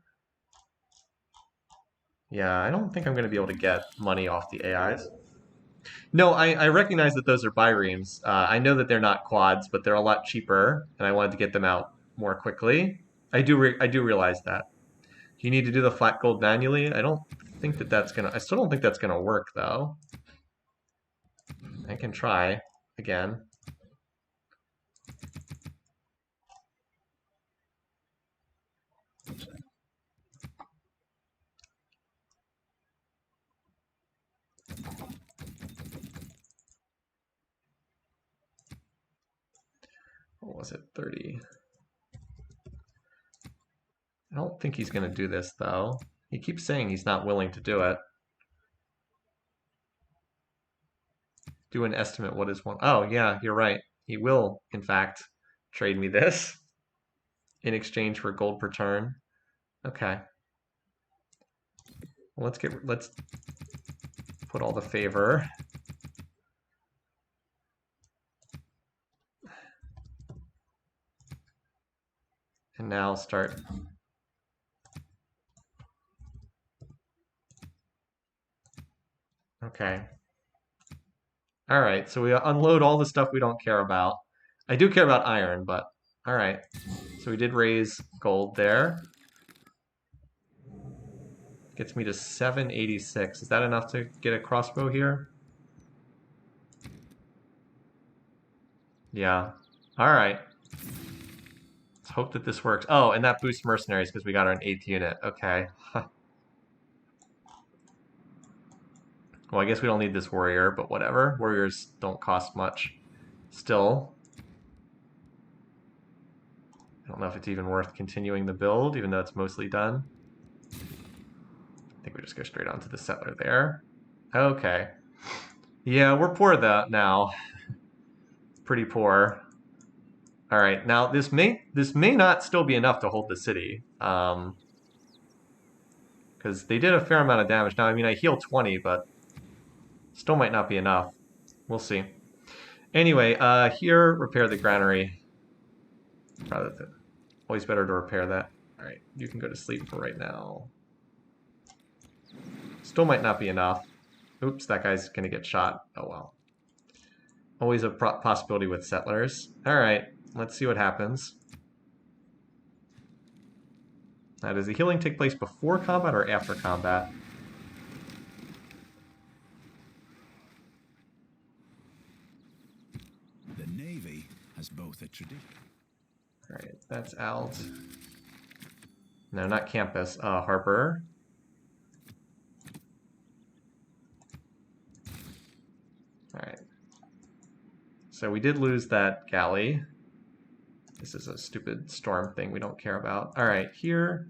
Yeah, I don't think I'm going to be able to get money off the AIs. No, I recognize that those are biremes. I know that they're not quads, but they're a lot cheaper, and I wanted to get them out more quickly. I do realize that. You need to do the flat gold manually. I don't think that that's gonna. I still don't think that's gonna work though. I can try again. What was it? 30. I don't think he's going to do this, though. He keeps saying he's not willing to do it. Do an estimate. What is one? Oh, yeah, you're right. He will, in fact, trade me this in exchange for gold per turn. Okay. Well, let's put all the favor. And now start. Okay. All right, so we unload all the stuff we don't care about. I do care about iron, but all right. So we did raise gold there. Gets me to 786. Is that enough to get a crossbow here? Yeah. All right. Let's hope that this works. Oh, and that boosts mercenaries because we got our 8th unit. Okay. Well, I guess we don't need this warrior, but whatever. Warriors don't cost much. Still. I don't know if it's even worth continuing the build, even though it's mostly done. I think we just go straight on to the settler there. Okay. Yeah, we're poor now. It's pretty poor. All right, now this may not still be enough to hold the city, because they did a fair amount of damage. Now, I mean, I heal 20, but still might not be enough. We'll see. Anyway, here, repair the granary. Always better to repair that. All right, you can go to sleep for right now. Still might not be enough. Oops, that guy's gonna get shot. Oh well. Always a possibility with settlers. All right, let's see what happens. Now, does the healing take place before combat or after combat? The Navy has both a tradition. All right, that's out. No, not campus. Harbor. All right. So we did lose that galley. This is a stupid storm thing we don't care about. All right, here.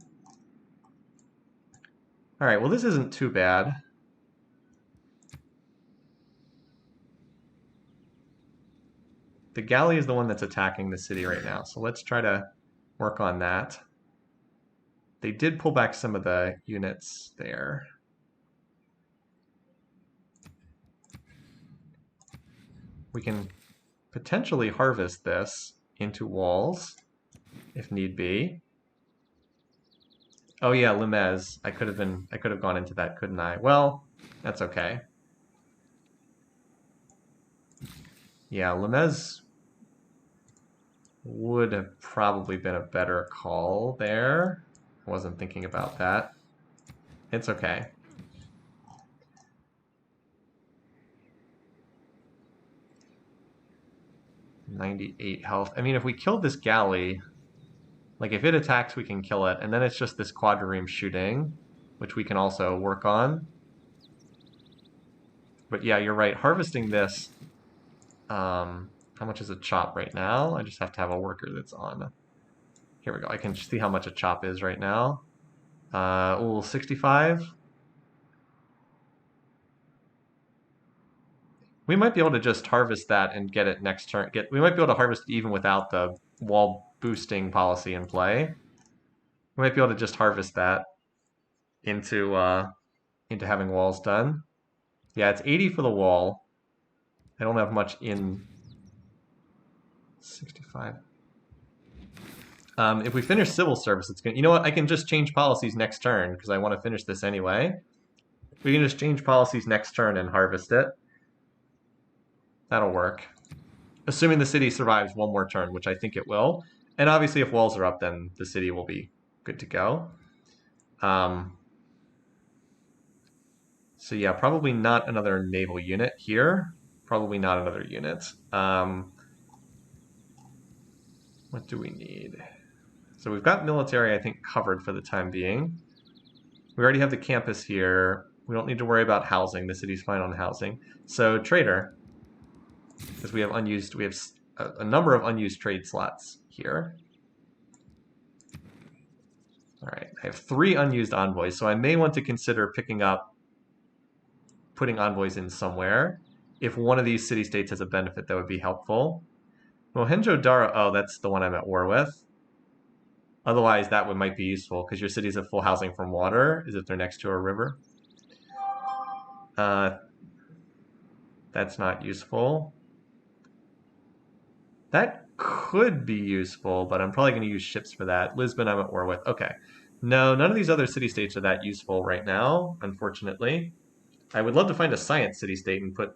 All right, well, this isn't too bad. The galley is the one that's attacking the city right now, so let's try to work on that. They did pull back some of the units there. We can potentially harvest this into walls if need be. Oh yeah, Lemez. I could have gone into that, couldn't I? Well, that's okay. Yeah, Lemez would have probably been a better call there. I wasn't thinking about that. It's okay. .98 health. I mean, if we killed this galley, like if it attacks, we can kill it, and then it's just this quadrireme shooting, which we can also work on. But yeah, you're right. Harvesting this, how much is a chop right now? I just have to have a worker that's on. Here we go. I can see how much a chop is right now. 65. We might be able to just harvest that and get it next turn. We might be able to harvest it even without the wall boosting policy in play. We might be able to just harvest that into having walls done. Yeah, it's 80 for the wall. I don't have much in 65. If we finish civil service, it's gonna. You know what? I can just change policies next turn because I want to finish this anyway. We can just change policies next turn and harvest it. That'll work. Assuming the city survives one more turn, which I think it will. And obviously, if walls are up, then the city will be good to go. So yeah, probably not another naval unit here. Probably not another unit. What do we need? So we've got military, I think, covered for the time being. We already have the campus here. We don't need to worry about housing. The city's fine on housing. So trader, because we have unused, we have a number of unused trade slots here. All right, I have 3 unused envoys, so I may want to consider putting envoys in somewhere. If one of these city-states has a benefit, that would be helpful. Mohenjo-Daro, oh, that's the one I'm at war with. Otherwise, that one might be useful, because your cities have full housing from water, as if they're next to a river. That's not useful. That could be useful, but I'm probably going to use ships for that. Lisbon, I'm at war with. Okay. No, none of these other city-states are that useful right now, unfortunately. I would love to find a science city-state and put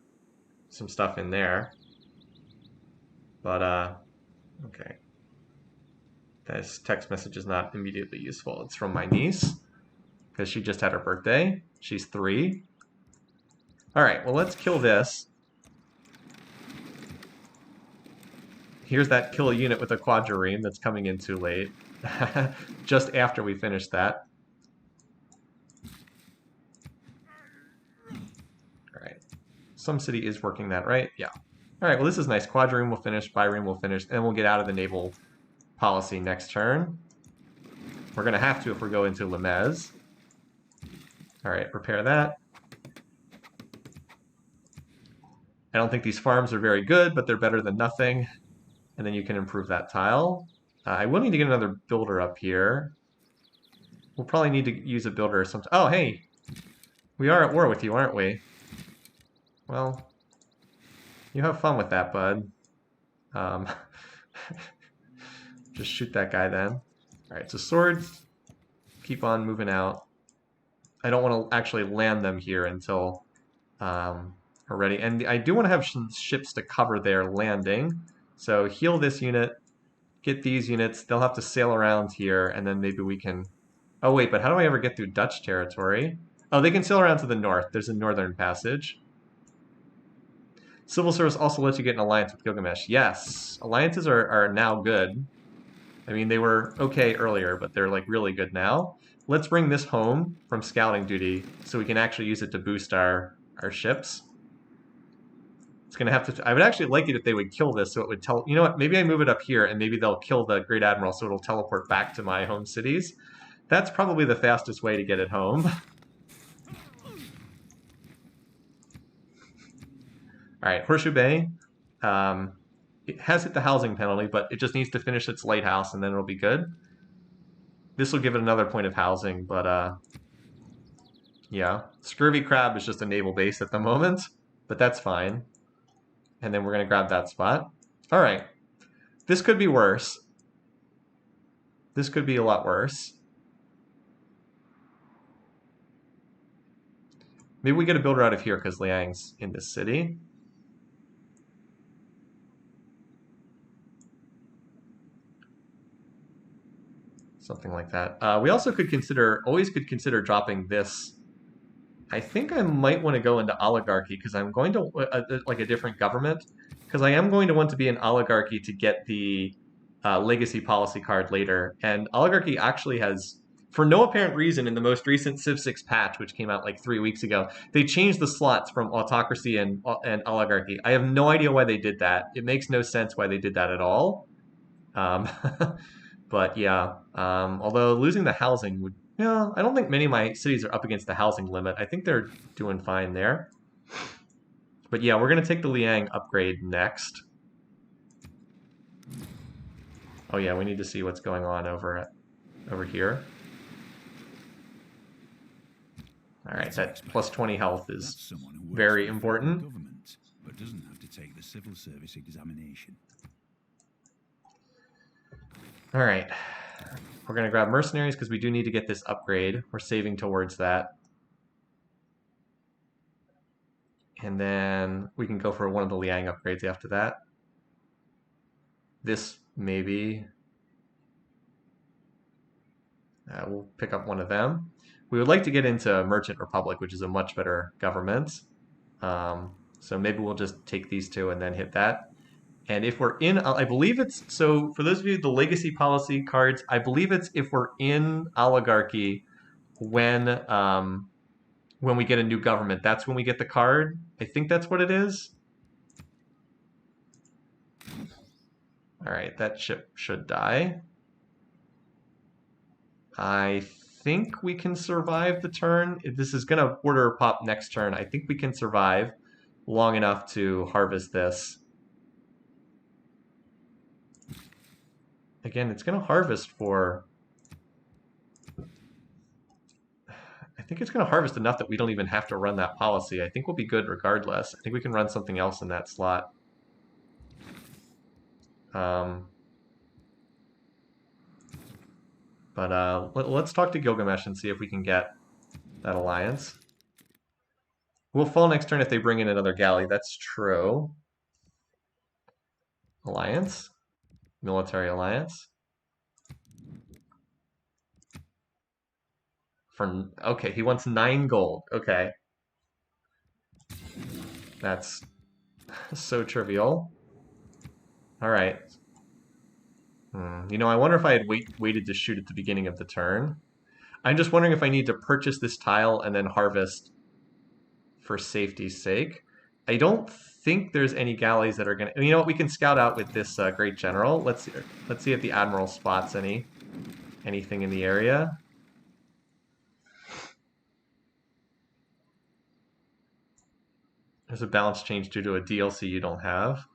some stuff in there. But, okay. This text message is not immediately useful. It's from my niece, because she just had her birthday. She's 3. All right, well, let's kill this. Here's that kill a unit with a quadrireme that's coming in too late. Just after we finish that. All right. Some city is working that, right? Yeah. All right, well, this is nice. Quadrireme will finish, bireme will finish, and we'll get out of the naval policy next turn. We're going to have to if we go into Lemez. All right, repair that. I don't think these farms are very good, but they're better than nothing. And then you can improve that tile. I will need to get another builder up here. We'll probably need to use a builder or something. Oh, hey! We are at war with you, aren't we? Well, you have fun with that, bud. Just shoot that guy then. Alright, so swords keep on moving out. I don't want to actually land them here until we're ready. And I do want to have some ships to cover their landing. So heal this unit, get these units. They'll have to sail around here, and then maybe we can... Oh, wait, but how do I ever get through Dutch territory? Oh, they can sail around to the north. There's a northern passage. Civil service also lets you get an alliance with Gilgamesh. Yes, alliances are now good. I mean, they were okay earlier, but they're like really good now. Let's bring this home from scouting duty so we can actually use it to boost our ships. It's going to have to... I would actually like it if they would kill this so it would tell... You know what? Maybe I move it up here and maybe they'll kill the Great Admiral so it'll teleport back to my home cities. That's probably the fastest way to get it home. All right, Horseshoe Bay. It has hit the housing penalty, but it just needs to finish its lighthouse and then it'll be good. This will give it another point of housing, but yeah. Scurvy Crab is just a naval base at the moment, but that's fine. And then we're going to grab that spot. All right. This could be worse. This could be a lot worse. Maybe we get a builder out of here because Liang's in this city. Something like that. We also could consider, always could consider dropping this. I think I might want to go into oligarchy because I'm going to, like a different government, because I am going to want to be an oligarchy to get the legacy policy card later. And oligarchy actually has, for no apparent reason, in the most recent Civ 6 patch, which came out like 3 weeks ago, they changed the slots from autocracy and oligarchy. I have no idea why they did that. It makes no sense why they did that at all. But yeah, although losing the housing would, yeah, I don't think many of my cities are up against the housing limit. I think they're doing fine there. But yeah, we're going to take the Liang upgrade next. Oh yeah, we need to see what's going on over here. All right, that plus 20 health is very important. Government, but doesn't have to take the civil service examination. All right, we're going to grab mercenaries because we do need to get this upgrade. We're saving towards that. And then we can go for one of the Liang upgrades after that. This maybe. We'll pick up one of them. We would like to get into Merchant Republic, which is a much better government. So maybe we'll just take these two and then hit that. And if we're in, I believe it's, so for those of you, the legacy policy cards, I believe it's if we're in oligarchy when we get a new government, that's when we get the card. I think that's what it is. All right, that ship should die. I think we can survive the turn. If this is going to order pop next turn, I think we can survive long enough to harvest this. Again, it's going to harvest for... I think it's going to harvest enough that we don't even have to run that policy. I think we'll be good regardless. I think we can run something else in that slot. Let's talk to Gilgamesh and see if we can get that alliance. We'll fall next turn if they bring in another galley. That's true. Alliance? Military alliance? Okay, he wants 9 gold. Okay. That's so trivial. All right. You know, I wonder if I had waited to shoot at the beginning of the turn. I'm just wondering if I need to purchase this tile and then harvest for safety's sake. I don't think there's any galleys that are gonna... You know what? We can scout out with this great general. Let's see if the admiral spots anything in the area. There's a balance change due to a DLC you don't have.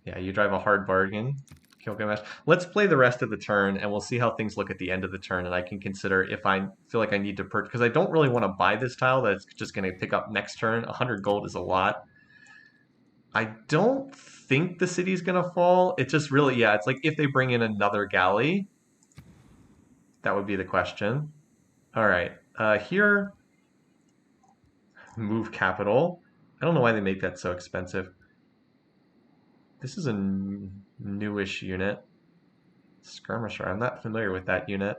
Yeah, you drive a hard bargain. Gilgamesh. Let's play the rest of the turn, and we'll see how things look at the end of the turn, and I can consider if I feel like I need to purchase, because I don't really want to buy this tile that's just going to pick up next turn. 100 gold is a lot. I don't think the city's going to fall. It's just really, yeah, it's like if they bring in another galley, that would be the question. All right, here, move capital. I don't know why they make that so expensive. This is a newish unit. Skirmisher. I'm not familiar with that unit.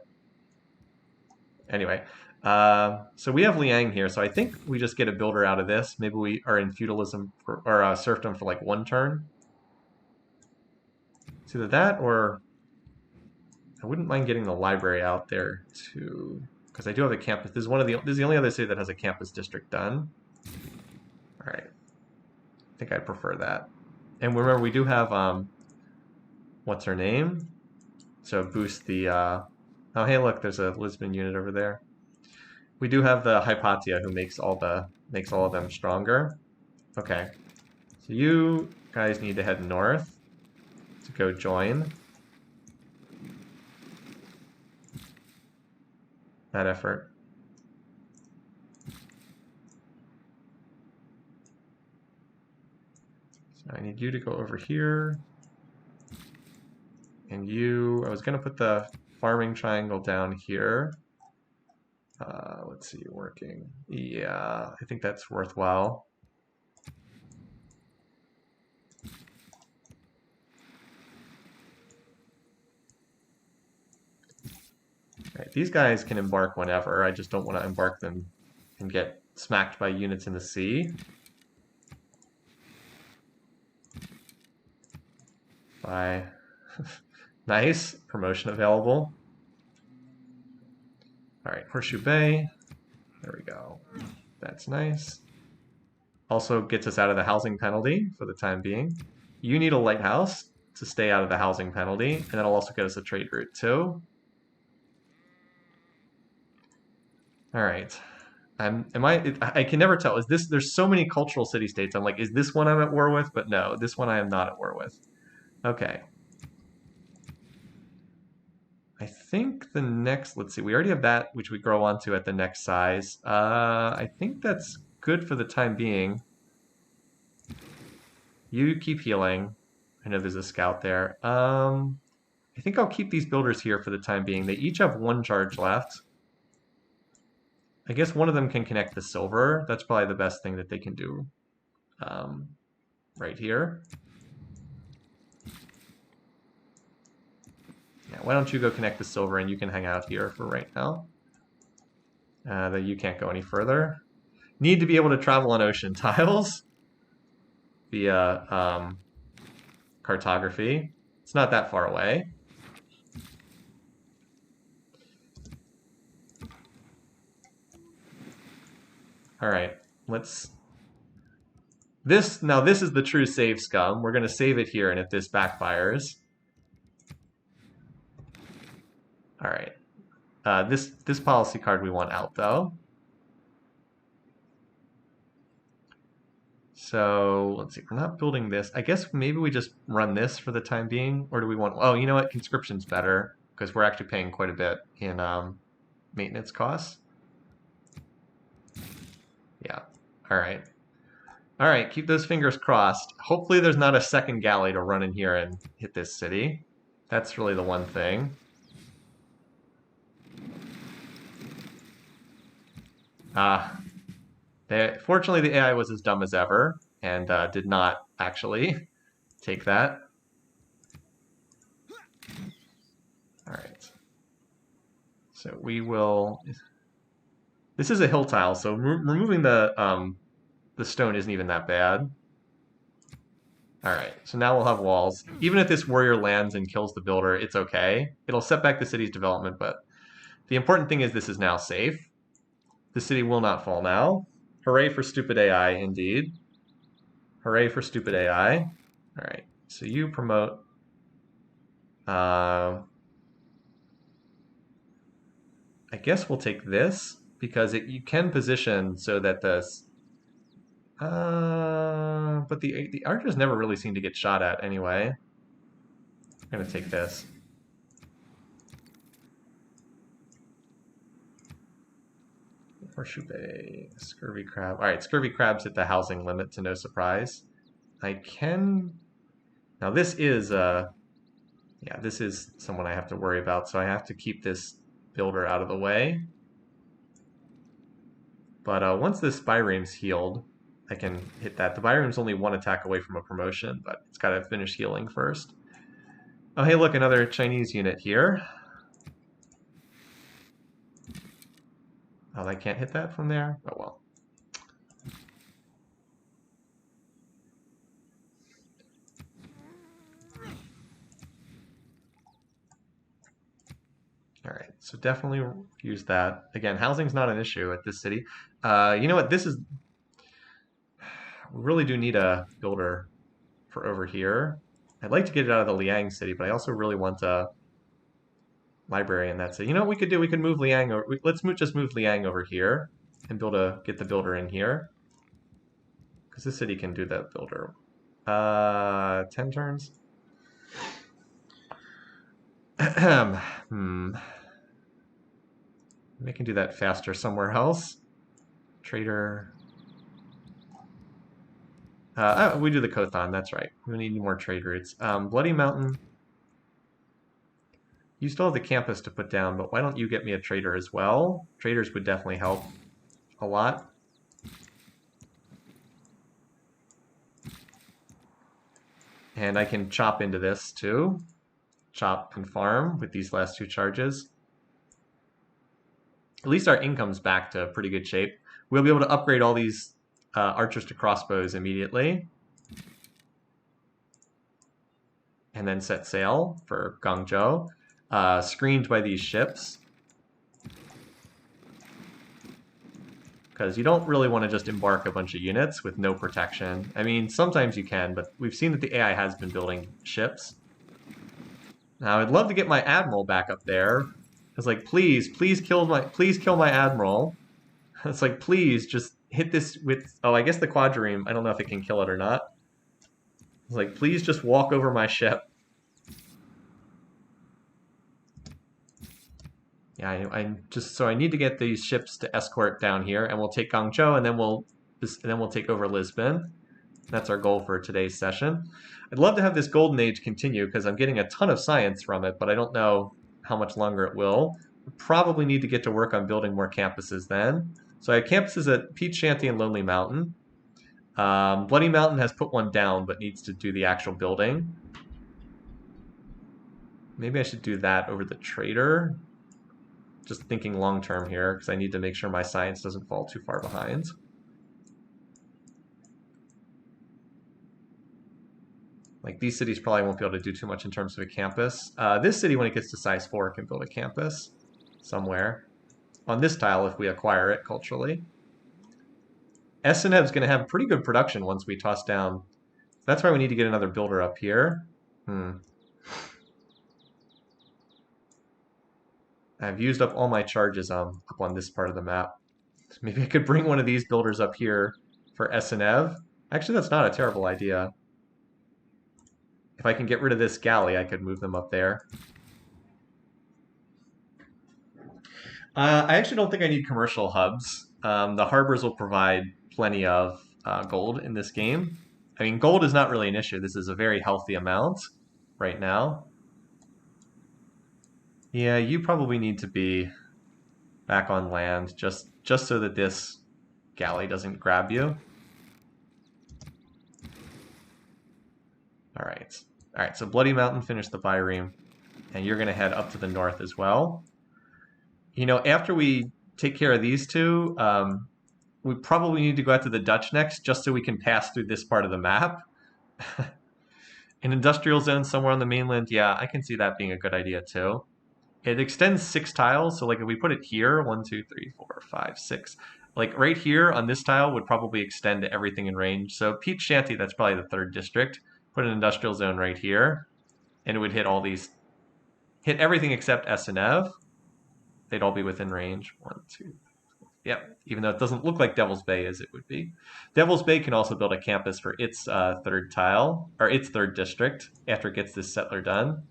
Anyway, so we have Liang here. So I think we just get a builder out of this. Maybe we are in feudalism or serfdom for like 1 turn. It's either that or I wouldn't mind getting the library out there too, because I do have a campus. This is the only other city that has a campus district done. All right, I think I'd prefer that. And remember, we do have what's her name? So boost the, oh hey look, there's a Lisbon unit over there. We do have the Hypatia who makes all of them stronger. Okay. So you guys need to head north to go join that effort. So I need you to go over here. And I was going to put the farming triangle down here. Let's see, working. Yeah, I think that's worthwhile. Right, these guys can embark whenever. I just don't want to embark them and get smacked by units in the sea. Bye. Nice. Promotion available. All right, Horseshoe Bay. There we go. That's nice. Also gets us out of the housing penalty for the time being. You need a lighthouse to stay out of the housing penalty, and that'll also get us a trade route too. All right. I can never tell. There's so many cultural city-states. I'm like, is this one I'm at war with? But no, this one I am not at war with. Okay. I think the next, let's see, we already have that, which we grow onto at the next size. I think that's good for the time being. You keep healing. I know there's a scout there. I think I'll keep these builders here for the time being. They each have 1 charge left. I guess one of them can connect the silver. That's probably the best thing that they can do right here. Yeah, why don't you go connect the silver and you can hang out here for right now. That you can't go any further. Need to be able to travel on ocean tiles via cartography. It's not that far away. All right, let's Now this is the true save scum. We're going to save it here, and if this backfires... All right. This policy card we want out, though. So let's see. We're not building this. I guess maybe we just run this for the time being, or do we want... Oh, you know what? Conscription's better, because we're actually paying quite a bit in maintenance costs. Yeah. All right. All right, keep those fingers crossed. Hopefully there's not a second galley to run in here and hit this city. That's really the one thing. Fortunately, the AI was as dumb as ever and did not actually take that. All right. So we will... This is a hill tile, so removing the stone isn't even that bad. All right, so now we'll have walls. Even if this warrior lands and kills the builder, it's okay. It'll set back the city's development, but the important thing is this is now safe. The city will not fall now. Hooray for stupid AI, indeed. Hooray for stupid AI. All right, so you promote... I guess we'll take this, because you can position so that this... but the archers never really seem to get shot at anyway. I'm going to take this. Horseshoe Bay, Scurvy Crab. All right, Scurvy Crab's at the housing limit, to no surprise. I can... Now this is... Yeah, this is someone I have to worry about, so I have to keep this builder out of the way. But once this Biream's healed, I can hit that. The Biream's only one attack away from a promotion, but it's got to finish healing first. Oh, hey, look, another Chinese unit here. Oh, I can't hit that from there? Oh, well. All right, so definitely use that. Again, housing's not an issue at this city. You know what? This is... We really do need a builder for over here. I'd like to get it out of the Liang city, but I also really want a library in that city. You know what we could do? We could move Liang over. Let's just move Liang over here and get the builder in here. Because this city can do that builder. 10 turns? We can do that faster somewhere else. Trader. We do the Kothon, that's right. We need more trade routes. Bloody Mountain. You still have the campus to put down, but why don't you get me a trader as well? Traders would definitely help a lot. And I can chop into this too. Chop and farm with these last two charges. At least our income's back to pretty good shape. We'll be able to upgrade all these archers to crossbows immediately. And then set sail for Guangzhou. Screened by these ships. Because you don't really want to just embark a bunch of units with no protection. I mean, sometimes you can, but we've seen that the AI has been building ships. Now, I'd love to get my admiral back up there. It's like, please kill my admiral. It's like, please just hit this with... Oh, I guess the quadrireme, I don't know if it can kill it or not. It's like, please just walk over my ship. Yeah, I need to get these ships to escort down here, and we'll take Guangzhou, and then we'll take over Lisbon. That's our goal for today's session. I'd love to have this golden age continue because I'm getting a ton of science from it, but I don't know how much longer it will. We probably need to get to work on building more campuses then. So I have campuses at Peach Shanty and Lonely Mountain. Bloody Mountain has put one down, but needs to do the actual building. Maybe I should do that over the trader. Just thinking long term here, because I need to make sure my science doesn't fall too far behind. Like, these cities probably won't be able to do too much in terms of a campus. This city, when it gets to size 4, can build a campus somewhere. On this tile, if we acquire it culturally. SNF's going to have pretty good production once we toss down. That's why we need to get another builder up here. I've used up all my charges up on this part of the map. So maybe I could bring one of these builders up here for SNF. Actually, that's not a terrible idea. If I can get rid of this galley, I could move them up there. I actually don't think I need commercial hubs. The harbors will provide plenty of gold in this game. I mean, gold is not really an issue. This is a very healthy amount right now. Yeah, you probably need to be back on land just so that this galley doesn't grab you. All right. All right, so Bloody Mountain finished the Byreme, and you're going to head up to the north as well. You know, after we take care of these two, we probably need to go out to the Dutch next just so we can pass through this part of the map. An industrial zone somewhere on the mainland, yeah, I can see that being a good idea too. It extends 6 tiles, so like if we put it here, 1, 2, 3, 4, 5, 6, like right here on this tile would probably extend to everything in range. So Peach Shanty, that's probably the 3rd district. Put an industrial zone right here, and it would hit all these, hit everything except SNF. They'd all be within range. 1, 2, yep, even though it doesn't look like Devil's Bay as it would be. Devil's Bay can also build a campus for its 3rd tile, or its 3rd district, after it gets this settler done.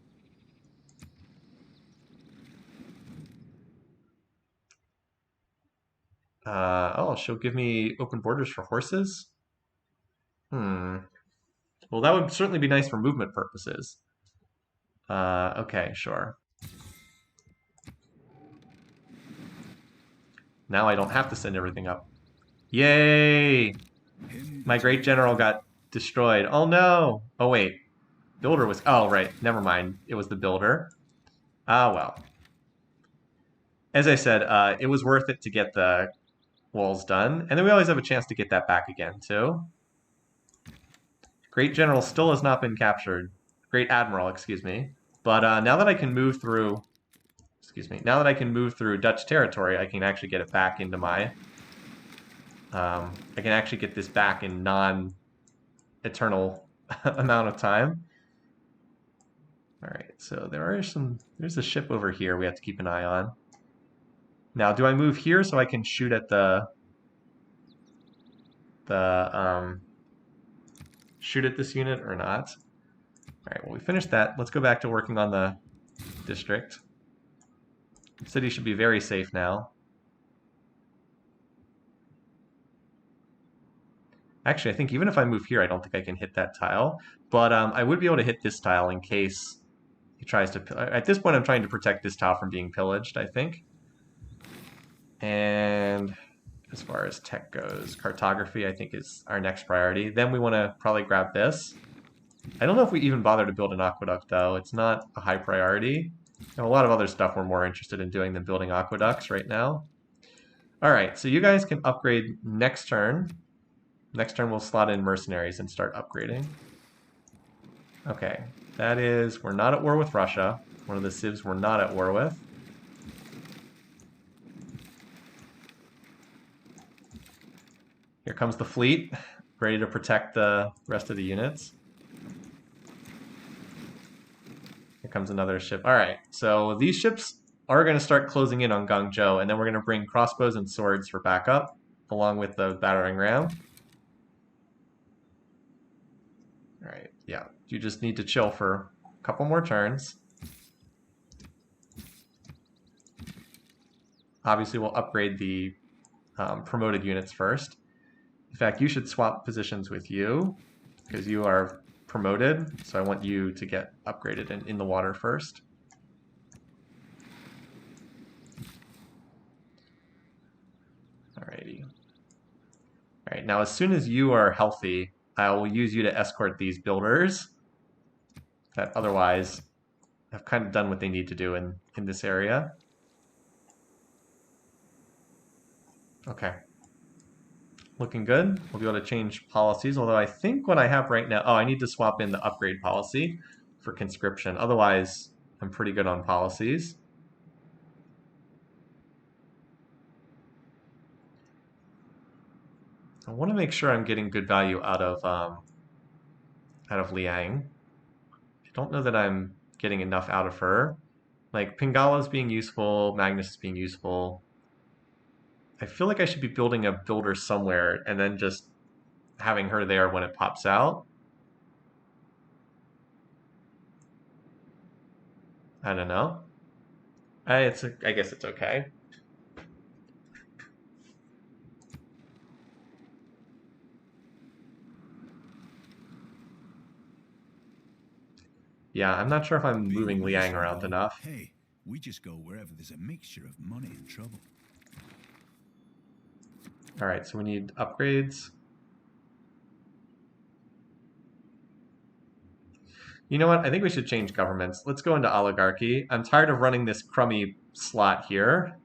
Oh, she'll give me open borders for horses? Well, that would certainly be nice for movement purposes. Okay, sure. Now I don't have to send everything up. Yay! My great general got destroyed. Oh no! Oh wait. Builder was... Oh, right. Never mind. It was the builder. Ah, well. As I said, it was worth it to get the walls done. And then we always have a chance to get that back again, too. Great General still has not been captured. Great Admiral, excuse me. But now that I can move through... Excuse me. Now that I can move through Dutch territory, I can actually get it back into my... I can actually get this back in non-eternal amount of time. All right, so there's a ship over here we have to keep an eye on. Now, do I move here so I can shoot at shoot at this unit or not? All right, well, we finished that. Let's go back to working on the district. City should be very safe now. Actually, I think even if I move here, I don't think I can hit that tile. But I would be able to hit this tile in case he tries to... At this point, I'm trying to protect this tile from being pillaged, I think. And as far as tech goes, cartography, I think, is our next priority. Then we want to probably grab this. I don't know if we even bother to build an aqueduct, though. It's not a high priority. And a lot of other stuff we're more interested in doing than building aqueducts right now. All right, so you guys can upgrade next turn. Next turn, we'll slot in mercenaries and start upgrading. Okay, that is, we're not at war with Russia. One of the civs we're not at war with. Here comes the fleet, ready to protect the rest of the units. Here comes another ship. All right, so these ships are going to start closing in on Guangzhou, and then we're going to bring crossbows and swords for backup, along with the battering ram. All right, yeah, you just need to chill for a couple more turns. Obviously, we'll upgrade the promoted units first. In fact, you should swap positions with you, because you are promoted, so I want you to get upgraded in the water first. Alrighty. Alright, now as soon as you are healthy, I will use you to escort these builders that otherwise have kind of done what they need to do in this area. Okay. Looking good. We'll be able to change policies, although I think what I have right now... Oh, I need to swap in the upgrade policy for conscription. Otherwise, I'm pretty good on policies. I want to make sure I'm getting good value out of Liang. I don't know that I'm getting enough out of her. Like Pingala's being useful, Magnus is being useful. I feel like I should be building a builder somewhere and then just having her there when it pops out. I don't know. I guess it's okay. Yeah, I'm not sure if I'm Being moving Liang mercenary, around enough. hey, we just go wherever there's a mixture of money and trouble. All right, so we need upgrades. You know what? I think we should change governments. Let's go into oligarchy. I'm tired of running this crummy slot here.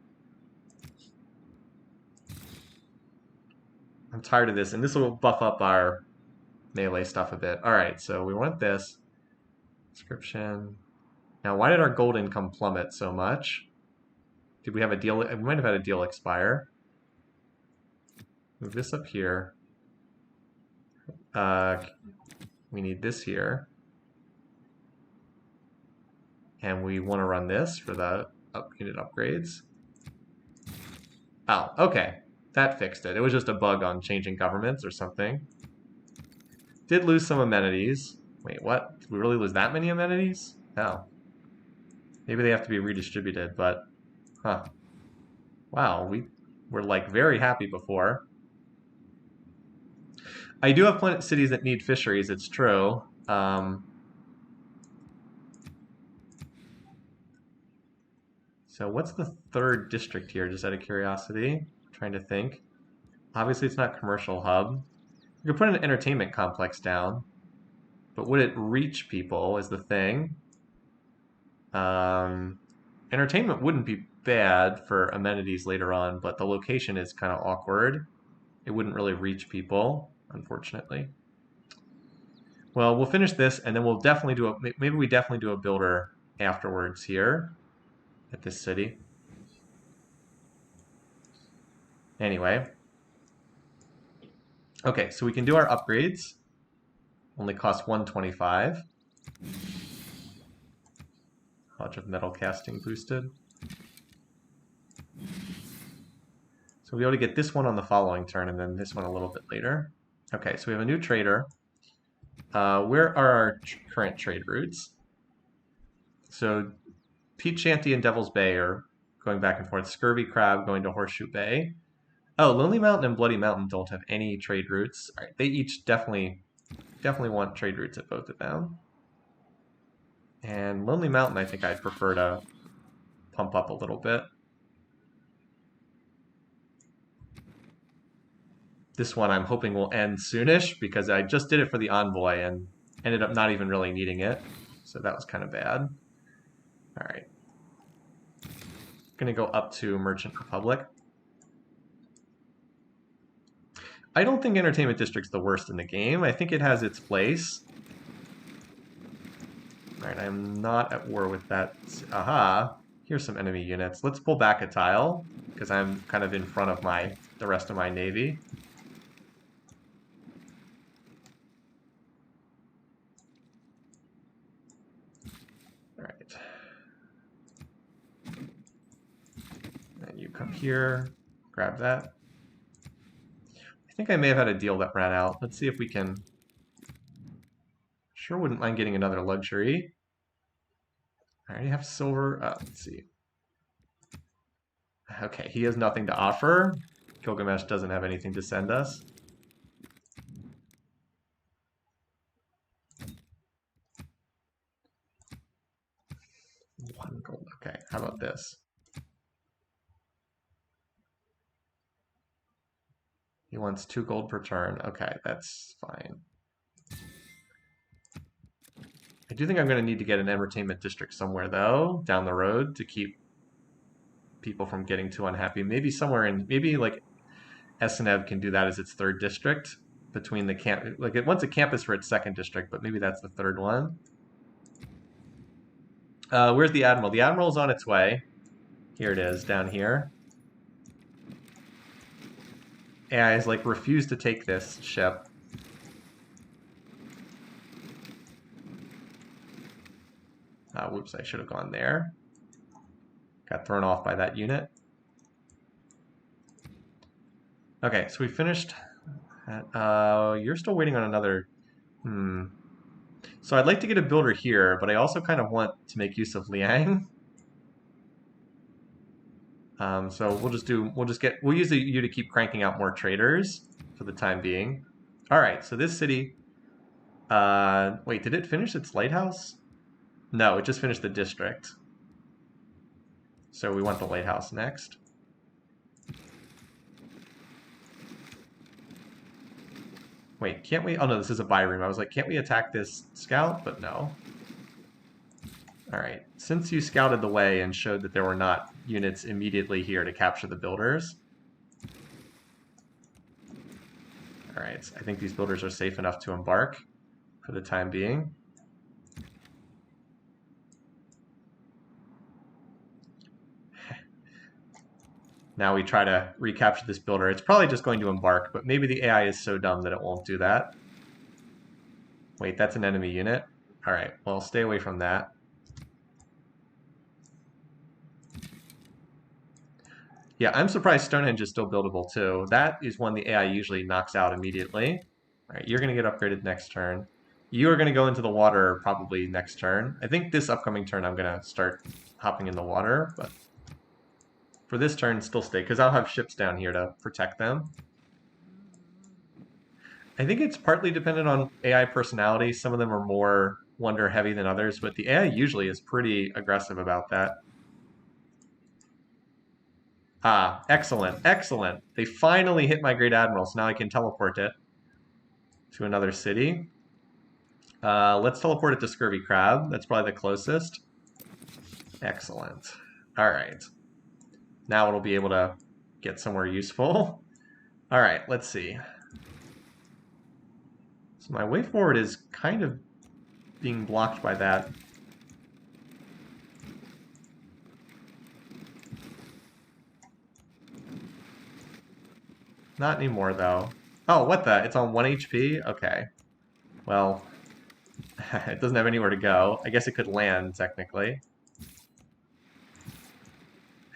I'm tired of this, and this will buff up our melee stuff a bit. All right, so we want this. Description. Now, why did our gold income plummet so much? Did we have a deal? We might have had a deal expire. Move this up here. We need this here. And we want to run this for the unit upgrades. Oh, okay. That fixed it. It was just a bug on changing governments or something. Did lose some amenities. Wait, what? Did we really lose that many amenities? No. Maybe they have to be redistributed, but... Huh. Wow, we were like very happy before. I do have plenty of cities that need fisheries, it's true. So what's the third district here, just out of curiosity? I'm trying to think. Obviously it's not commercial hub. We could put an entertainment complex down, but would it reach people is the thing. Entertainment wouldn't be bad for amenities later on, but the location is kind of awkward. It wouldn't really reach people, unfortunately. Well, we'll finish this, and then we'll definitely do a... Maybe we definitely do a builder afterwards here at this city. Anyway. Okay, so we can do our upgrades. Only cost 125. Hodge of metal casting boosted. So we'll be able to get this one on the following turn, and then this one a little bit later. Okay, so we have a new trader. Where are our current trade routes? So Peach Shanty and Devil's Bay are going back and forth. Scurvy Crab going to Horseshoe Bay. Oh, Lonely Mountain and Bloody Mountain don't have any trade routes. All right, they each definitely want trade routes at both of them. And Lonely Mountain, I think I'd prefer to pump up a little bit. This one I'm hoping will end soonish because I just did it for the Envoy and ended up not even really needing it. So that was kind of bad. All right. Going to go up to Merchant Republic. I don't think Entertainment District's the worst in the game. I think it has its place. All right, I'm not at war with that. Aha, here's some enemy units. Let's pull back a tile because I'm kind of in front of the rest of my navy. All right. And you come here, grab that. I think I may have had a deal that ran out. Let's see if we can... Sure wouldn't mind getting another luxury. I already have silver. Let's see. Okay, he has nothing to offer. Gilgamesh doesn't have anything to send us. One gold. Okay, how about this? He wants 2 gold per turn. Okay, that's fine. I do think I'm going to need to get an entertainment district somewhere, though, down the road to keep people from getting too unhappy. Maybe somewhere in, maybe like Esenev can do that as its 3rd district between the camp. Like it wants a campus for its 2nd district, but maybe that's the 3rd one. Where's the Admiral? The Admiral's on its way. Here it is, down here. AIs like refuse to take this ship. Whoops, I should have gone there. Got thrown off by that unit. Okay, so we finished. You're still waiting on another. So I'd like to get a builder here, but I also kind of want to make use of Liang. So we'll use you to keep cranking out more traders for the time being. All right, so this city. Wait, did it finish its lighthouse? No, it just finished the district. So we want the lighthouse next. Wait, can't we? Oh no, this is a byreme. I was like, can't we attack this scout? But no. All right, since you scouted the way and showed that there were not units immediately here to capture the builders. All right, I think these builders are safe enough to embark for the time being. Now we try to recapture this builder. It's probably just going to embark, but maybe the AI is so dumb that it won't do that. Wait, that's an enemy unit? All right, well, stay away from that. Yeah, I'm surprised Stonehenge is still buildable too. That is one the AI usually knocks out immediately. All right, you're going to get upgraded next turn. You are going to go into the water probably next turn. I think this upcoming turn I'm going to start hopping in the water, but for this turn, still stay, because I'll have ships down here to protect them. I think it's partly dependent on AI personality. Some of them are more wonder heavy than others, but the AI usually is pretty aggressive about that. Ah, excellent, excellent. They finally hit my Great Admiral, so now I can teleport it to another city. Let's teleport it to Scurvy Crab. That's probably the closest. Excellent. All right. Now it'll be able to get somewhere useful. All right, let's see. So my way forward is kind of being blocked by that. Not anymore, though. Oh, what the? It's on 1 HP? Okay. Well, it doesn't have anywhere to go. I guess it could land, technically.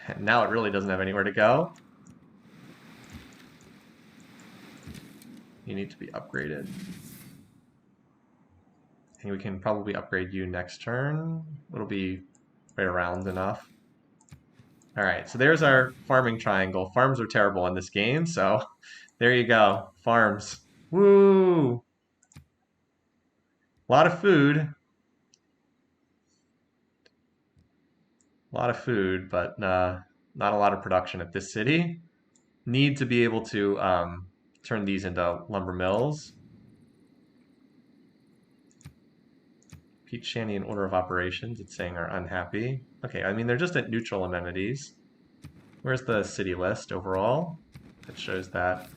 And now it really doesn't have anywhere to go. You need to be upgraded. And we can probably upgrade you next turn. It'll be right around enough. All right, so there's our farming triangle. Farms are terrible in this game, so there you go. Farms. Woo! A lot of food. A lot of food, but not a lot of production at this city. Need to be able to turn these into lumber mills. Pete Shanny in order of operations, it's saying are unhappy. Okay, I mean, they're just at neutral amenities. Where's the city list overall? That shows that.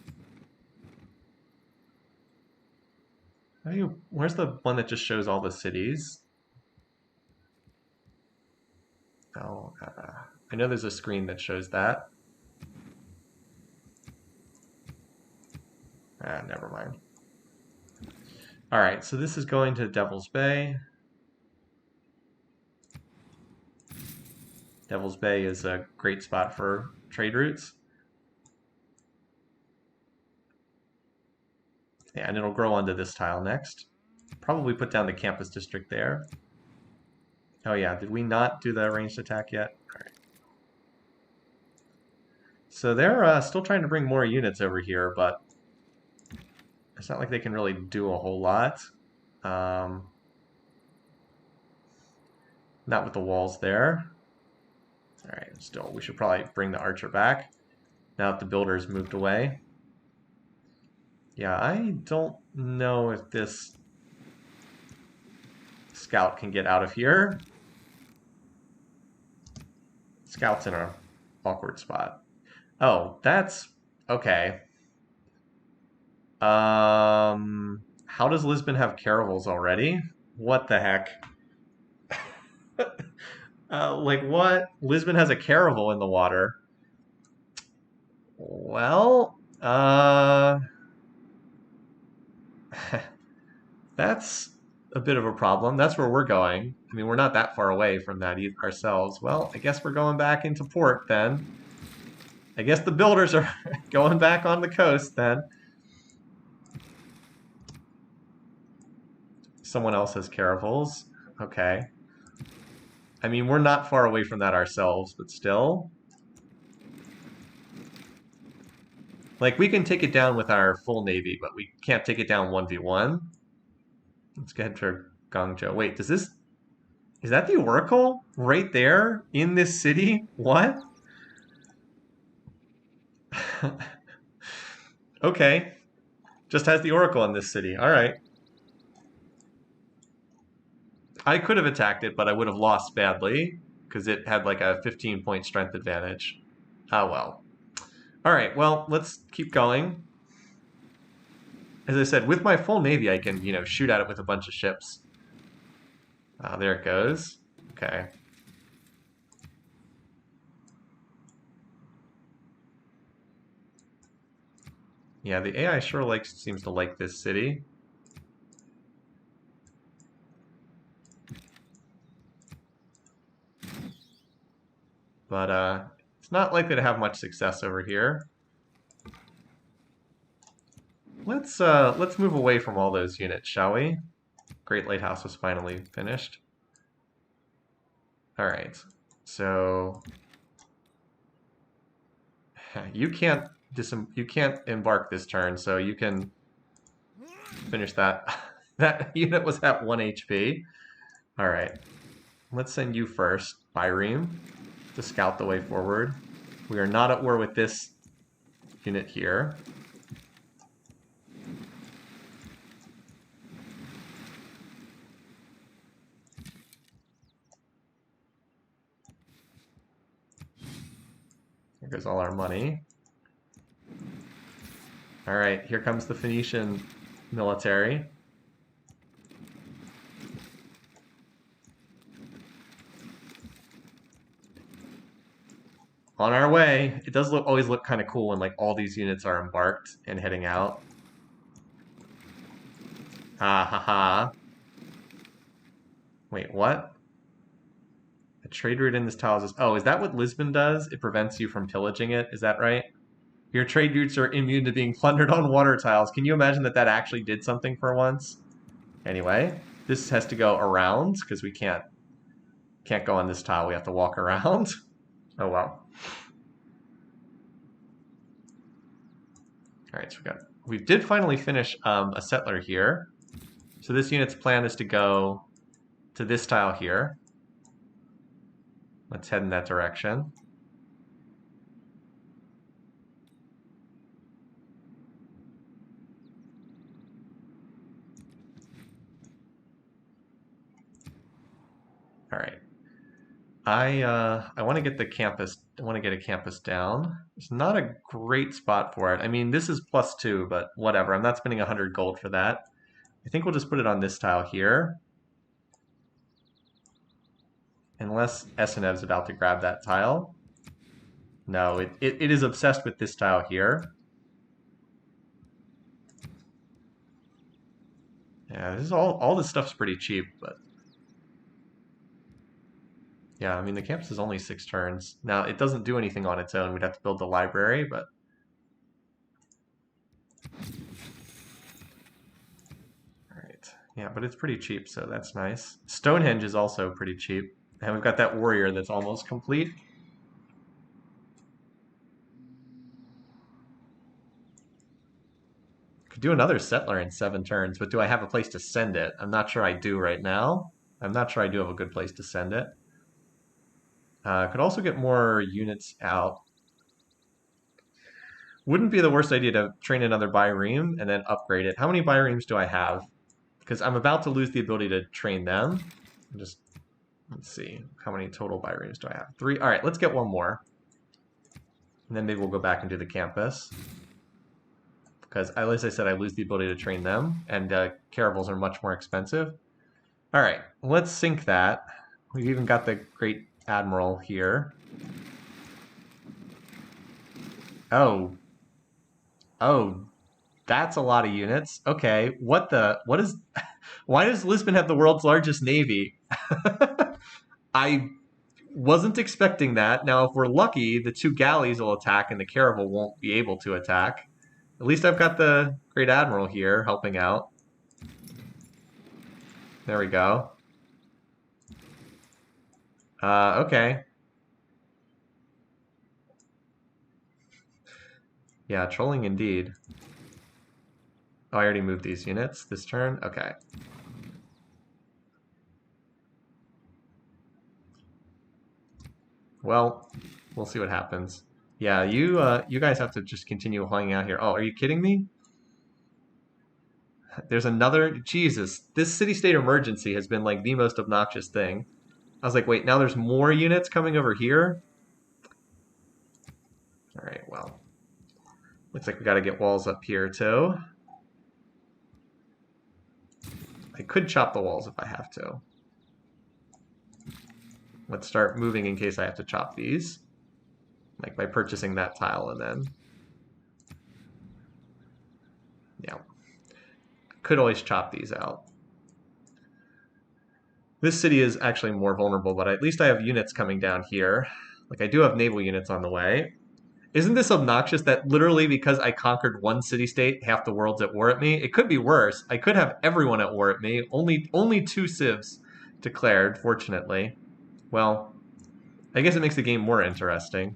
Where's the one that just shows all the cities? Oh, I know there's a screen that shows that. Never mind. All right, so this is going to Devil's Bay. Devil's Bay is a great spot for trade routes. Yeah, and it'll grow onto this tile next. Probably put down the campus district there. Oh yeah, did we not do the ranged attack yet? All right. So they're still trying to bring more units over here, but it's not like they can really do a whole lot. Not with the walls there. All right, still, we should probably bring the archer back now that the builder's moved away. Yeah, I don't know if this scout can get out of here. Scout's in an awkward spot. Oh, that's okay. How does Lisbon have caravels already? What the heck? Like what? Lisbon has a caravel in the water. Well, That's a bit of a problem. That's where we're going. I mean, we're not that far away from that ourselves. Well, I guess we're going back into port then. I guess the builders are going back on the coast then. Someone else has caravels. Okay. I mean, we're not far away from that ourselves, but still. Like, we can take it down with our full navy, but we can't take it down 1v1. Let's get for Guangzhou. Wait, does this... Is that the Oracle? Right there? In this city? What? Okay. Just has the Oracle in this city. Alright. I could have attacked it, but I would have lost badly, because it had like a 15-point strength advantage. Ah, well. Alright, well, let's keep going. As I said, with my full navy, I can, shoot at it with a bunch of ships. There it goes. Okay. Yeah, the AI sure seems to like this city. But it's not likely to have much success over here. Let's move away from all those units, shall we? Great Lighthouse was finally finished. All right, so you can't embark this turn, so you can finish that. That unit was at 1 HP. All right, let's send you first, Byreme, to scout the way forward. We are not at war with this unit here. There goes all our money. All right, here comes the Phoenician military. On our way. It does always look kind of cool when like all these units are embarked and heading out. Ha ha ha. Wait, what? A trade route in this tile is... Oh, is that what Lisbon does? It prevents you from pillaging it? Is that right? Your trade routes are immune to being plundered on water tiles. Can you imagine that actually did something for once? Anyway, this has to go around because we can't go on this tile. We have to walk around. Oh, well. All right, so we did finally finish a settler here. So this unit's plan is to go to this tile here. Let's head in that direction. All right. I want to get the campus. I want to get a campus down. It's not a great spot for it. I mean, this is +2, but whatever. I'm not spending 100 gold for that. I think we'll just put it on this tile here. Unless Esenev's about to grab that tile. No, it is obsessed with this tile here. Yeah, this is all this stuff's pretty cheap, but yeah, I mean the campus is only 6 turns. Now it doesn't do anything on its own. We'd have to build the library, but alright. Yeah, but it's pretty cheap, so that's nice. Stonehenge is also pretty cheap. And we've got that warrior that's almost complete. Could do another settler in 7 turns, but do I have a place to send it? I'm not sure I do right now. I'm not sure I do have a good place to send it. Could also get more units out. Wouldn't be the worst idea to train another Byreme and then upgrade it. How many Byremes do I have? Because I'm about to lose the ability to train them. Let's see. How many total Byremes do I have? 3. All right, let's get one more. And then maybe we'll go back and do the campus. Because, as I said, I lose the ability to train them, and caravels are much more expensive. All right, let's sync that. We've even got the Great Admiral here. Oh. Oh, that's a lot of units. Okay, what is, why does Lisbon have the world's largest navy? I wasn't expecting that. Now, if we're lucky, the two galleys will attack and the caravel won't be able to attack. At least I've got the Great Admiral here helping out. There we go. Okay. Yeah, trolling indeed. Oh, I already moved these units this turn? Okay. Well, we'll see what happens. Yeah, you guys have to just continue hanging out here. Oh, are you kidding me? There's another. Jesus, this city-state emergency has been like the most obnoxious thing. I was like, wait, now there's more units coming over here? All right, well, looks like we got to get walls up here too. I could chop the walls if I have to. Let's start moving in case I have to chop these. Like by purchasing that tile and then... Yeah. Could always chop these out. This city is actually more vulnerable, but at least I have units coming down here. Like I do have naval units on the way. Isn't this obnoxious that literally because I conquered one city-state, half the world's at war at me? It could be worse. I could have everyone at war at me. Only two civs declared, fortunately. Well, I guess it makes the game more interesting.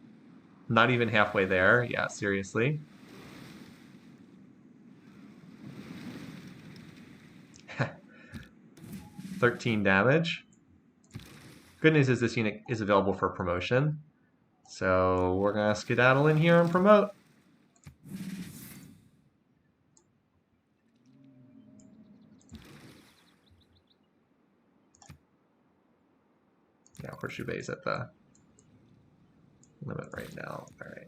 Not even halfway there. Yeah, seriously. 13 damage. Good news is this unit is available for promotion. So we're going to skedaddle in here and promote. Yeah, Horseshoe Bay's at the limit right now. All right.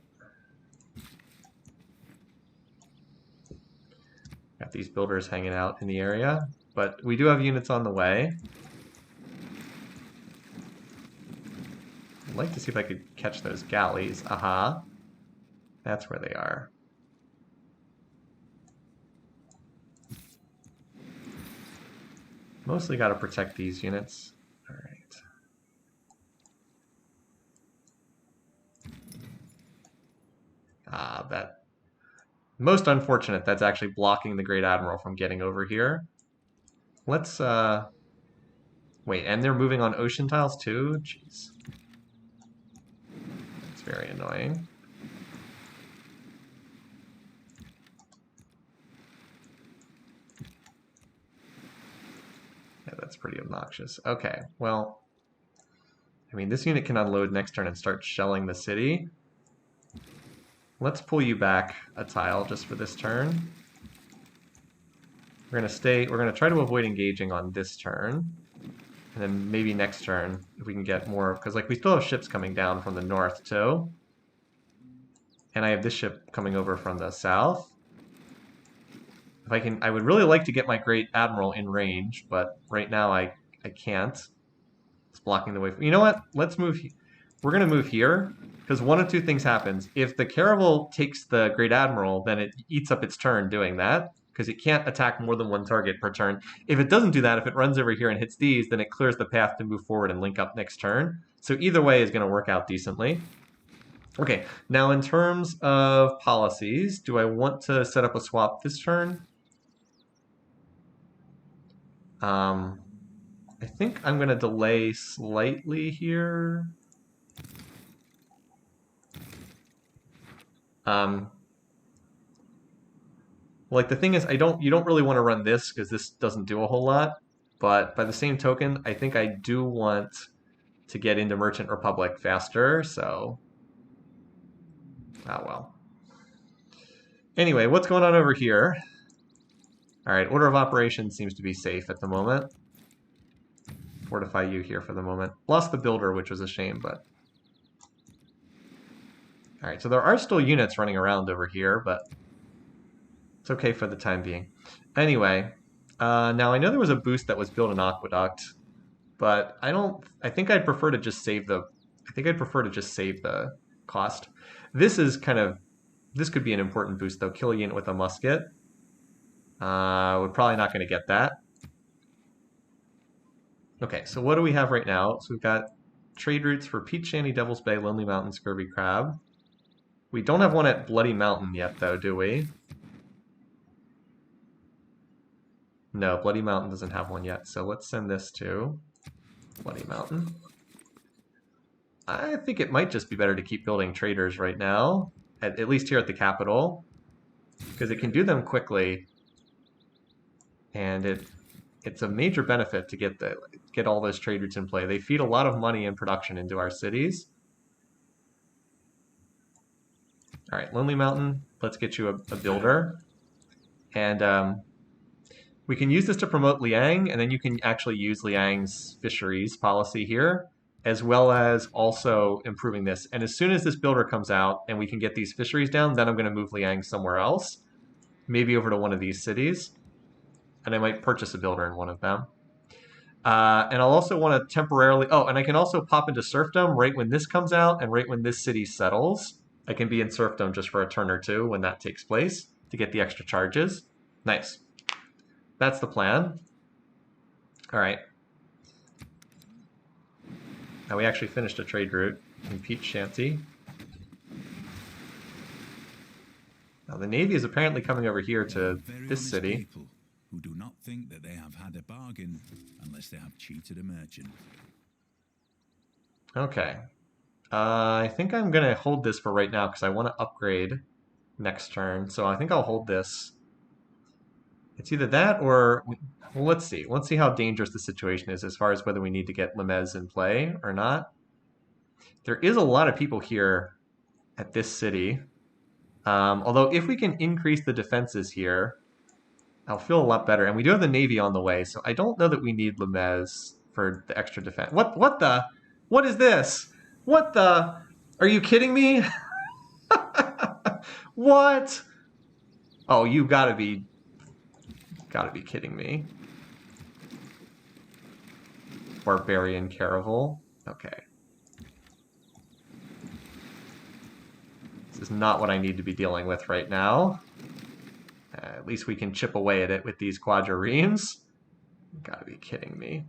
Got these builders hanging out in the area, but we do have units on the way. I'd like to see if I could catch those galleys. Aha. That's where they are. Mostly got to protect these units. All right. That most unfortunate. That's actually blocking the Great Admiral from getting over here. Let's wait, and they're moving on ocean tiles too? Jeez. It's very annoying. Yeah, that's pretty obnoxious. Okay, well, I mean, this unit can unload next turn and start shelling the city. Let's pull you back a tile just for this turn. We're gonna try to avoid engaging on this turn. And then maybe next turn, if we can get more, because like we still have ships coming down from the north too. And I have this ship coming over from the south. If I can, I would really like to get my Great Admiral in range, but right now I can't. It's blocking the way. You know what? Let's move. We're gonna move here. Because one of two things happens. If the caravel takes the Great Admiral, then it eats up its turn doing that, because it can't attack more than one target per turn. If it doesn't do that, if it runs over here and hits these, then it clears the path to move forward and link up next turn. So either way is going to work out decently. Okay, now in terms of policies, do I want to set up a swap this turn? I think I'm going to delay slightly here. Like the thing is, you don't really want to run this because this doesn't do a whole lot. But by the same token, I think I do want to get into Merchant Republic faster. So, well. Anyway, what's going on over here? All right, order of operations seems to be safe at the moment. Fortify you here for the moment. Lost the builder, which was a shame, but all right. So there are still units running around over here, but it's okay for the time being. Anyway, now I know there was a boost that was built in Aqueduct, but I think I'd prefer to just save the. I think I'd prefer to just save the cost. This This could be an important boost, though. Kill a unit with a musket. We're probably not going to get that. Okay, so what do we have right now? So we've got trade routes for Peach Shanty, Devil's Bay, Lonely Mountain, Scurvy Crab. We don't have one at Bloody Mountain yet, though, do we? No, Bloody Mountain doesn't have one yet, so let's send this to Bloody Mountain. I think it might just be better to keep building traders right now, at least here at the capital, because it can do them quickly, and it's a major benefit to get all those trade routes in play. They feed a lot of money and production into our cities. All right, Lonely Mountain, let's get you a builder. And we can use this to promote Liang, and then you can actually use Liang's fisheries policy here, as well as also improving this. And as soon as this builder comes out and we can get these fisheries down, then I'm going to move Liang somewhere else, maybe over to one of these cities. And I might purchase a builder in one of them. And I'll also want to temporarily... Oh, and I can also pop into serfdom right when this comes out and right when this city settles. I can be in serfdom just for a turn or two when that takes place to get the extra charges. Nice. That's the plan. All right. Now we actually finished a trade route in Peach Shanty. Now the Navy is apparently coming over here to this city. Who do not think that they have had a bargain unless they have cheated a merchant. Okay. I think I'm going to hold this for right now because I want to upgrade next turn. So I think I'll hold this. It's either that or... Well, let's see. Let's see how dangerous the situation is as far as whether we need to get Lemez in play or not. There is a lot of people here at this city. Although if we can increase the defenses here, I'll feel a lot better. And we do have the Navy on the way, so I don't know that we need Lemez for the extra defense. What the? What is this? What the? Are you kidding me? What? Oh, you gotta be kidding me. Barbarian Caravel. Okay. This is not what I need to be dealing with right now. At least we can chip away at it with these quadriremes. You gotta be kidding me.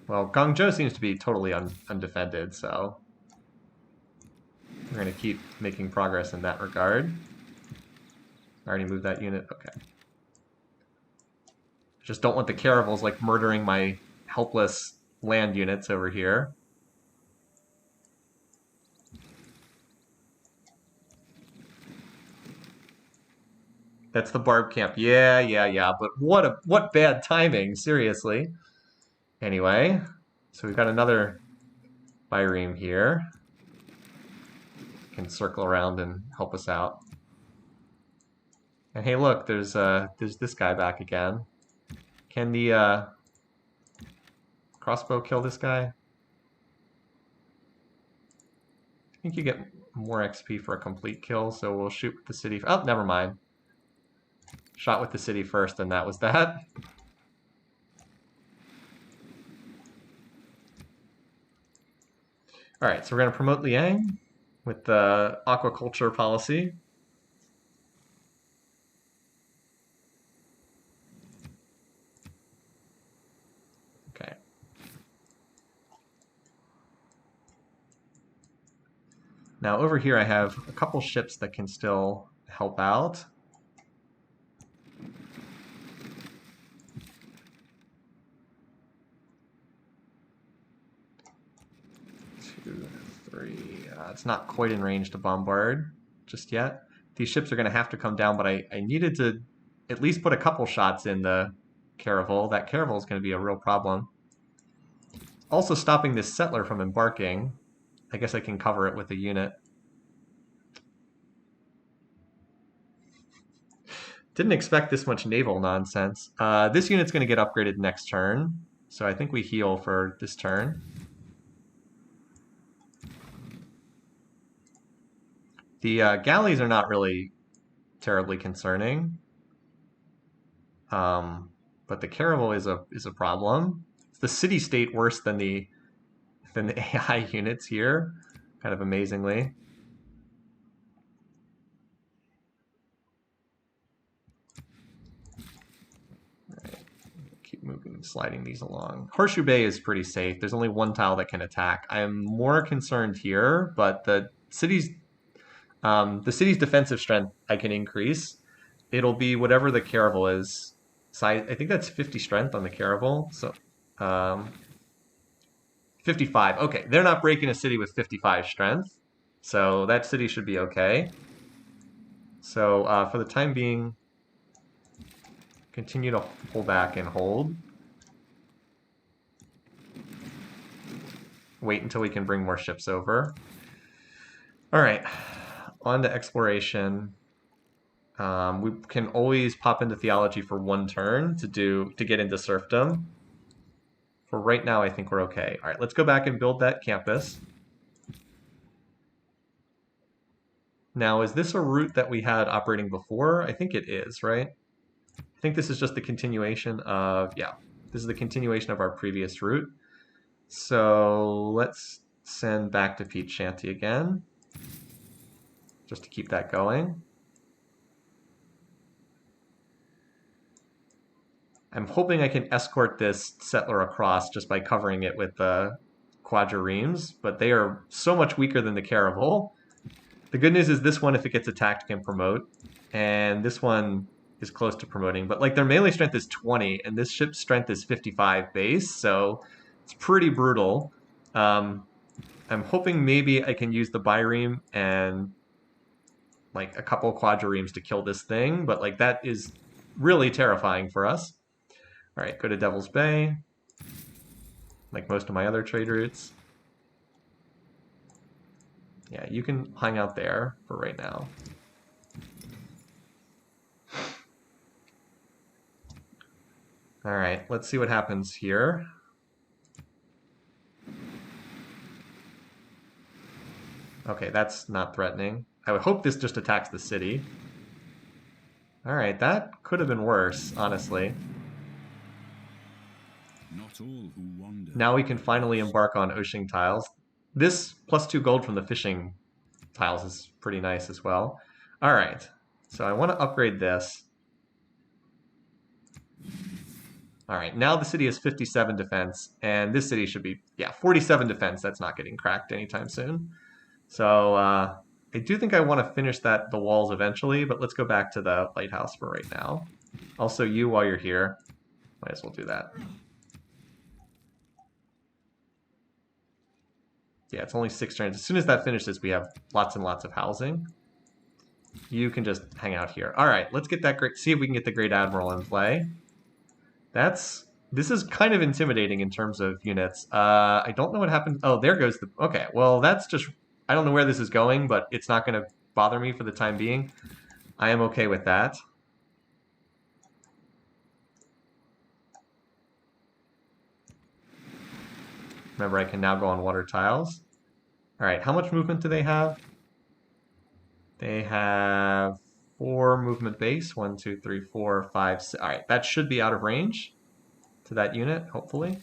Well, Guangzhou seems to be totally undefended, so we're going to keep making progress in that regard. I already moved that unit. Okay. Just don't want the caravels like murdering my helpless land units over here. That's the barb camp. Yeah. But what bad timing, seriously. Anyway, so we've got another bireme here. Can circle around and help us out. And hey, look, there's this guy back again. Can the crossbow kill this guy? I think you get more XP for a complete kill, so we'll shoot with the city. Oh, never mind. Shot with the city first, and that was that. All right, so we're going to promote Liang with the aquaculture policy. Okay. Now over here I have a couple ships that can still help out. It's not quite in range to bombard just yet. These ships are going to have to come down, but I needed to at least put a couple shots in the caravel. That caravel is going to be a real problem. Also stopping this settler from embarking. I guess I can cover it with a unit. Didn't expect this much naval nonsense. This unit's going to get upgraded next turn, so I think we heal for this turn. The galleys are not really terribly concerning. But but the caravel is a problem. It's the city-state worse than the AI units here, kind of amazingly. Keep moving, sliding these along. Horseshoe Bay is pretty safe. There's only one tile that can attack. I am more concerned here, but the city's defensive strength I can increase. It'll be whatever the caravel is. So I think that's 50 strength on the caravel. So 55. Okay, they're not breaking a city with 55 strength. So that city should be okay. So for the time being, continue to pull back and hold. Wait until we can bring more ships over. All right, on to exploration. We can always pop into theology for one turn to get into serfdom. For right now, I think we're okay. All right, let's go back and build that campus. Now, is this a route that we had operating before? I think it is, right? I think this is just the continuation of, yeah, this is the continuation of our previous route. So let's send back to Peach Shanty again, just to keep that going. I'm hoping I can escort this settler across just by covering it with the quadriremes, but they are so much weaker than the caravel. The good news is this one, if it gets attacked, can promote, and this one is close to promoting, but like their melee strength is 20, and this ship's strength is 55 base, so it's pretty brutal. I'm hoping maybe I can use the bireme and like a couple quadriremes to kill this thing, but like that is really terrifying for us. All right, go to Devil's Bay, like most of my other trade routes. Yeah, you can hang out there for right now. All right, let's see what happens here. Okay, that's not threatening. I would hope this just attacks the city. All right, that could have been worse, honestly. Not all who wander. Now we can finally embark on ocean tiles. This +2 gold from the fishing tiles is pretty nice as well. All right, so I want to upgrade this. All right, now the city has 57 defense, and this city should be, yeah, 47 defense. That's not getting cracked anytime soon. So I do think I want to finish the walls eventually, but let's go back to the lighthouse for right now. Also, you, while you're here, might as well do that. Yeah, it's only 6 turns. As soon as that finishes, we have lots and lots of housing. You can just hang out here. All right, let's get that great. See if we can get the Great Admiral in play. This is kind of intimidating in terms of units. I don't know what happened. Oh, there goes the. Okay, well that's just. I don't know where this is going, but it's not going to bother me for the time being. I am okay with that. Remember, I can now go on water tiles. All right, how much movement do they have? They have 4 movement base. 1, 2, 3, 4, 5, 6. All right, that should be out of range to that unit, hopefully.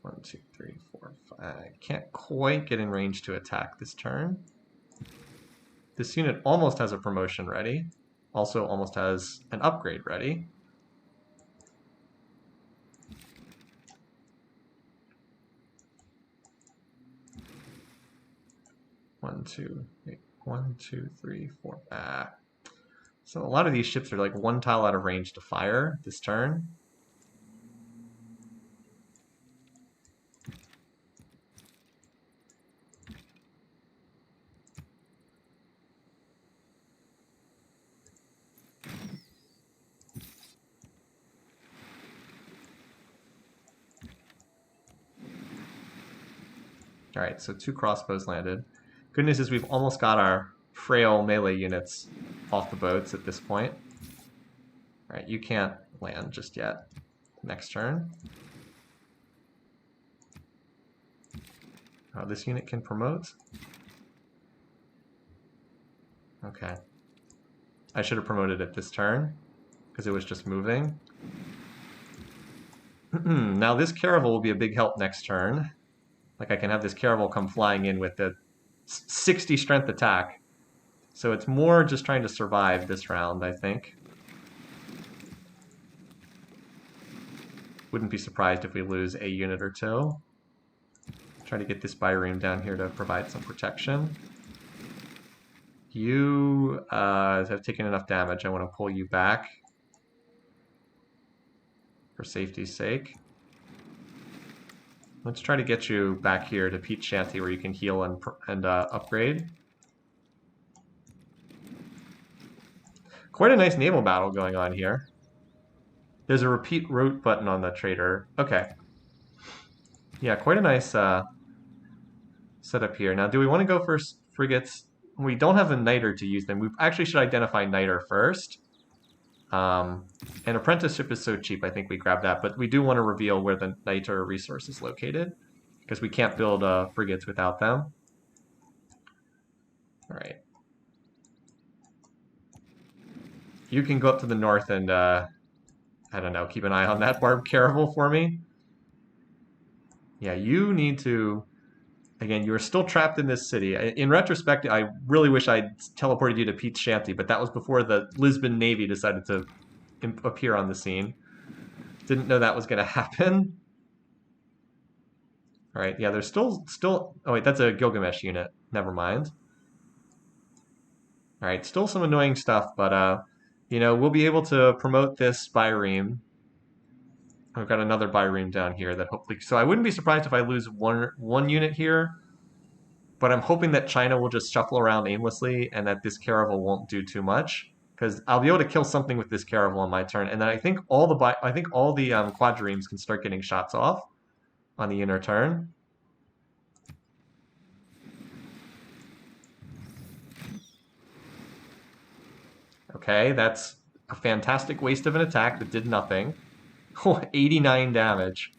One, two, three, four, five. Can't quite get in range to attack this turn. This unit almost has a promotion ready. Also almost has an upgrade ready. One, two, three, four. So a lot of these ships are like 1 tile out of range to fire this turn. All right, so 2 crossbows landed. Good news is we've almost got our frail melee units off the boats at this point. All right, you can't land just yet. Next turn. Oh, this unit can promote. Okay. I should have promoted it this turn, because it was just moving. Now this Caravel will be a big help next turn. Like I can have this Caravel come flying in with the 60 strength attack. So it's more just trying to survive this round, I think. Wouldn't be surprised if we lose a unit or two. Try to get this Byreme down here to provide some protection. You have taken enough damage. I want to pull you back for safety's sake. Let's try to get you back here to Peach Shanty where you can heal and upgrade. Quite a nice naval battle going on here. There's a repeat route button on the trader. Okay. Yeah, quite a nice setup here. Now, do we want to go for frigates? We don't have a Niter to use them. We actually should identify Niter first. An apprenticeship is so cheap, I think we grab that. But we do want to reveal where the Niter resource is located, because we can't build frigates without them. All right. You can go up to the north and, I don't know, keep an eye on that Barb Caravel for me. Yeah, you need to... Again, you're still trapped in this city. In retrospect, I really wish I'd teleported you to Pete's Shanty, but that was before the Lisbon Navy decided to appear on the scene. Didn't know that was going to happen. All right, yeah, there's still... Oh, wait, that's a Gilgamesh unit. Never mind. All right, still some annoying stuff, but, you know, we'll be able to promote this Byreme. We've got another Byreme down here that hopefully... So I wouldn't be surprised if I lose one unit here, but I'm hoping that China will just shuffle around aimlessly and that this Caravel won't do too much, because I'll be able to kill something with this Caravel on my turn, and then I think all the Quadrimes can start getting shots off on the inner turn. Okay, that's a fantastic waste of an attack that did nothing. 89 damage.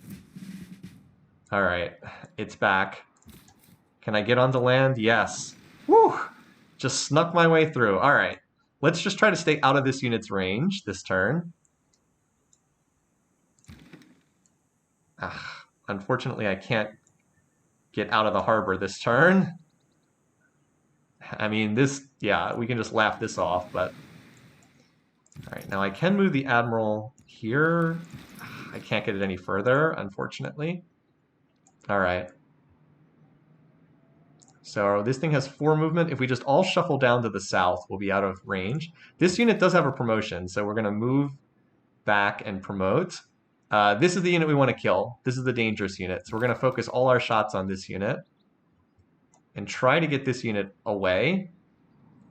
All right, it's back. Can I get onto land? Yes. Woo! Just snuck my way through. All right, let's just try to stay out of this unit's range this turn. Unfortunately, I can't get out of the harbor this turn. I mean, yeah, we can just laugh this off, but... All right, now I can move the Admiral here. I can't get it any further, unfortunately. All right. So this thing has 4 movement. If we just all shuffle down to the south, we'll be out of range. This unit does have a promotion, so we're going to move back and promote. This is the unit we want to kill. This is the dangerous unit. So we're going to focus all our shots on this unit and try to get this unit away.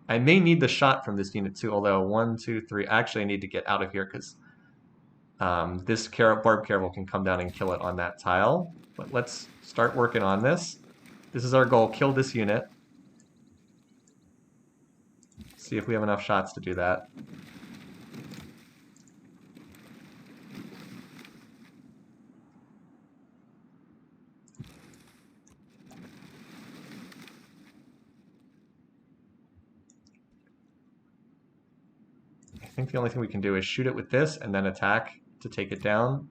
I may need the shot from this unit too, although 1, 2, 3. Actually, I need to get out of here because this Barb Caravel can come down and kill it on that tile. But let's start working on this. This is our goal, kill this unit. See if we have enough shots to do that. I think the only thing we can do is shoot it with this and then attack to take it down.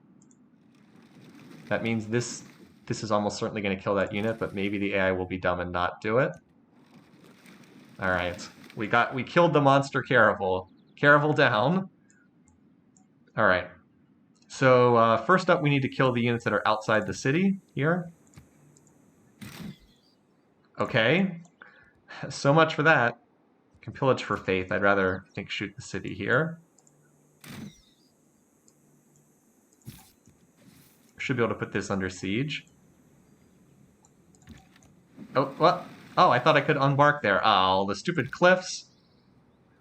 That means this is almost certainly going to kill that unit, but maybe the AI will be dumb and not do it. All right, we killed the monster Caravel. Caravel down. All right. So first up, we need to kill the units that are outside the city here. Okay, so much for that. Can pillage for faith. I'd rather, I think, shoot the city here. Should be able to put this under siege. Oh, what? Oh, I thought I could unbark there. Oh, the stupid cliffs.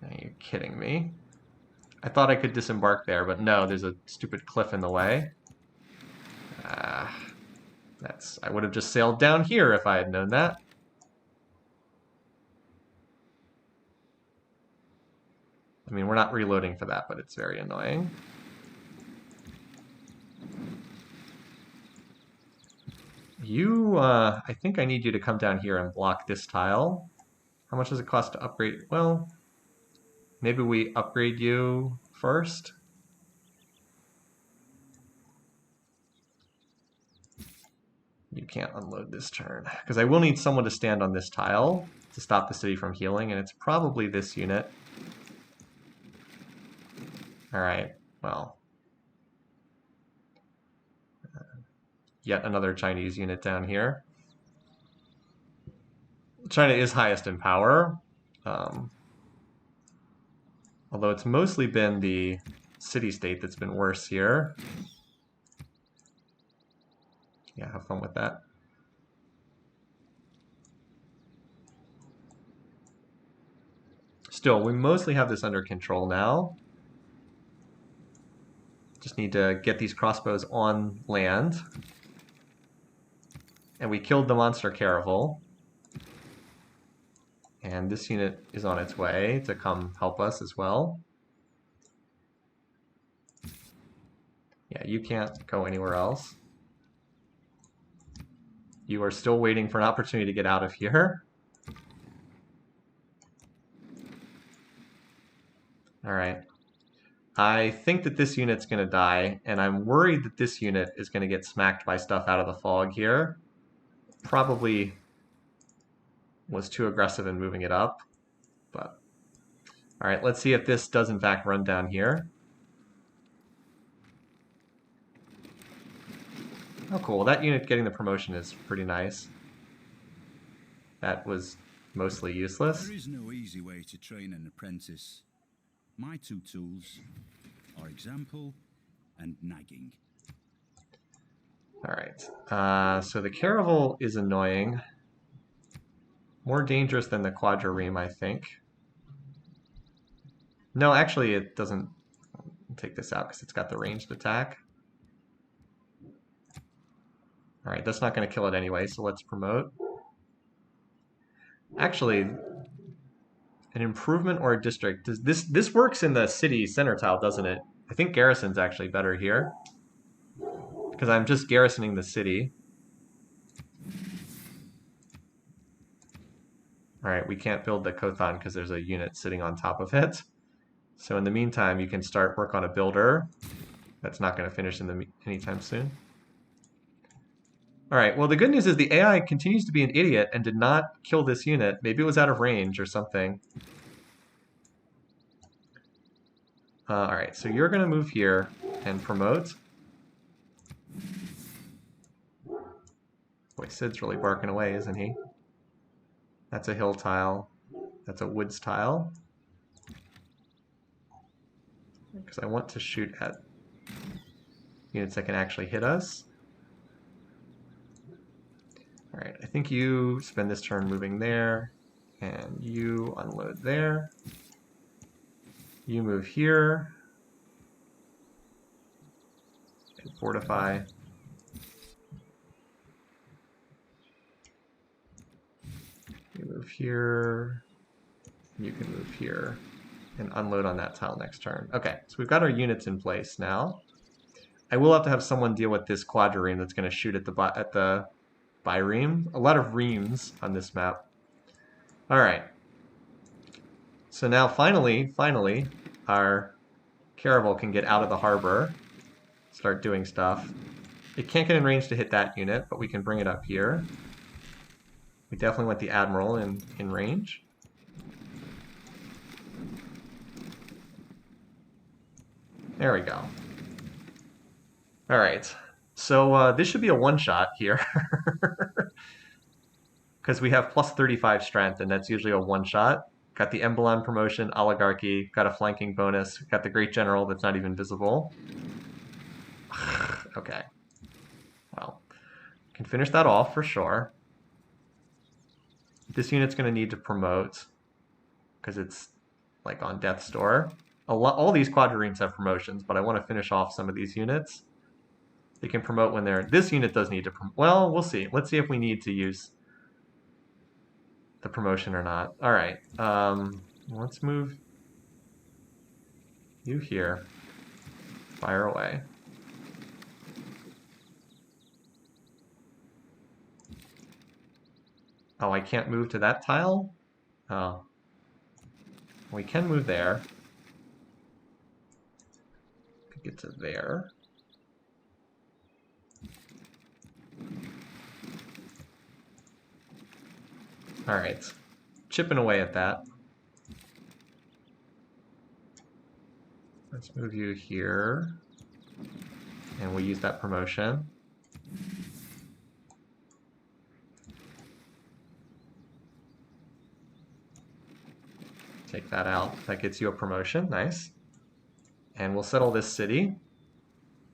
Are you kidding me? I thought I could disembark there, but no, there's a stupid cliff in the way. I would have just sailed down here if I had known that. I mean, we're not reloading for that, but it's very annoying. I think I need you to come down here and block this tile. How much does it cost to upgrade? Well, Maybe we upgrade you first. You can't unload this turn. Because I will need someone to stand on this tile to stop the city from healing, and it's probably this unit. Alright, well. Yet another Chinese unit down here. China is highest in power. Although it's mostly been the city-state that's been worse here. Yeah, have fun with that. Still, we mostly have this under control now. Just need to get these crossbows on land. And we killed the monster caravel. And this unit is on its way to come help us as well. Yeah, you can't go anywhere else. You are still waiting for an opportunity to get out of here. All right. I think that this unit's going to die, and I'm worried that this unit is going to get smacked by stuff out of the fog here. Probably was too aggressive in moving it up, but all right, let's see if this does in fact run down here. Oh, cool. That unit getting the promotion is pretty nice. That was mostly useless. There is no easy way to train an apprentice. My two tools are example and nagging. All right, so the caravel is annoying. More dangerous than the quadrireme, I think. No, actually, it doesn't. Take this out because it's got the ranged attack. All right, that's not going to kill it anyway, so let's promote. Actually, an improvement or a district. Does this works in the city center tile, doesn't it? I think garrison's actually better here because I'm just garrisoning the city. All right, we can't build the Kothon because there's a unit sitting on top of it. So in the meantime, you can start work on a builder. That's not going to finish in the anytime soon. All right, well, the good news is the AI continues to be an idiot and did not kill this unit. Maybe it was out of range or something. All right, so you're going to move here and promote. Boy, Sid's really barking away, isn't he? That's a hill tile. That's a woods tile. Because I want to shoot at units that can actually hit us. All right, I think you spend this turn moving there, and you unload there. You move here. And fortify. You move here. You can move here and unload on that tile next turn. Okay, so we've got our units in place now. I will have to have someone deal with this quadrireme that's going to shoot at the bireme. A lot of reams on this map. All right. So now finally, our caravel can get out of the harbor, start doing stuff. It can't get in range to hit that unit, but we can bring it up here. We definitely want the admiral in range. There we go. All right, so this should be a one-shot here. Because we have plus 35 strength, and that's usually a one-shot. Got the Embelon promotion, Oligarchy, got a flanking bonus, got the Great General that's not even visible. Okay. Well, can finish that off for sure. This unit's going to need to promote because it's like on Death's Door. All these quadriremes have promotions, but I want to finish off some of these units. They can promote when they're... This unit does need to... Well, we'll see. Let's see if we need to use the promotion or not. All right. Let's move you here. Fire away. Oh, I can't move to that tile? Oh. We can move there. Could get to there. All right, chipping away at that. Let's move you here, and we'll use that promotion. Take that out. That gets you a promotion. Nice. And we'll settle this city.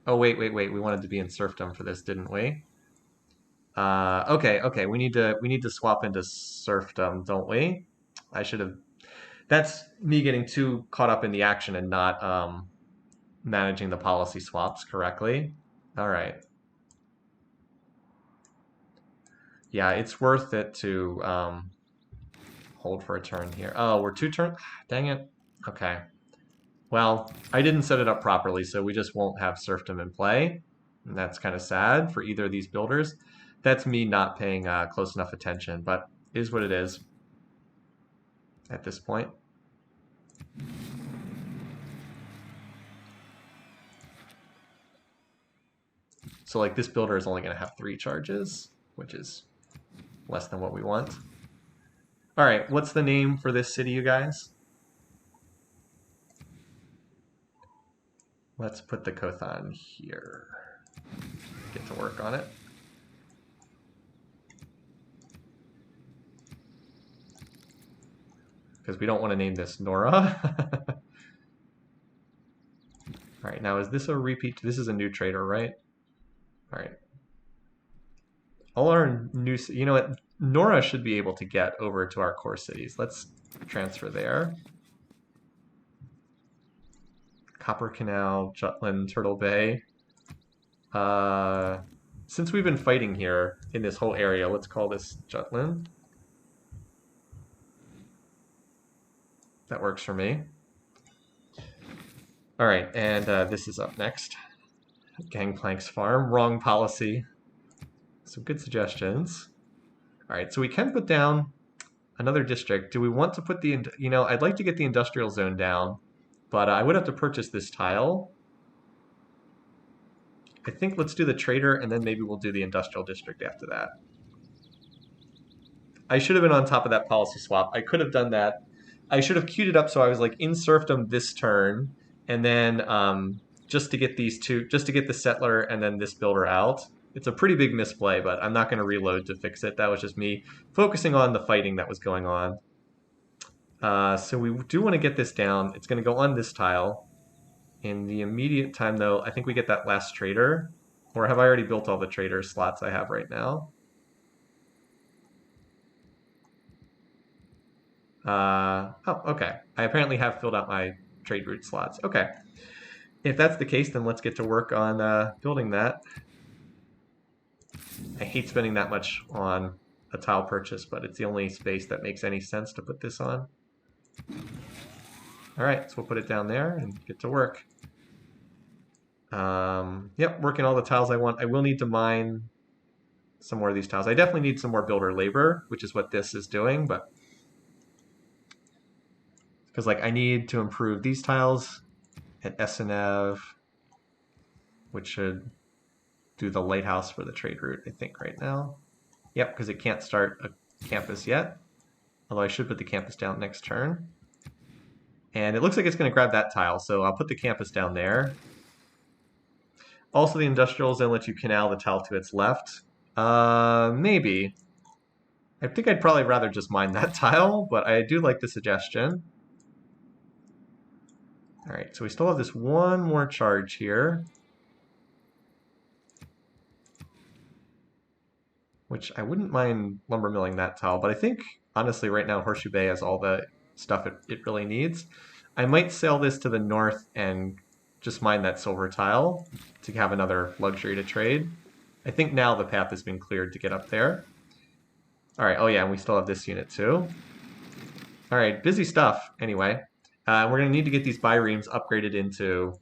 Oh, wait. We wanted to be in serfdom for this, didn't we? Okay. We need to swap into serfdom, don't we? I should have. That's me getting too caught up in the action and not managing the policy swaps correctly. All right. Yeah, it's worth it to hold for a turn here. Oh, we're 2 turns. Dang it. Okay. Well, I didn't set it up properly, so we just won't have serfdom in play. And that's kind of sad for either of these builders. That's me not paying close enough attention, but it is what it is at this point. So like this builder is only going to have 3 charges, which is less than what we want. All right, what's the name for this city, you guys? Let's put the Kothan here. Get to work on it. Because we don't want to name this Nora. All right, now is this a repeat? This is a new trader, right? All right. All our new, you know what? Nora should be able to get over to our core cities. Let's transfer there. Copper Canal, Jutland, Turtle Bay. Since we've been fighting here in this whole area, let's call this Jutland. That works for me. All right, and this is up next. Gangplank's Farm, wrong policy. Some good suggestions. All right, so we can put down another district. Do we want to put the, you know, I'd like to get the industrial zone down, but I would have to purchase this tile. I think let's do the trader, and then maybe we'll do the industrial district after that. I should have been on top of that policy swap. I could have done that. I should have queued it up so I was like in serfdom this turn, and then just to get these two, just to get the settler and then this builder out. It's a pretty big misplay, but I'm not going to reload to fix it. That was just me focusing on the fighting that was going on. So we do want to get this down. It's going to go on this tile. In the immediate time, though, I think we get that last trader. Or have I already built all the trader slots I have right now? Oh, okay. I apparently have filled out my trade route slots. Okay. If that's the case, then let's get to work on building that. I hate spending that much on a tile purchase, but it's the only space that makes any sense to put this on. All right, so we'll put it down there and get to work. Yep, working all the tiles I want. I will need to mine some more of these tiles. I definitely need some more builder labor, which is what this is doing, but because like I need to improve these tiles at SNF, which should do the lighthouse for the trade route, I think, right now. Yep, because it can't start a campus yet. Although I should put the campus down next turn. And it looks like it's going to grab that tile, so I'll put the campus down there. Also, the industrial zone lets you canal the tile to its left. Maybe. I think I'd probably rather just mine that tile, but I do like the suggestion. All right, so we still have this one more charge here, which I wouldn't mind lumber milling that tile, but I think, honestly, right now Horseshoe Bay has all the stuff it really needs. I might sail this to the north and just mine that silver tile to have another luxury to trade. I think now the path has been cleared to get up there. All right, oh yeah, and we still have this unit too. All right, busy stuff anyway. We're going to need to get these biremes upgraded into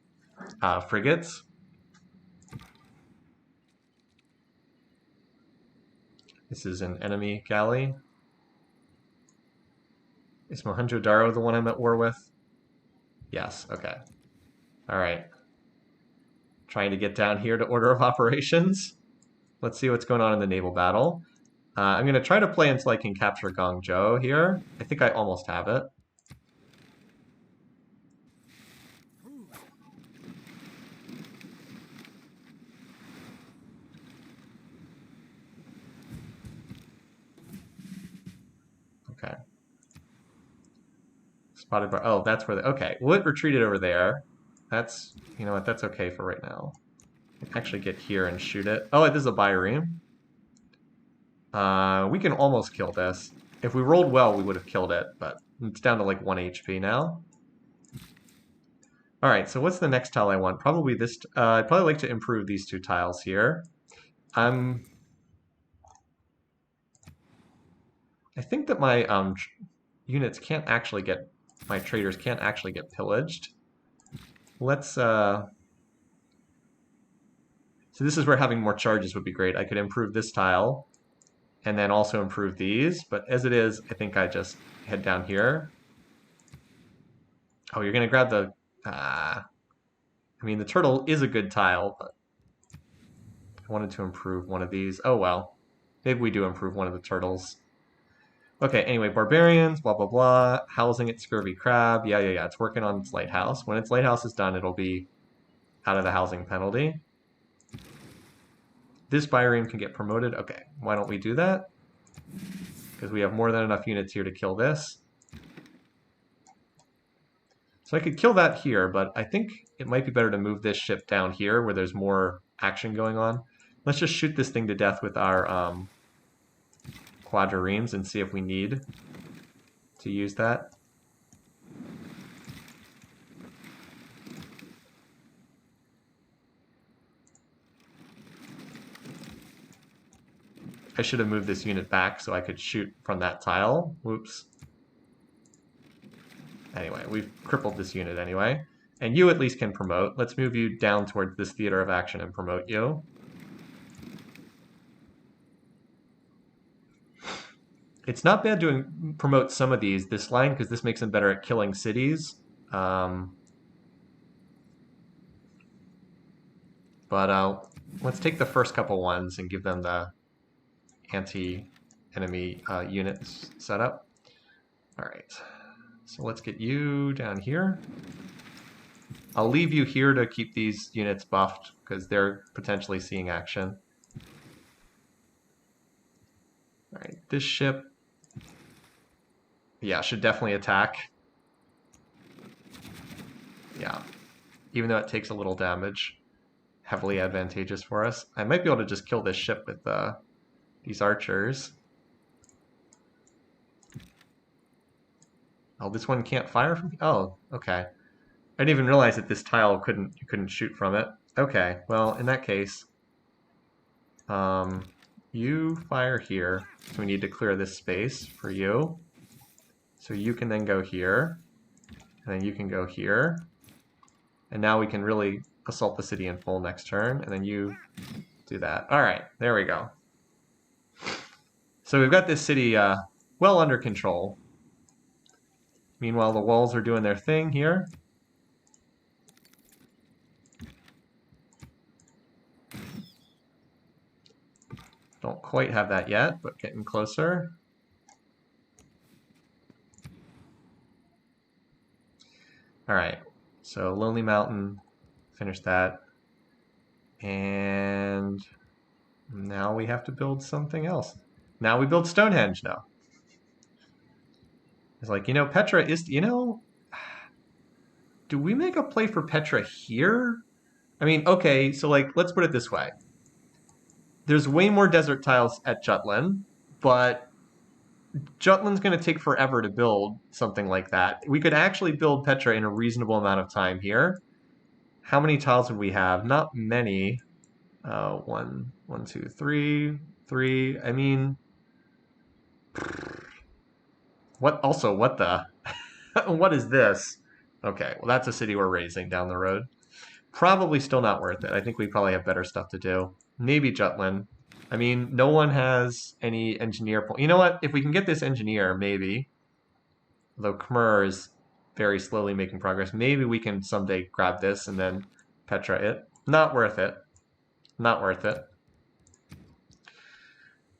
frigates. This is an enemy galley. Is Mohenjo-Daro the one I'm at war with? Yes, okay. All right. Trying to get down here to order of operations. Let's see what's going on in the naval battle. I'm going to try to play until I can capture Guangzhou here. I think I almost have it. Okay. Spotted bar. Oh, that's where the... Okay. Well, it retreated over there. That's... You know what? That's okay for right now. I can actually get here and shoot it. Oh, this is a Byreme. We can almost kill this. If we rolled well, we would have killed it, but it's down to like 1 HP now. All right, so what's the next tile I want? Probably this. I'd probably like to improve these 2 tiles here. I think that my units can't actually get, my traders can't actually get pillaged. Let's, so this is where having more charges would be great. I could improve this tile and then also improve these, but as it is, I think I just head down here. Oh, you're gonna grab the, I mean, the turtle is a good tile, but I wanted to improve one of these. Oh, well. Maybe we do improve one of the turtles. Okay, anyway, barbarians, blah, blah, blah. Housing at Scurvy Crab. Yeah. It's working on its lighthouse. When its lighthouse is done, it'll be out of the housing penalty. This Byreme can get promoted. Okay, why don't we do that? Because we have more than enough units here to kill this. So I could kill that here, but I think it might be better to move this ship down here where there's more action going on. Let's just shoot this thing to death with our quadriremes and see if we need to use that. I should have moved this unit back so I could shoot from that tile. Whoops. Anyway, we've crippled this unit anyway. And you at least can promote. Let's move you down towards this theater of action and promote you. It's not bad to promote some of this line, because this makes them better at killing cities. But let's take the first couple ones and give them the anti-enemy units set up. All right, so let's get you down here. I'll leave you here to keep these units buffed because they're potentially seeing action. All right, this ship, yeah, should definitely attack. Yeah, even though it takes a little damage, heavily advantageous for us. I might be able to just kill this ship with these archers. Oh, this one can't fire from... Oh, okay. I didn't even realize that this tile you couldn't shoot from it. Okay, well, in that case, you fire here. So we need to clear this space for you. So you can then go here, and then you can go here. And now we can really assault the city in full next turn, and then you do that. All right, there we go. So we've got this city well under control. Meanwhile, the walls are doing their thing here. Don't quite have that yet, but getting closer. All right, so Lonely Mountain, finish that. And now we have to build something else. Now we build Stonehenge now. It's like, Petra is, do we make a play for Petra here? I mean, okay, so like, let's put it this way. There's way more desert tiles at Jutland, but Jutland's going to take forever to build something like that. We could actually build Petra in a reasonable amount of time here. How many tiles would we have? Not many. One, two, three. I mean, what the? What is this? Okay, well, that's a city we're raising down the road. Probably still not worth it. I think we probably have better stuff to do. Maybe Jutland. I mean, no one has any engineer. You know what? If we can get this engineer, maybe. Although Khmer is very slowly making progress. Maybe we can someday grab this and then Petra it. Not worth it. Not worth it.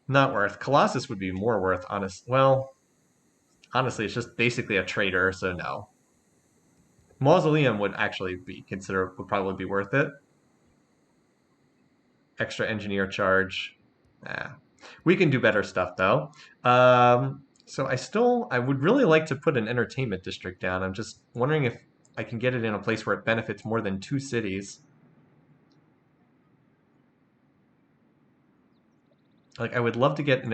Not worth. Colossus would be more worth, well, honestly, it's just basically a trader, so no. Mausoleum would actually be would probably be worth it. Extra engineer charge. Nah. We can do better stuff though. So I would really like to put an entertainment district down. I'm just wondering if I can get it in a place where it benefits more than 2 cities. Like I would love to get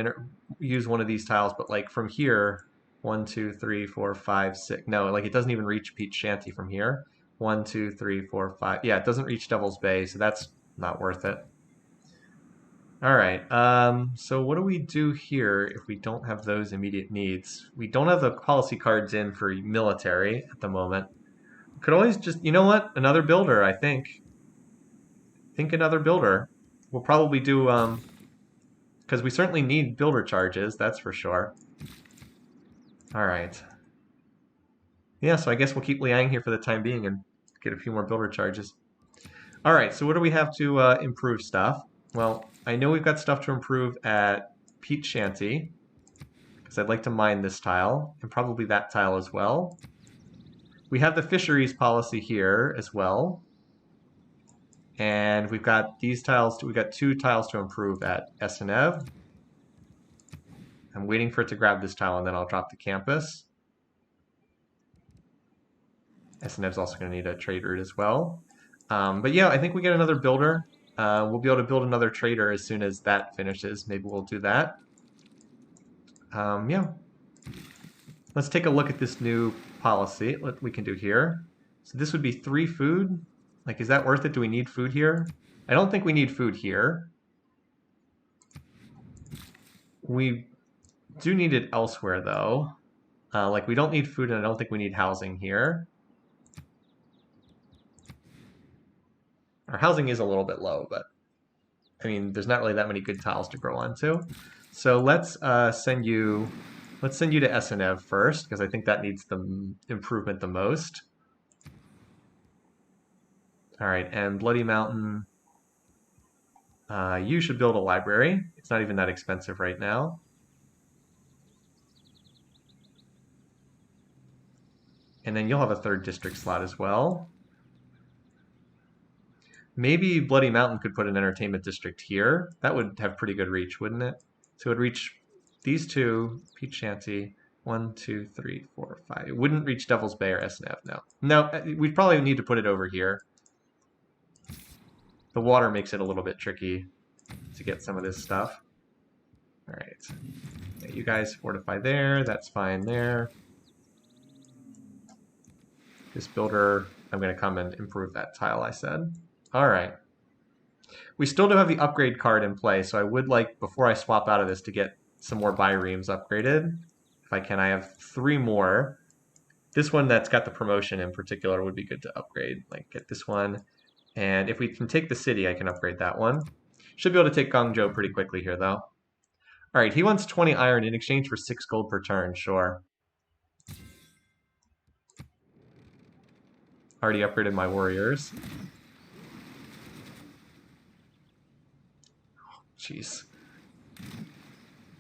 use one of these tiles, but like from here, 1, 2, 3, 4, 5, 6. No, like it doesn't even reach Peach Shanty from here. 1, 2, 3, 4, 5. Yeah, it doesn't reach Devil's Bay, so that's not worth it. All right. So what do we do here if we don't have those immediate needs? We don't have the policy cards in for military at the moment. We could always just, you know what? Another builder, I think. Think another builder. We'll probably do because we certainly need builder charges, that's for sure. All right. Yeah, so I guess we'll keep Liang here for the time being and get a few more builder charges. All right, so what do we have to improve stuff? Well, I know we've got stuff to improve at Peach Shanty, because I'd like to mine this tile, and probably that tile as well. We have the fisheries policy here as well. And we've got these tiles, we've got 2 tiles to improve at Esenev. I'm waiting for it to grab this tile, and then I'll drop the campus. Esenev's also going to need a trade route as well. But yeah, I think we get another builder. We'll be able to build another trader as soon as that finishes. Maybe we'll do that. Yeah. Let's take a look at this new policy. What we can do here. So this would be 3 food. Like, is that worth it? Do we need food here? I don't think we need food here. We do need it elsewhere, though. Like, we don't need food, and I don't think we need housing here. Our housing is a little bit low, but I mean, there's not really that many good tiles to grow onto. So let's send you to Esenev first, because I think that needs the improvement the most. All right, and Bloody Mountain, you should build a library. It's not even that expensive right now. And then you'll have a 3rd district slot as well. Maybe Bloody Mountain could put an entertainment district here. That would have pretty good reach, wouldn't it? So it would reach these 2, Peach Shanty, 1, 2, 3, 4, 5. It wouldn't reach Devil's Bay or SNF, no. No, we'd probably need to put it over here. The water makes it a little bit tricky to get some of this stuff. All right. Yeah, you guys fortify there. That's fine there. This builder, I'm going to come and improve that tile I said. All right. We still do have the upgrade card in play, so I would like, before I swap out of this, to get some more biremes upgraded. If I can, I have 3 more. This one that's got the promotion in particular would be good to upgrade. Like, get this one. And if we can take the city, I can upgrade that one. Should be able to take Guangzhou pretty quickly here, though. All right, he wants 20 iron in exchange for 6 gold per turn, sure. Already upgraded my warriors. Jeez.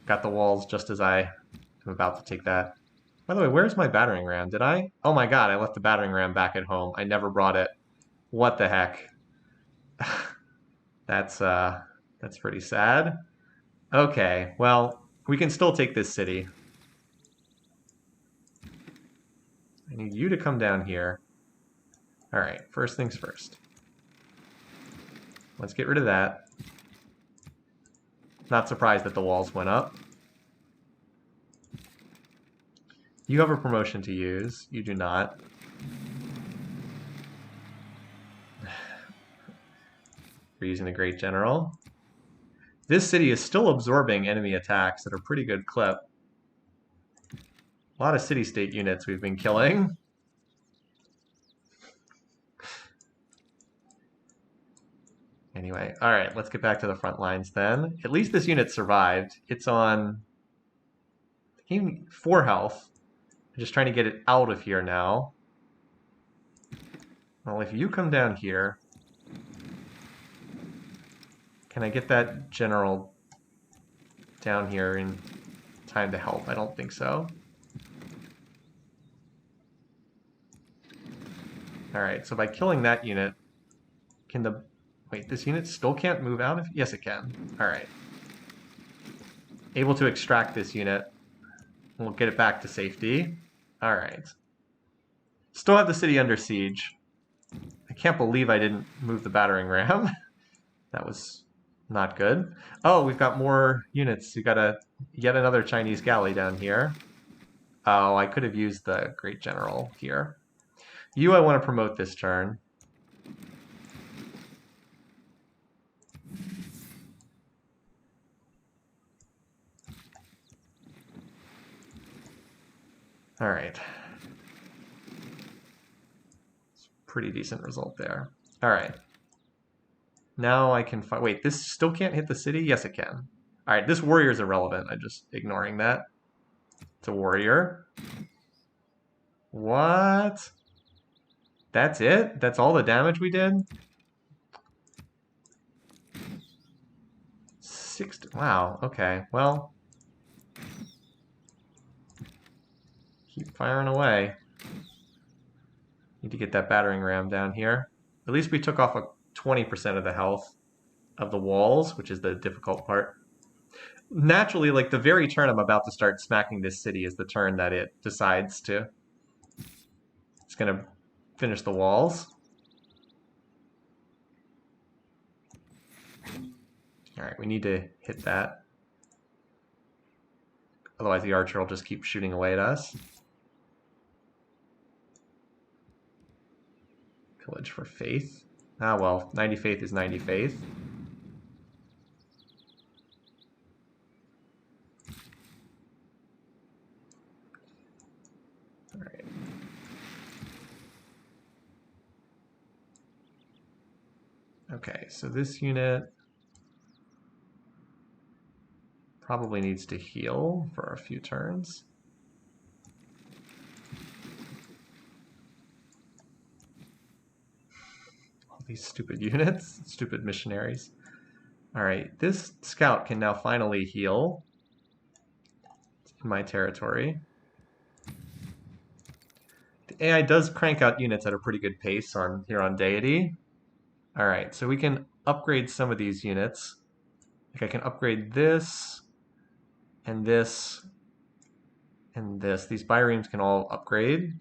Got the walls just as I am about to take that. By the way, where's my battering ram? Did I? Oh my god, I left the battering ram back at home. I never brought it. What the heck? That's pretty sad. Okay, well, we can still take this city. I need you to come down here. All right, first things first. Let's get rid of that. Not surprised that the walls went up. You have a promotion to use. You do not. We're using the Great General. This city is still absorbing enemy attacks at a pretty good clip. A lot of city-state units we've been killing. Anyway, all right, let's get back to the front lines then. At least this unit survived. It's on 4 health. I'm just trying to get it out of here now. Well, if you come down here, can I get that general down here in time to help? I don't think so. Alright, so by killing that unit, can the... Wait, this unit still can't move out of... Yes, it can. Alright. Able to extract this unit. We'll get it back to safety. Alright. Still have the city under siege. I can't believe I didn't move the battering ram. That was not good. Oh, we've got more units. We got yet another Chinese galley down here. Oh, I could have used the Great General here. You I want to promote this turn. Alright. Pretty decent result there. Alright. Now I can find... Wait, this still can't hit the city? Yes, it can. Alright, this warrior is irrelevant. I'm just ignoring that. It's a warrior. What? That's it? That's all the damage we did? Wow, okay. Well, keep firing away. Need to get that battering ram down here. At least we took off 20% of the health of the walls, which is the difficult part. Naturally, like the very turn I'm about to start smacking this city is the turn that it decides to. It's gonna finish the walls. Alright, we need to hit that. Otherwise the archer will just keep shooting away at us. Pillage for faith. Ah well, 90 faith is 90 faith. Alright. Okay, so this unit probably needs to heal for a few turns. All these stupid units, stupid missionaries. Alright, this scout can now finally heal. It's in my territory. The AI does crank out units at a pretty good pace here on Deity. Alright, so we can upgrade some of these units. Like I can upgrade this, and this, and this. These biremes can all upgrade.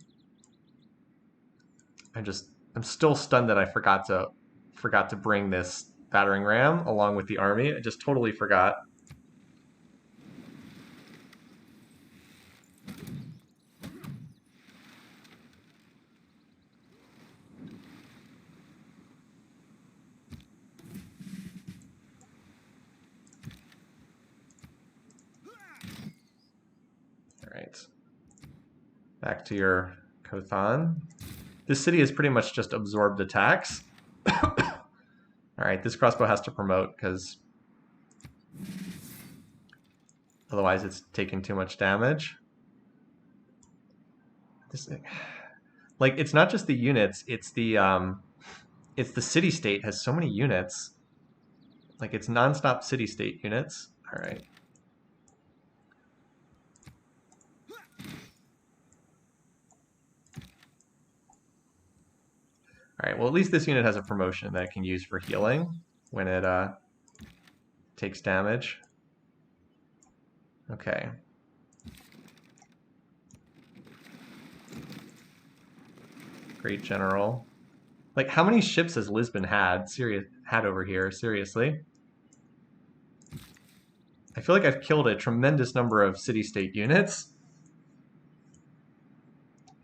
I'm still stunned that I forgot to bring this battering ram along with the army. I just totally forgot. Alright. Back to your Kothan. This city has pretty much just absorbed attacks. Alright, this crossbow has to promote because otherwise it's taking too much damage. Like, it's not just the units, it's the city-state has so many units. Like, it's non-stop city-state units. Alright. Alright, well at least this unit has a promotion that it can use for healing when it takes damage. Okay. Great General. Like, how many ships has Lisbon had over here? Seriously? I feel like I've killed a tremendous number of city-state units.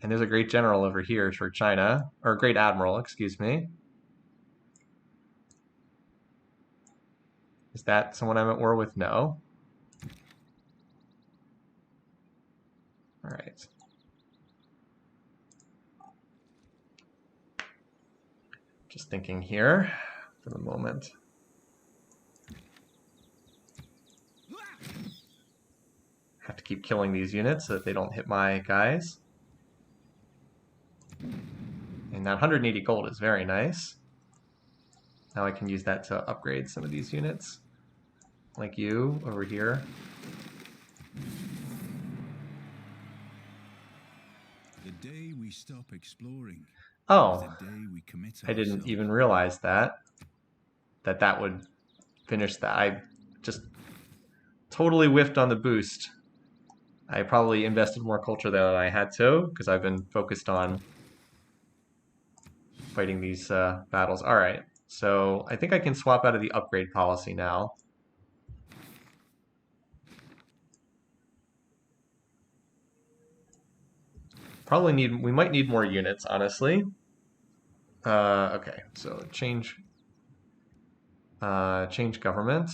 And there's a Great General over here for China. Or Great Admiral, excuse me. Is that someone I'm at war with? No. Alright. Just thinking here for the moment. Have to keep killing these units so that they don't hit my guys. And that 180 gold is very nice. Now I can use that to upgrade some of these units. Like you over here. The day we stop exploring. Oh, The day we commit I didn't ourselves. even realize that would finish that. I just totally whiffed on the boost. I probably invested more culture there than I had to, because I've been focused on fighting these battles. All right, so I think I can swap out of the upgrade policy now. We might need more units, honestly. Okay, so change government.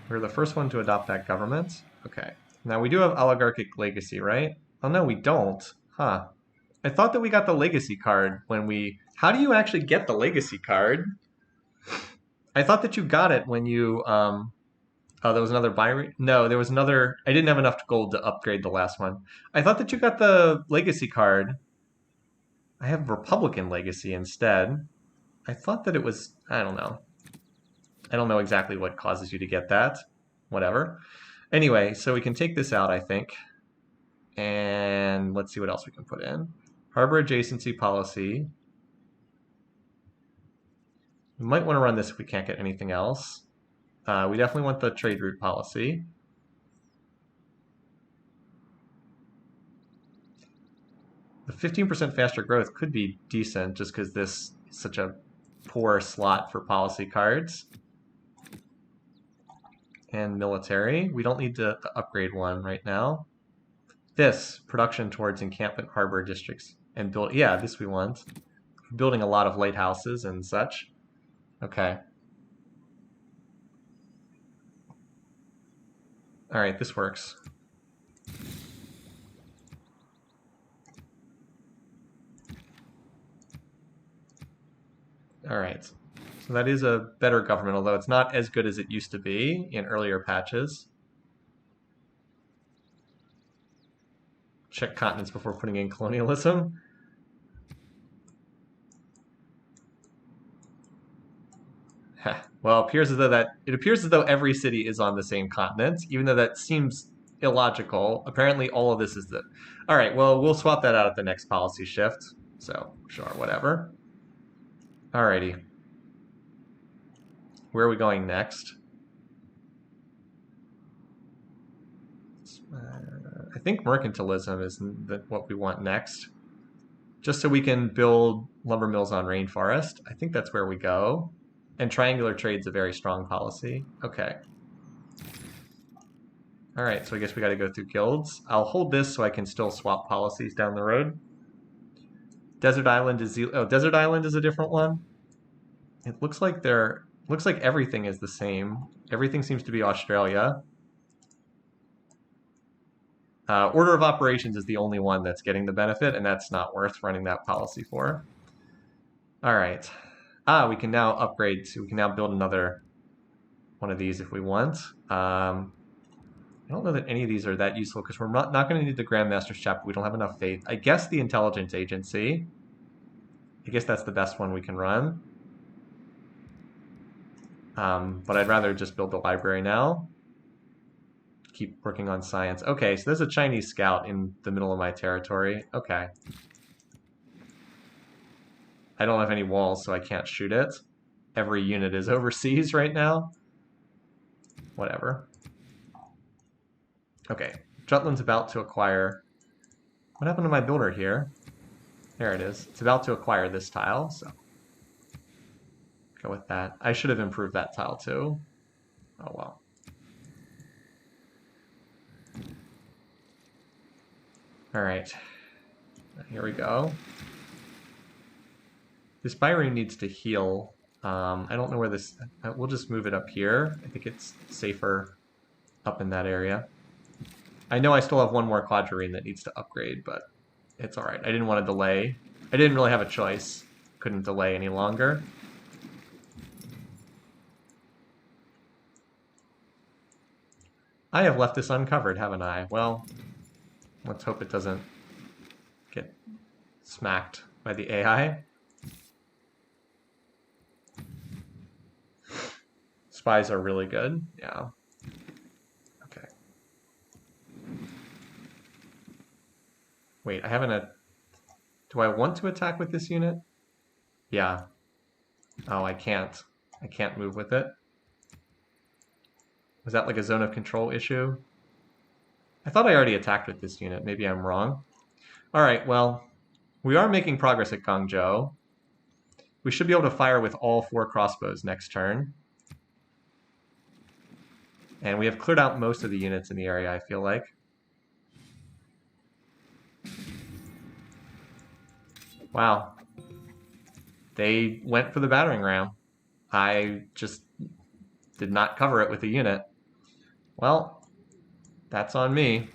We're the first one to adopt that government. Okay. Now we do have oligarchic legacy, right? Oh no, we don't. Huh. I thought that we got the legacy card when we... How do you actually get the legacy card? I thought that you got it when you... Oh, there was another buy... No, there was another... I didn't have enough gold to upgrade the last one. I thought that you got the legacy card. I have Republican legacy instead. I thought that it was... I don't know. I don't know exactly what causes you to get that. Whatever. Anyway, so we can take this out, I think. And let's see what else we can put in. Harbor adjacency policy. We might want to run this if we can't get anything else. We definitely want the trade route policy. The 15% faster growth could be decent just because this is such a poor slot for policy cards. And military. We don't need the upgrade one right now. This, production towards encampment harbor districts and build... Yeah, this we want. We're building a lot of lighthouses and such. Okay. All right, this works. All right. So that is a better government, although it's not as good as it used to be in earlier patches. Check continents before putting in colonialism. Well, it appears as though every city is on the same continent, even though that seems illogical. Apparently, all of this is the... All right, well, we'll swap that out at the next policy shift. So, sure, whatever. Alrighty. Where are we going next? I think mercantilism is what we want next. Just so we can build lumber mills on rainforest. I think that's where we go. And triangular trade's a very strong policy. Okay. All right, so I guess we got to go through guilds. I'll hold this so I can still swap policies down the road. Desert Island is Desert Island is a different one. It looks like everything is the same. Everything seems to be Australia. Order of operations is the only one that's getting the benefit, and that's not worth running that policy for. All right. We can now upgrade we can now build another one of these if we want. I don't know that any of these are that useful because we're not going to need the Grandmaster's Chapter. We don't have enough faith. I guess the Intelligence Agency. I guess that's the best one we can run. But I'd rather just build the library now. Keep working on science. Okay, so there's a Chinese scout in the middle of my territory. Okay. I don't have any walls, so I can't shoot it. Every unit is overseas right now. Whatever. Okay, Jutland's about to acquire... What happened to my builder here? There it is. It's about to acquire this tile, so... Go with that. I should have improved that tile too. Oh well. Alright. Here we go. This Byron needs to heal. I don't know where this... We'll just move it up here. I think it's safer up in that area. I know I still have one more quadrireme that needs to upgrade, but it's alright. I didn't want to delay. I didn't really have a choice. Couldn't delay any longer. I have left this uncovered, haven't I? Well, let's hope it doesn't get smacked by the AI. Spies are really good. Yeah. Okay. Wait, I haven't... Do I want to attack with this unit? Yeah. Oh, I can't. I can't move with it. Was that like a zone of control issue? I thought I already attacked with this unit. Maybe I'm wrong. All right, well, we are making progress at Guangzhou. We should be able to fire with all 4 crossbows next turn. And we have cleared out most of the units in the area, I feel like. Wow. They went for the battering ram. I just did not cover it with a unit. Well, that's on me.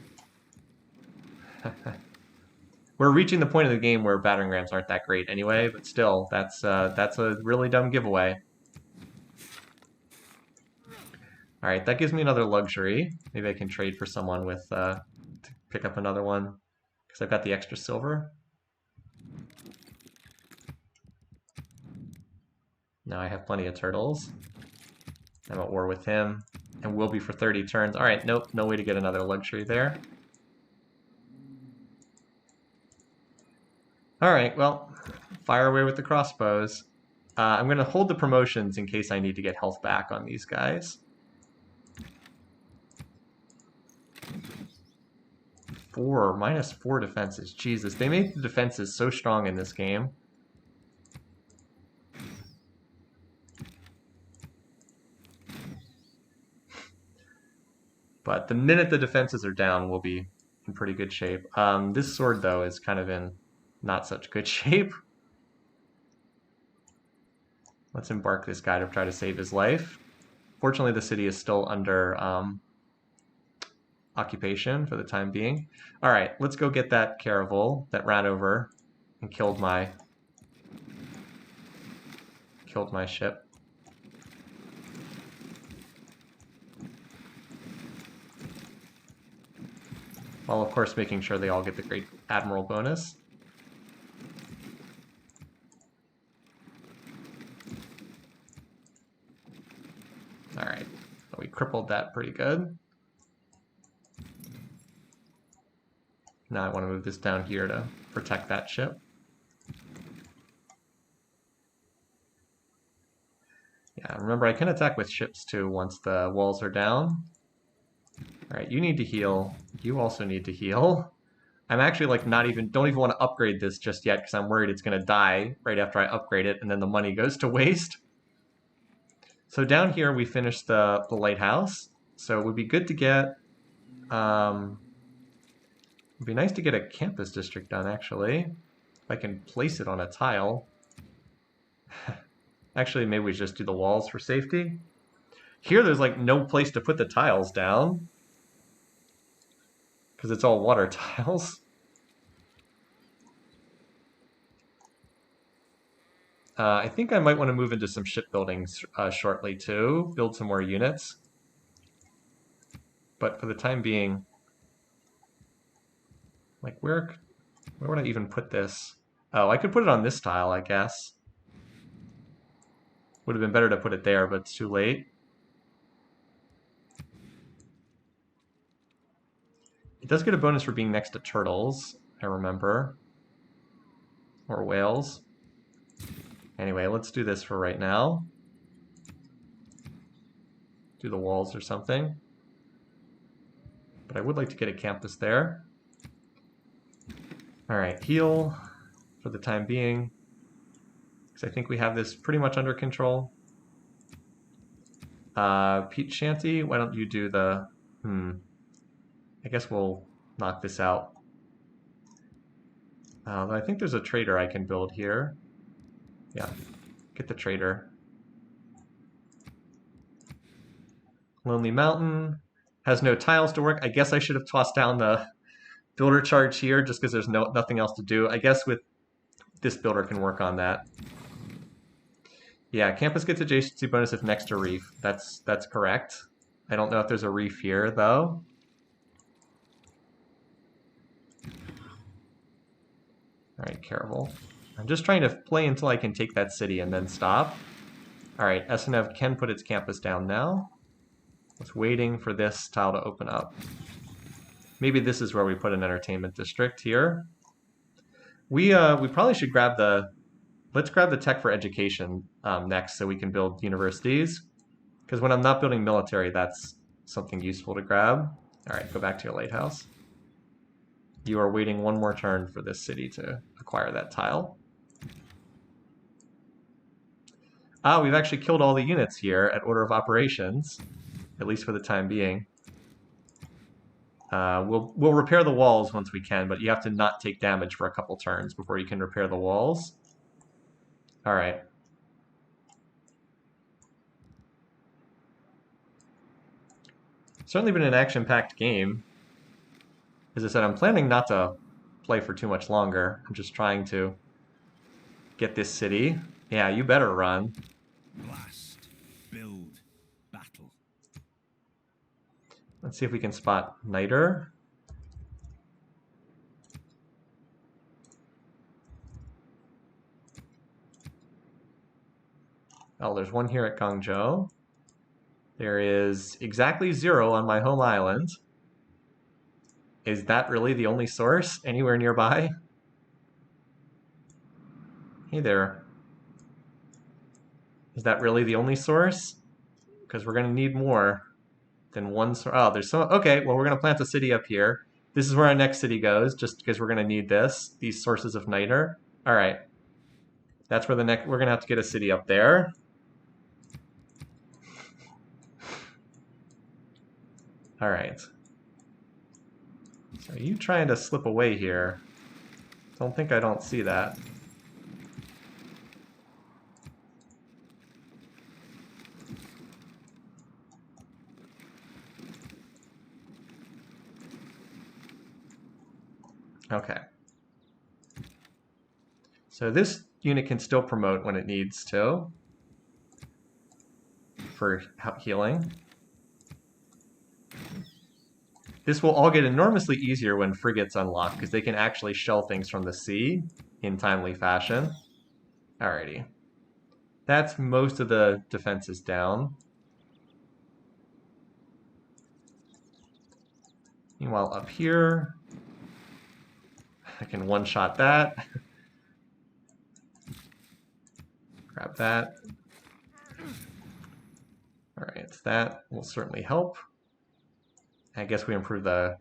We're reaching the point of the game where battering rams aren't that great anyway, but still, that's a really dumb giveaway. All right, that gives me another luxury. Maybe I can trade for someone with to pick up another one because I've got the extra silver. Now I have plenty of turtles. I'm at war with him, and will be for 30 turns. All right, nope, no way to get another luxury there. All right, well, fire away with the crossbows. I'm going to hold the promotions in case I need to get health back on these guys. -4 defenses. Jesus, they made the defenses so strong in this game. But the minute the defenses are down, we'll be in pretty good shape. This sword, though, is kind of in not such good shape. Let's embark this guy to try to save his life. Fortunately, the city is still under occupation for the time being. All right, let's go get that caravel that ran over and killed my ship. While, of course, making sure they all get the Great Admiral bonus. All right, so we crippled that pretty good. Now I want to move this down here to protect that ship. Yeah, remember I can attack with ships too once the walls are down. All right, you need to heal. You also need to heal. I'm actually like don't even want to upgrade this just yet because I'm worried it's going to die right after I upgrade it and then the money goes to waste. So down here we finished the lighthouse. So it would be good to get, it'd be nice to get a campus district done actually. If I can place it on a tile. Actually, maybe we just do the walls for safety. Here there's like no place to put the tiles down because it's all water tiles. I think I might want to move into some shipbuilding shortly too, build some more units. But for the time being, like where would I even put this? Oh, I could put it on this tile, I guess. Would have been better to put it there, but it's too late. It does get a bonus for being next to turtles, I remember. Or whales. Anyway, let's do this for right now. Do the walls or something. But I would like to get a campus there. All right, heal for the time being. Because I think we have this pretty much under control. Pete Shanty, why don't you do the... I guess we'll knock this out. I think there's a trader I can build here. Yeah, get the trader. Lonely Mountain has no tiles to work. I guess I should have tossed down the builder charge here just because there's nothing else to do. I guess with this builder can work on that. Yeah, campus gets adjacency bonus if next to reef. That's correct. I don't know if there's a reef here, though. All right, careful. I'm just trying to play until I can take that city and then stop. All right, SNF can put its campus down now. It's waiting for this tile to open up. Maybe this is where we put an entertainment district here. We probably should grab the, let's grab the tech for education next so we can build universities. Because when I'm not building military, that's something useful to grab. All right, go back to your lighthouse. You are waiting one more turn for this city to acquire that tile. Ah, we've actually killed all the units here at order of operations, at least for the time being. We'll repair the walls once we can, but you have to not take damage for a couple turns before you can repair the walls. All right. Certainly been an action-packed game. As I said, I'm planning not to play for too much longer. I'm just trying to get this city. Yeah, you better run. Blast, build, battle. Let's see if we can spot Niter. Oh, there's one here at Guangzhou. There is exactly 0 on my home island. Is that really the only source anywhere nearby? Hey there. Is that really the only source? Because we're going to need more than one source. Oh, there's some. Okay, well, we're going to plant a city up here. This is where our next city goes, just because we're going to need these sources of niter. All right. That's where the next. We're going to have to get a city up there. All right. So are you trying to slip away here? Don't think I don't see that. Okay. So this unit can still promote when it needs to for healing. This will all get enormously easier when frigates unlock, because they can actually shell things from the sea in timely fashion. Alrighty. That's most of the defenses down. Meanwhile, up here, I can one-shot that. Grab that. Alright, that will certainly help. I guess we improve the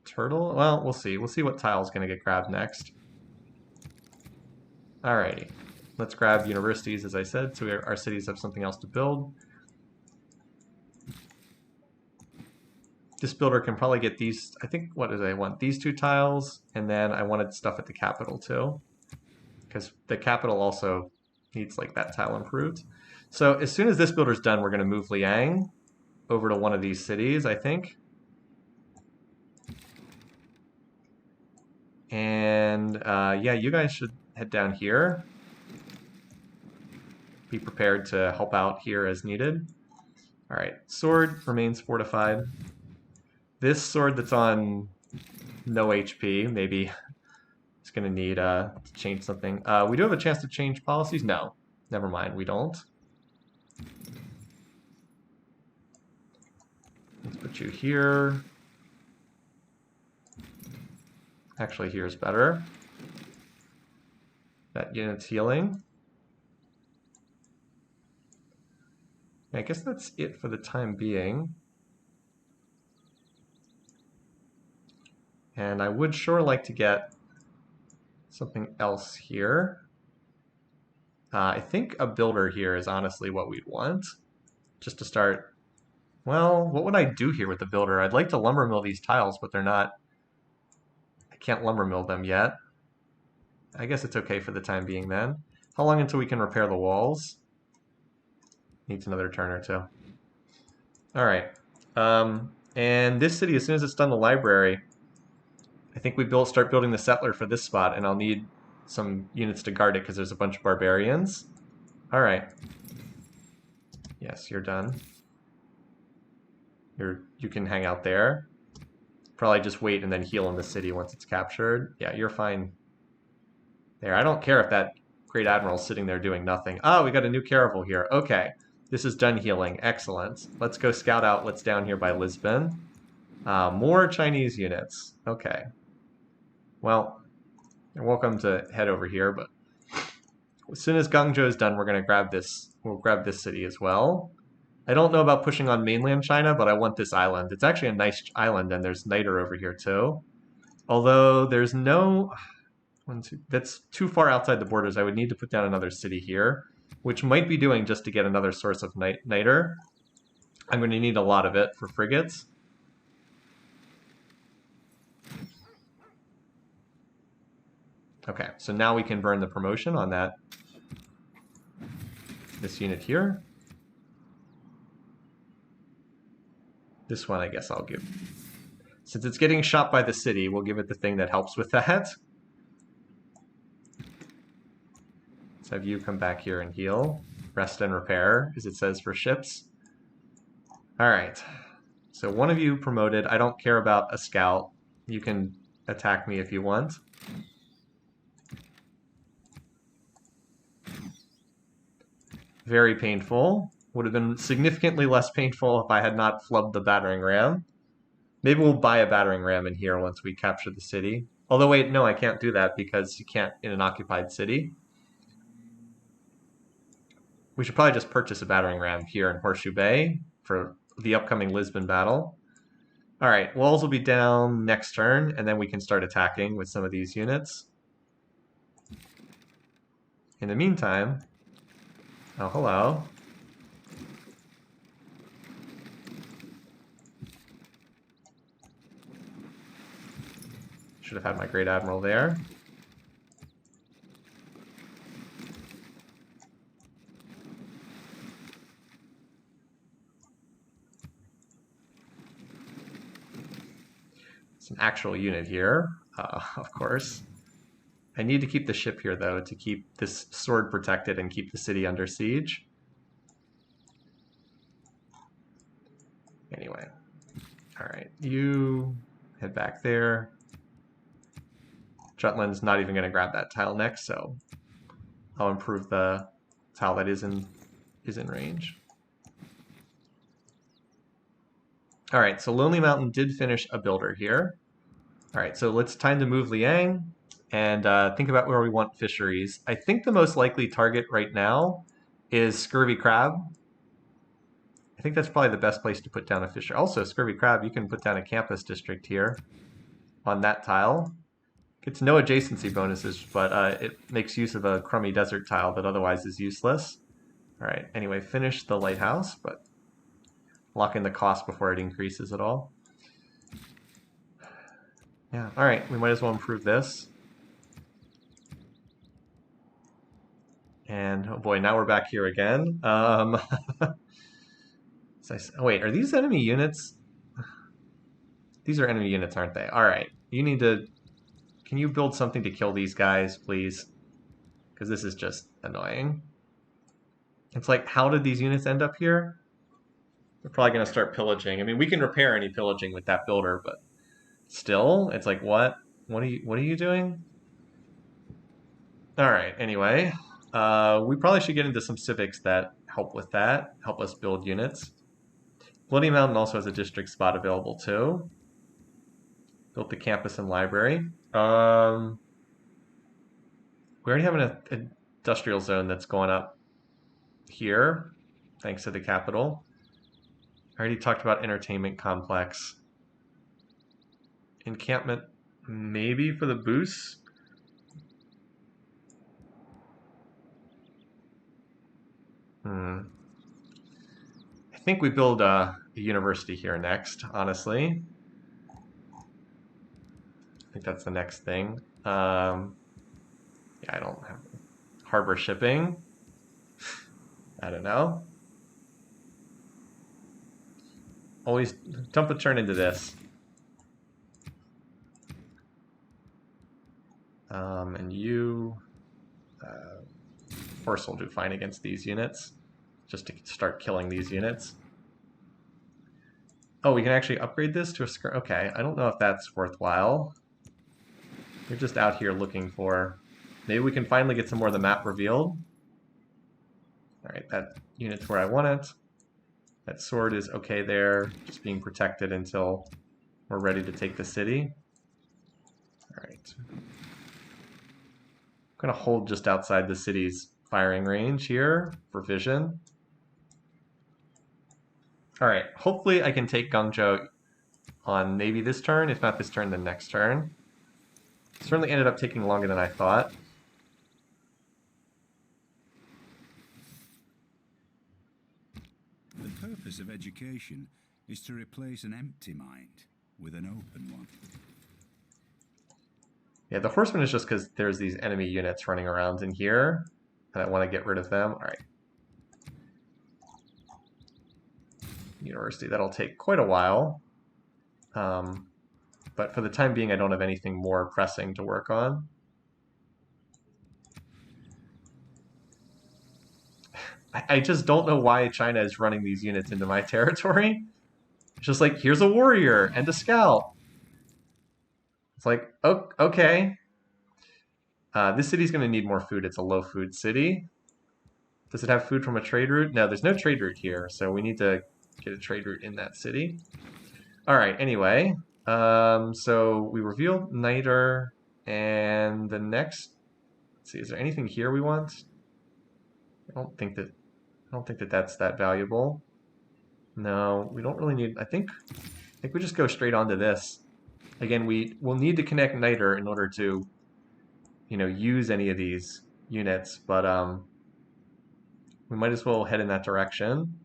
turtle. Well, we'll see. We'll see what tile's going to get grabbed next. Alrighty. Let's grab universities, as I said, so our cities have something else to build. This builder can probably get these, I think, what did I want? These 2 tiles, and then I wanted stuff at the capital too. Because the capital also needs like that tile improved. So as soon as this builder's done, we're going to move Liang over to one of these cities, I think. And yeah, you guys should head down here. Be prepared to help out here as needed. All right, sword remains fortified. This sword that's on no HP, maybe it's going to need to change something. We do have a chance to change policies? No, never mind, we don't. Let's put you here. Actually, here's better. That unit's healing. I guess that's it for the time being. And I would sure like to get something else here. I think a builder here is honestly what we'd want. Just to start. Well, what would I do here with the builder? I'd like to lumber mill these tiles, but they're not. I can't lumber mill them yet. I guess it's okay for the time being then. How long until we can repair the walls? Needs another turn or two. All right. And this city, as soon as it's done the library, I think we start building the settler for this spot, and I'll need some units to guard it because there's a bunch of barbarians. All right. Yes, you're done. You can hang out there. Probably just wait and then heal in the city once it's captured. Yeah, you're fine there. I don't care if that Great Admiral's sitting there doing nothing. Oh, we got a new caravel here. Okay, this is done healing. Excellent. Let's go scout out what's down here by Lisbon. More Chinese units. Okay. Well, you're welcome to head over here, but as soon as Guangzhou is done, we're going to grab this. We'll grab this city as well. I don't know about pushing on mainland China, but I want this island. It's actually a nice island, and there's niter over here too. Although there's no... that's too far outside the borders. I would need to put down another city here, which might be doing just to get another source of niter. I'm going to need a lot of it for frigates. Okay, so now we can burn the promotion on this unit here. This one I guess I'll give. Since it's getting shot by the city, we'll give it the thing that helps with that. Let's have you come back here and heal. Rest and repair, as it says for ships. Alright. So one of you promoted. I don't care about a scout. You can attack me if you want. Very painful. Would have been significantly less painful if I had not flubbed the battering ram. Maybe we'll buy a battering ram in here once we capture the city. Although, wait, no, I can't do that because you can't in an occupied city. We should probably just purchase a battering ram here in Horseshoe Bay for the upcoming Lisbon battle. All right, walls will be down next turn, and then we can start attacking with some of these units. In the meantime... Oh, hello. Should have had my Great Admiral there. It's an actual unit here, of course. I need to keep the ship here, though, to keep this sword protected and keep the city under siege. Anyway. All right, you head back there. Jutland's not even going to grab that tile next, so I'll improve the tile that is in range. All right, so Lonely Mountain did finish a builder here. All right, so it's time to move Liang and think about where we want fisheries. I think the most likely target right now is Scurvy Crab. I think that's probably the best place to put down a fishery. Also, Scurvy Crab, you can put down a campus district here on that tile. Gets no adjacency bonuses, but it makes use of a crummy desert tile that otherwise is useless. All right, anyway, finish the lighthouse, but lock in the cost before it increases at all. Yeah, all right, we might as well improve this. And oh boy, now we're back here again. Oh wait, are these enemy units? These are enemy units, aren't they? All right, you need to... Can you build something to kill these guys, please? Because this is just annoying. It's like, how did these units end up here? We're probably going to start pillaging. I mean, we can repair any pillaging with that builder, but still, it's like, what? What are you doing? All right, anyway. We probably should get into some civics that help with that, help us build units. Bloody Mountain also has a district spot available too. Built the campus and library. We already have an industrial zone that's going up here, thanks to the capital. I already talked about entertainment complex. Encampment, maybe for the boost. I think we build a university here next, honestly. I think that's the next thing. Yeah, I don't have harbor shipping. I don't know. Always dump a turn into this. And you... Force will do fine against these units. Just to start killing these units. Oh, we can actually upgrade this to a skirt. Okay, I don't know if that's worthwhile. We're just out here looking for... Maybe we can finally get some more of the map revealed. All right, that unit's where I want it. That sword is okay there, just being protected until we're ready to take the city. All right. I'm going to hold just outside the city's firing range here for vision. All right, hopefully I can take Guangzhou on maybe this turn. If not this turn, then next turn. Certainly ended up taking longer than I thought. The purpose of education is to replace an empty mind with an open one. Yeah, the horseman is just because there's these enemy units running around in here, and I want to get rid of them. All right. University, that'll take quite a while. But for the time being, I don't have anything more pressing to work on. I just don't know why China is running these units into my territory. It's just like, here's a warrior and a scout. It's like, oh, okay. This city's going to need more food. It's a low food city. Does it have food from a trade route? No, there's no trade route here, so we need to get a trade route in that city. All right, anyway. So we revealed Niter, and the next... Let's see, is there anything here we want? I don't think that that's that valuable. No, we don't really need... I think we just go straight onto this. Again, we'll need to connect Niter in order to, use any of these units, but we might as well head in that direction.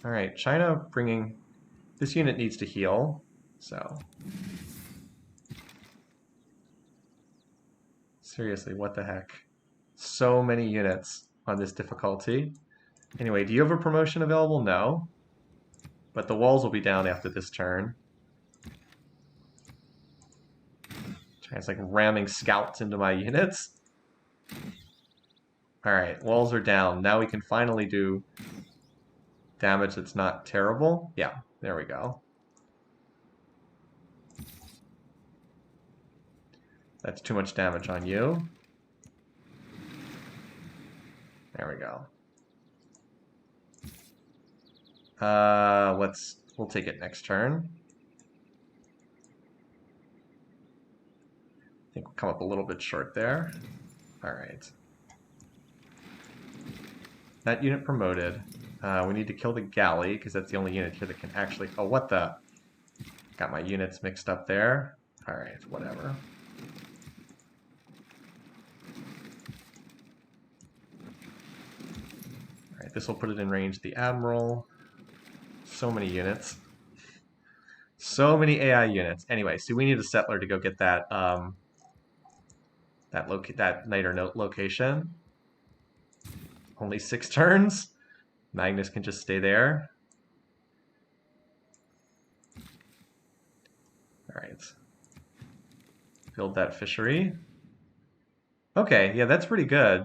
All right, China bringing... This unit needs to heal, so... Seriously, what the heck? So many units on this difficulty. Anyway, do you have a promotion available? No. But the walls will be down after this turn. China's like ramming scouts into my units. Alright, walls are down. Now we can finally do damage that's not terrible. Yeah, there we go. That's too much damage on you. There we go. We'll take it next turn. I think we'll come up a little bit short there. Alright. That unit promoted. We need to kill the galley, because that's the only unit here that can actually... Oh, what the... Got my units mixed up there. Alright, whatever. Alright, this will put it in range of the Admiral. So many units. So many AI units. Anyway, so we need a settler to go get that that Niter note location. Only 6 turns. Magnus can just stay there. Alright. Build that fishery. Okay, yeah, that's pretty good.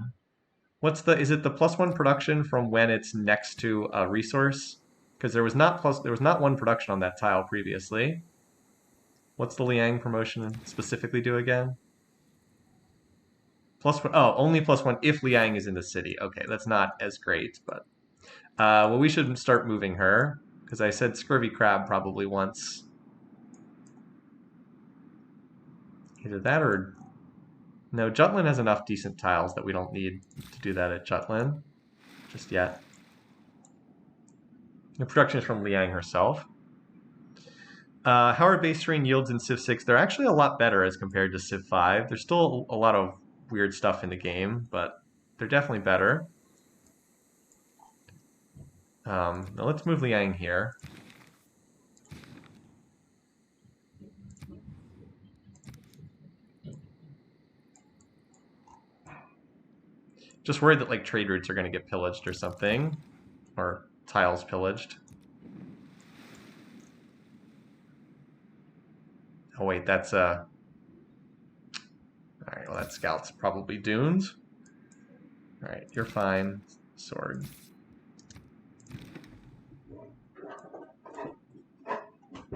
Is it the +1 production from when it's next to a resource? Because there was not 1 production on that tile previously. What's the Liang promotion specifically do again? +1, oh, only +1 if Liang is in the city. Okay, that's not as great, but... well, we should start moving her, because I said Scurvy Crab probably wants... Either that or... No, Jutland has enough decent tiles that we don't need to do that at Jutland just yet. The production is from Liang herself. How are base terrain yields in Civ 6? They're actually a lot better as compared to Civ 5. There's still a lot of weird stuff in the game, but they're definitely better. Now let's move Liang here. Just worried that like trade routes are going to get pillaged or something, or tiles pillaged. Oh wait, that's All right, well that scout's probably doomed. All right, you're fine. Sword.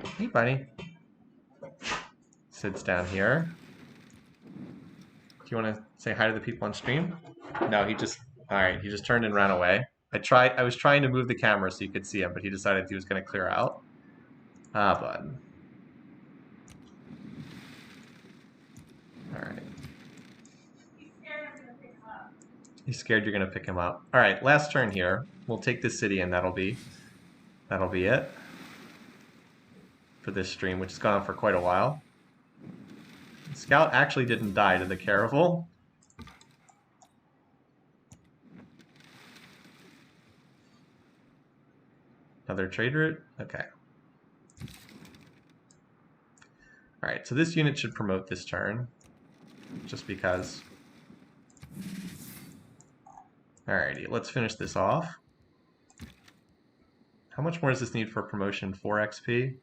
Hey, buddy. Sits down here. Do you want to say hi to the people on stream? No, he just. All right, he just turned and ran away. I was trying to move the camera so you could see him, but he decided he was going to clear out. Ah, bud. All right. He's scared you're going to pick him up. All right, last turn here. We'll take this city, and that'll be it for this stream, which has gone on for quite a while. Scout actually didn't die to the Caravel. Another trade route? Okay. Alright, so this unit should promote this turn. Just because. Alrighty, let's finish this off. How much more does this need for promotion? 4 XP?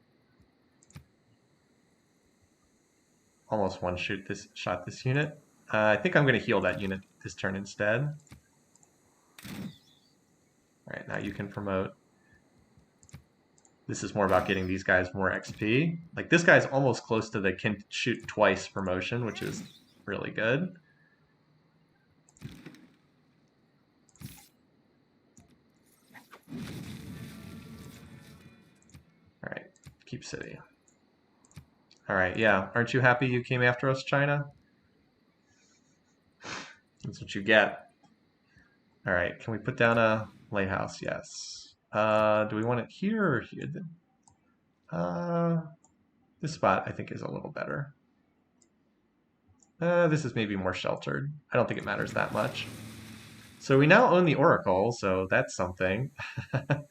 Almost one shot this unit. I think I'm going to heal that unit this turn instead. Alright, now you can promote. This is more about getting these guys more XP. Like, this guy's almost close to the can shoot twice promotion, which is really good. Alright, keep city. Alright, yeah. Aren't you happy you came after us, China? That's what you get. Alright, can we put down a lighthouse? Yes. Do we want it here or here? This spot, I think, is a little better. This is maybe more sheltered. I don't think it matters that much. So we now own the Oracle, so that's something. Of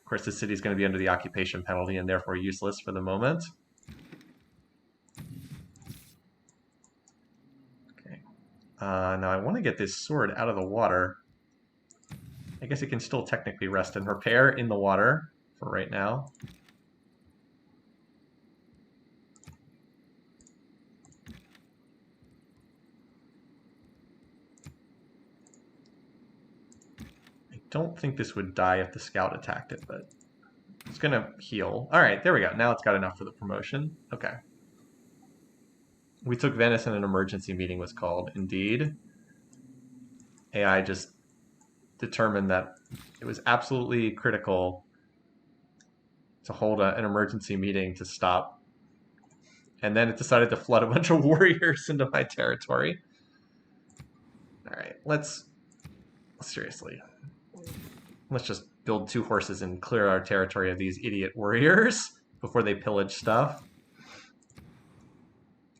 course, this city is going to be under the occupation penalty and therefore useless for the moment. Okay. Now I want to get this sword out of the water. I guess it can still technically rest and repair in the water for right now. I don't think this would die if the scout attacked it, but it's going to heal. All right, there we go. Now it's got enough for the promotion. Okay. We took Venice and an emergency meeting was called. Indeed. AI just determined that it was absolutely critical to hold an emergency meeting to stop. And then it decided to flood a bunch of warriors into my territory. All right, seriously, let's just build 2 horses and clear our territory of these idiot warriors before they pillage stuff.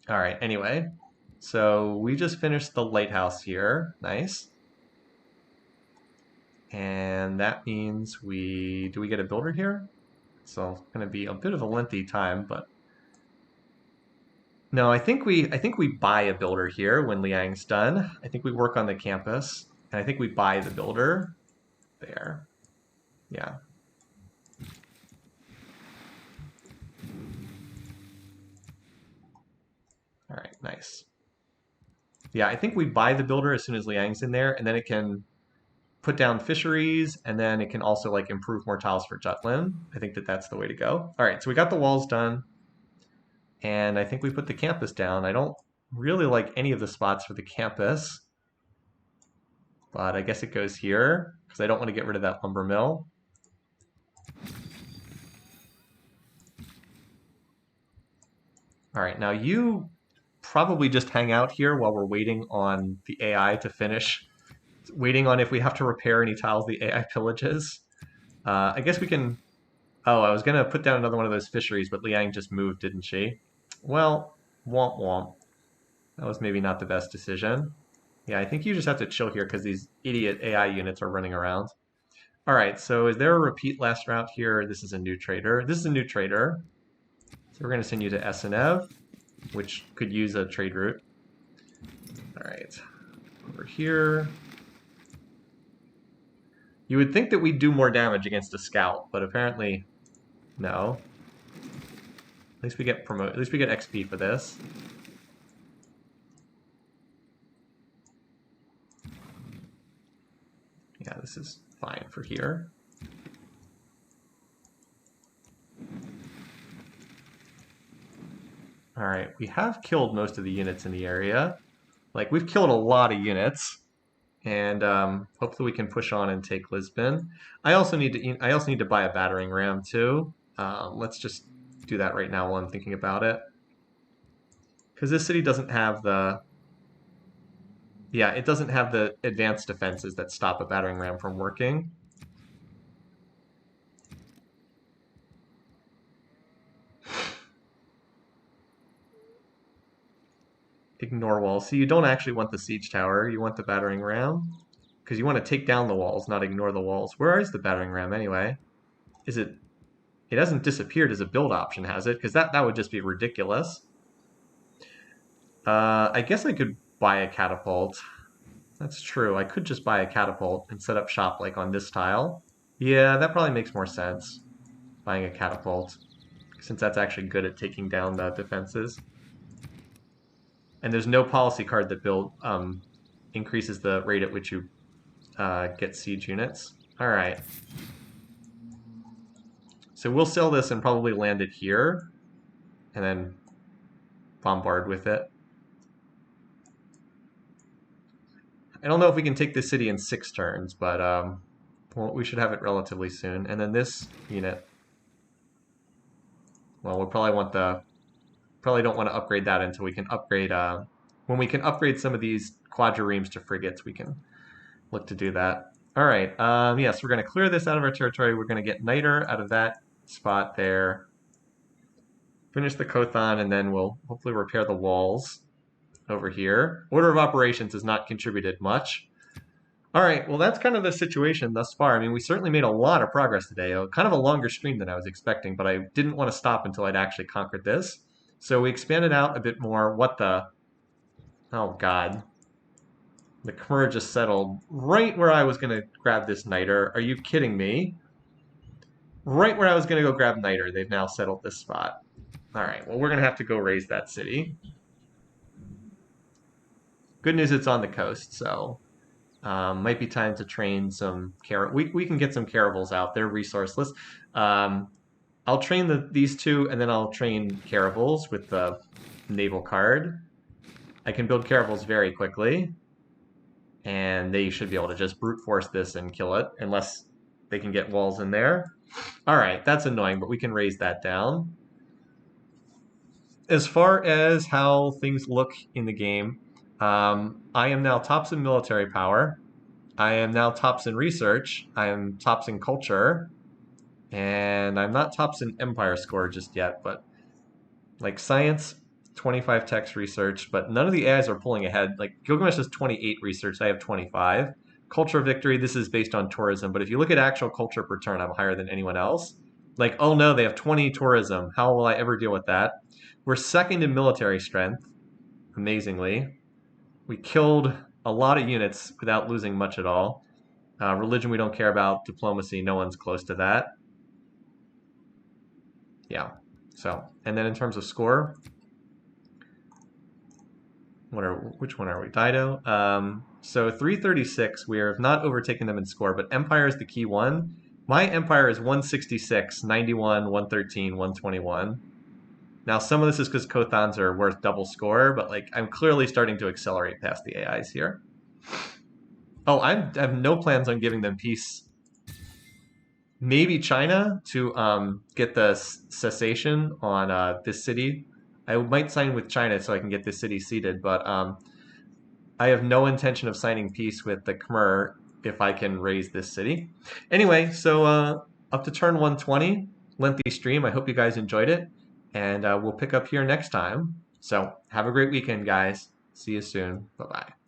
All right, anyway, so we just finished the lighthouse here. Nice. And that means do we get a builder here? So it's going to be a bit of a lengthy time, but no, I think we buy a builder here when Liang's done. I think we work on the campus, and I think we buy the builder there. Yeah. All right, nice. Yeah, I think we buy the builder as soon as Liang's in there, and then it can put down fisheries, and then it can also like improve more tiles for Jutland. I think that's the way to go. All right, so we got the walls done, and I think we put the campus down. I don't really like any of the spots for the campus, but I guess it goes here because I don't want to get rid of that lumber mill. All right, now you probably just hang out here while we're waiting on the AI to finish, waiting on if we have to repair any tiles the AI pillages. I guess we can. Oh, I was going to put down another one of those fisheries, but Liang just moved, didn't she? Well, womp womp. That was maybe not the best decision. Yeah, I think you just have to chill here because these idiot AI units are running around. All right, so is there a repeat last route here? This is a new trader. This is a new trader. So we're going to send you to Esenev, which could use a trade route. All right, over here. You would think that we'd do more damage against a scout, but apparently no. At least we get At least we get XP for this. Yeah, this is fine for here. All right, we have killed most of the units in the area. Like, we've killed a lot of units. And hopefully we can push on and take Lisbon. I also need to buy a battering ram too. Let's just do that right now while I'm thinking about it, because this city doesn't have the it doesn't have the advanced defenses that stop a battering ram from working. Ignore walls. So you don't actually want the siege tower. You want the battering ram because you want to take down the walls, not ignore the walls. Where is the battering ram anyway? Is it? It hasn't disappeared as a build option, has it? Because that would just be ridiculous. I guess I could buy a catapult. That's true. I could just buy a catapult and set up shop like on this tile. Yeah, that probably makes more sense. Buying a catapult, since that's actually good at taking down the defenses. And there's no policy card that increases the rate at which you get siege units. All right. So we'll sell this and probably land it here, and then bombard with it. I don't know if we can take this city in 6 turns, but well, we should have it relatively soon. And then this unit, well, we'll probably don't want to upgrade that until we can upgrade. When we can upgrade some of these quadriremes to frigates, we can look to do that. All right. Yes, we're going to clear this out of our territory. We're going to get Niter out of that spot there. Finish the Kothon, and then we'll hopefully repair the walls over here. Order of operations has not contributed much. All right, well, that's kind of the situation thus far. I mean, we certainly made a lot of progress today. Kind of a longer stream than I was expecting, but I didn't want to stop until I'd actually conquered this. So we expanded out a bit more. What the? Oh, God. The Khmer just settled right where I was going to grab this Niter. Are you kidding me? Right where I was going to go grab Niter, they've now settled this spot. All right, well, we're going to have to go raise that city. Good news, it's on the coast, so might be time to train some we can get some caravels out. They're resourceless. I'll train these two, and then I'll train caravels with the naval card. I can build caravels very quickly, and they should be able to just brute force this and kill it, unless they can get walls in there. All right, that's annoying, but we can raise that down. As far as how things look in the game, I am now tops in military power. I am now tops in research. I am tops in culture. And I'm not tops in empire score just yet, but like science, 25 text research, but none of the AIs are pulling ahead. Like Gilgamesh has 28 research, I have 25. Culture victory, this is based on tourism, but if you look at actual culture per turn, I'm higher than anyone else. Like, oh no, they have 20 tourism. How will I ever deal with that? We're second in military strength, amazingly. We killed a lot of units without losing much at all. Religion we don't care about. Diplomacy, no one's close to that. Yeah. So, and then in terms of score, which one are we? Dido. So 336, we have not overtaken them in score, but Empire is the key one. My Empire is 166, 91, 113, 121. Now, some of this is because Kothons are worth double score, but like I'm clearly starting to accelerate past the AIs here. Oh, I have no plans on giving them peace. Maybe China to get the cessation on this city. I might sign with China so I can get this city seated, but I have no intention of signing peace with the Khmer if I can raise this city. Anyway, so up to turn 120, lengthy stream. I hope you guys enjoyed it, and we'll pick up here next time. So have a great weekend, guys. See you soon. Bye-bye.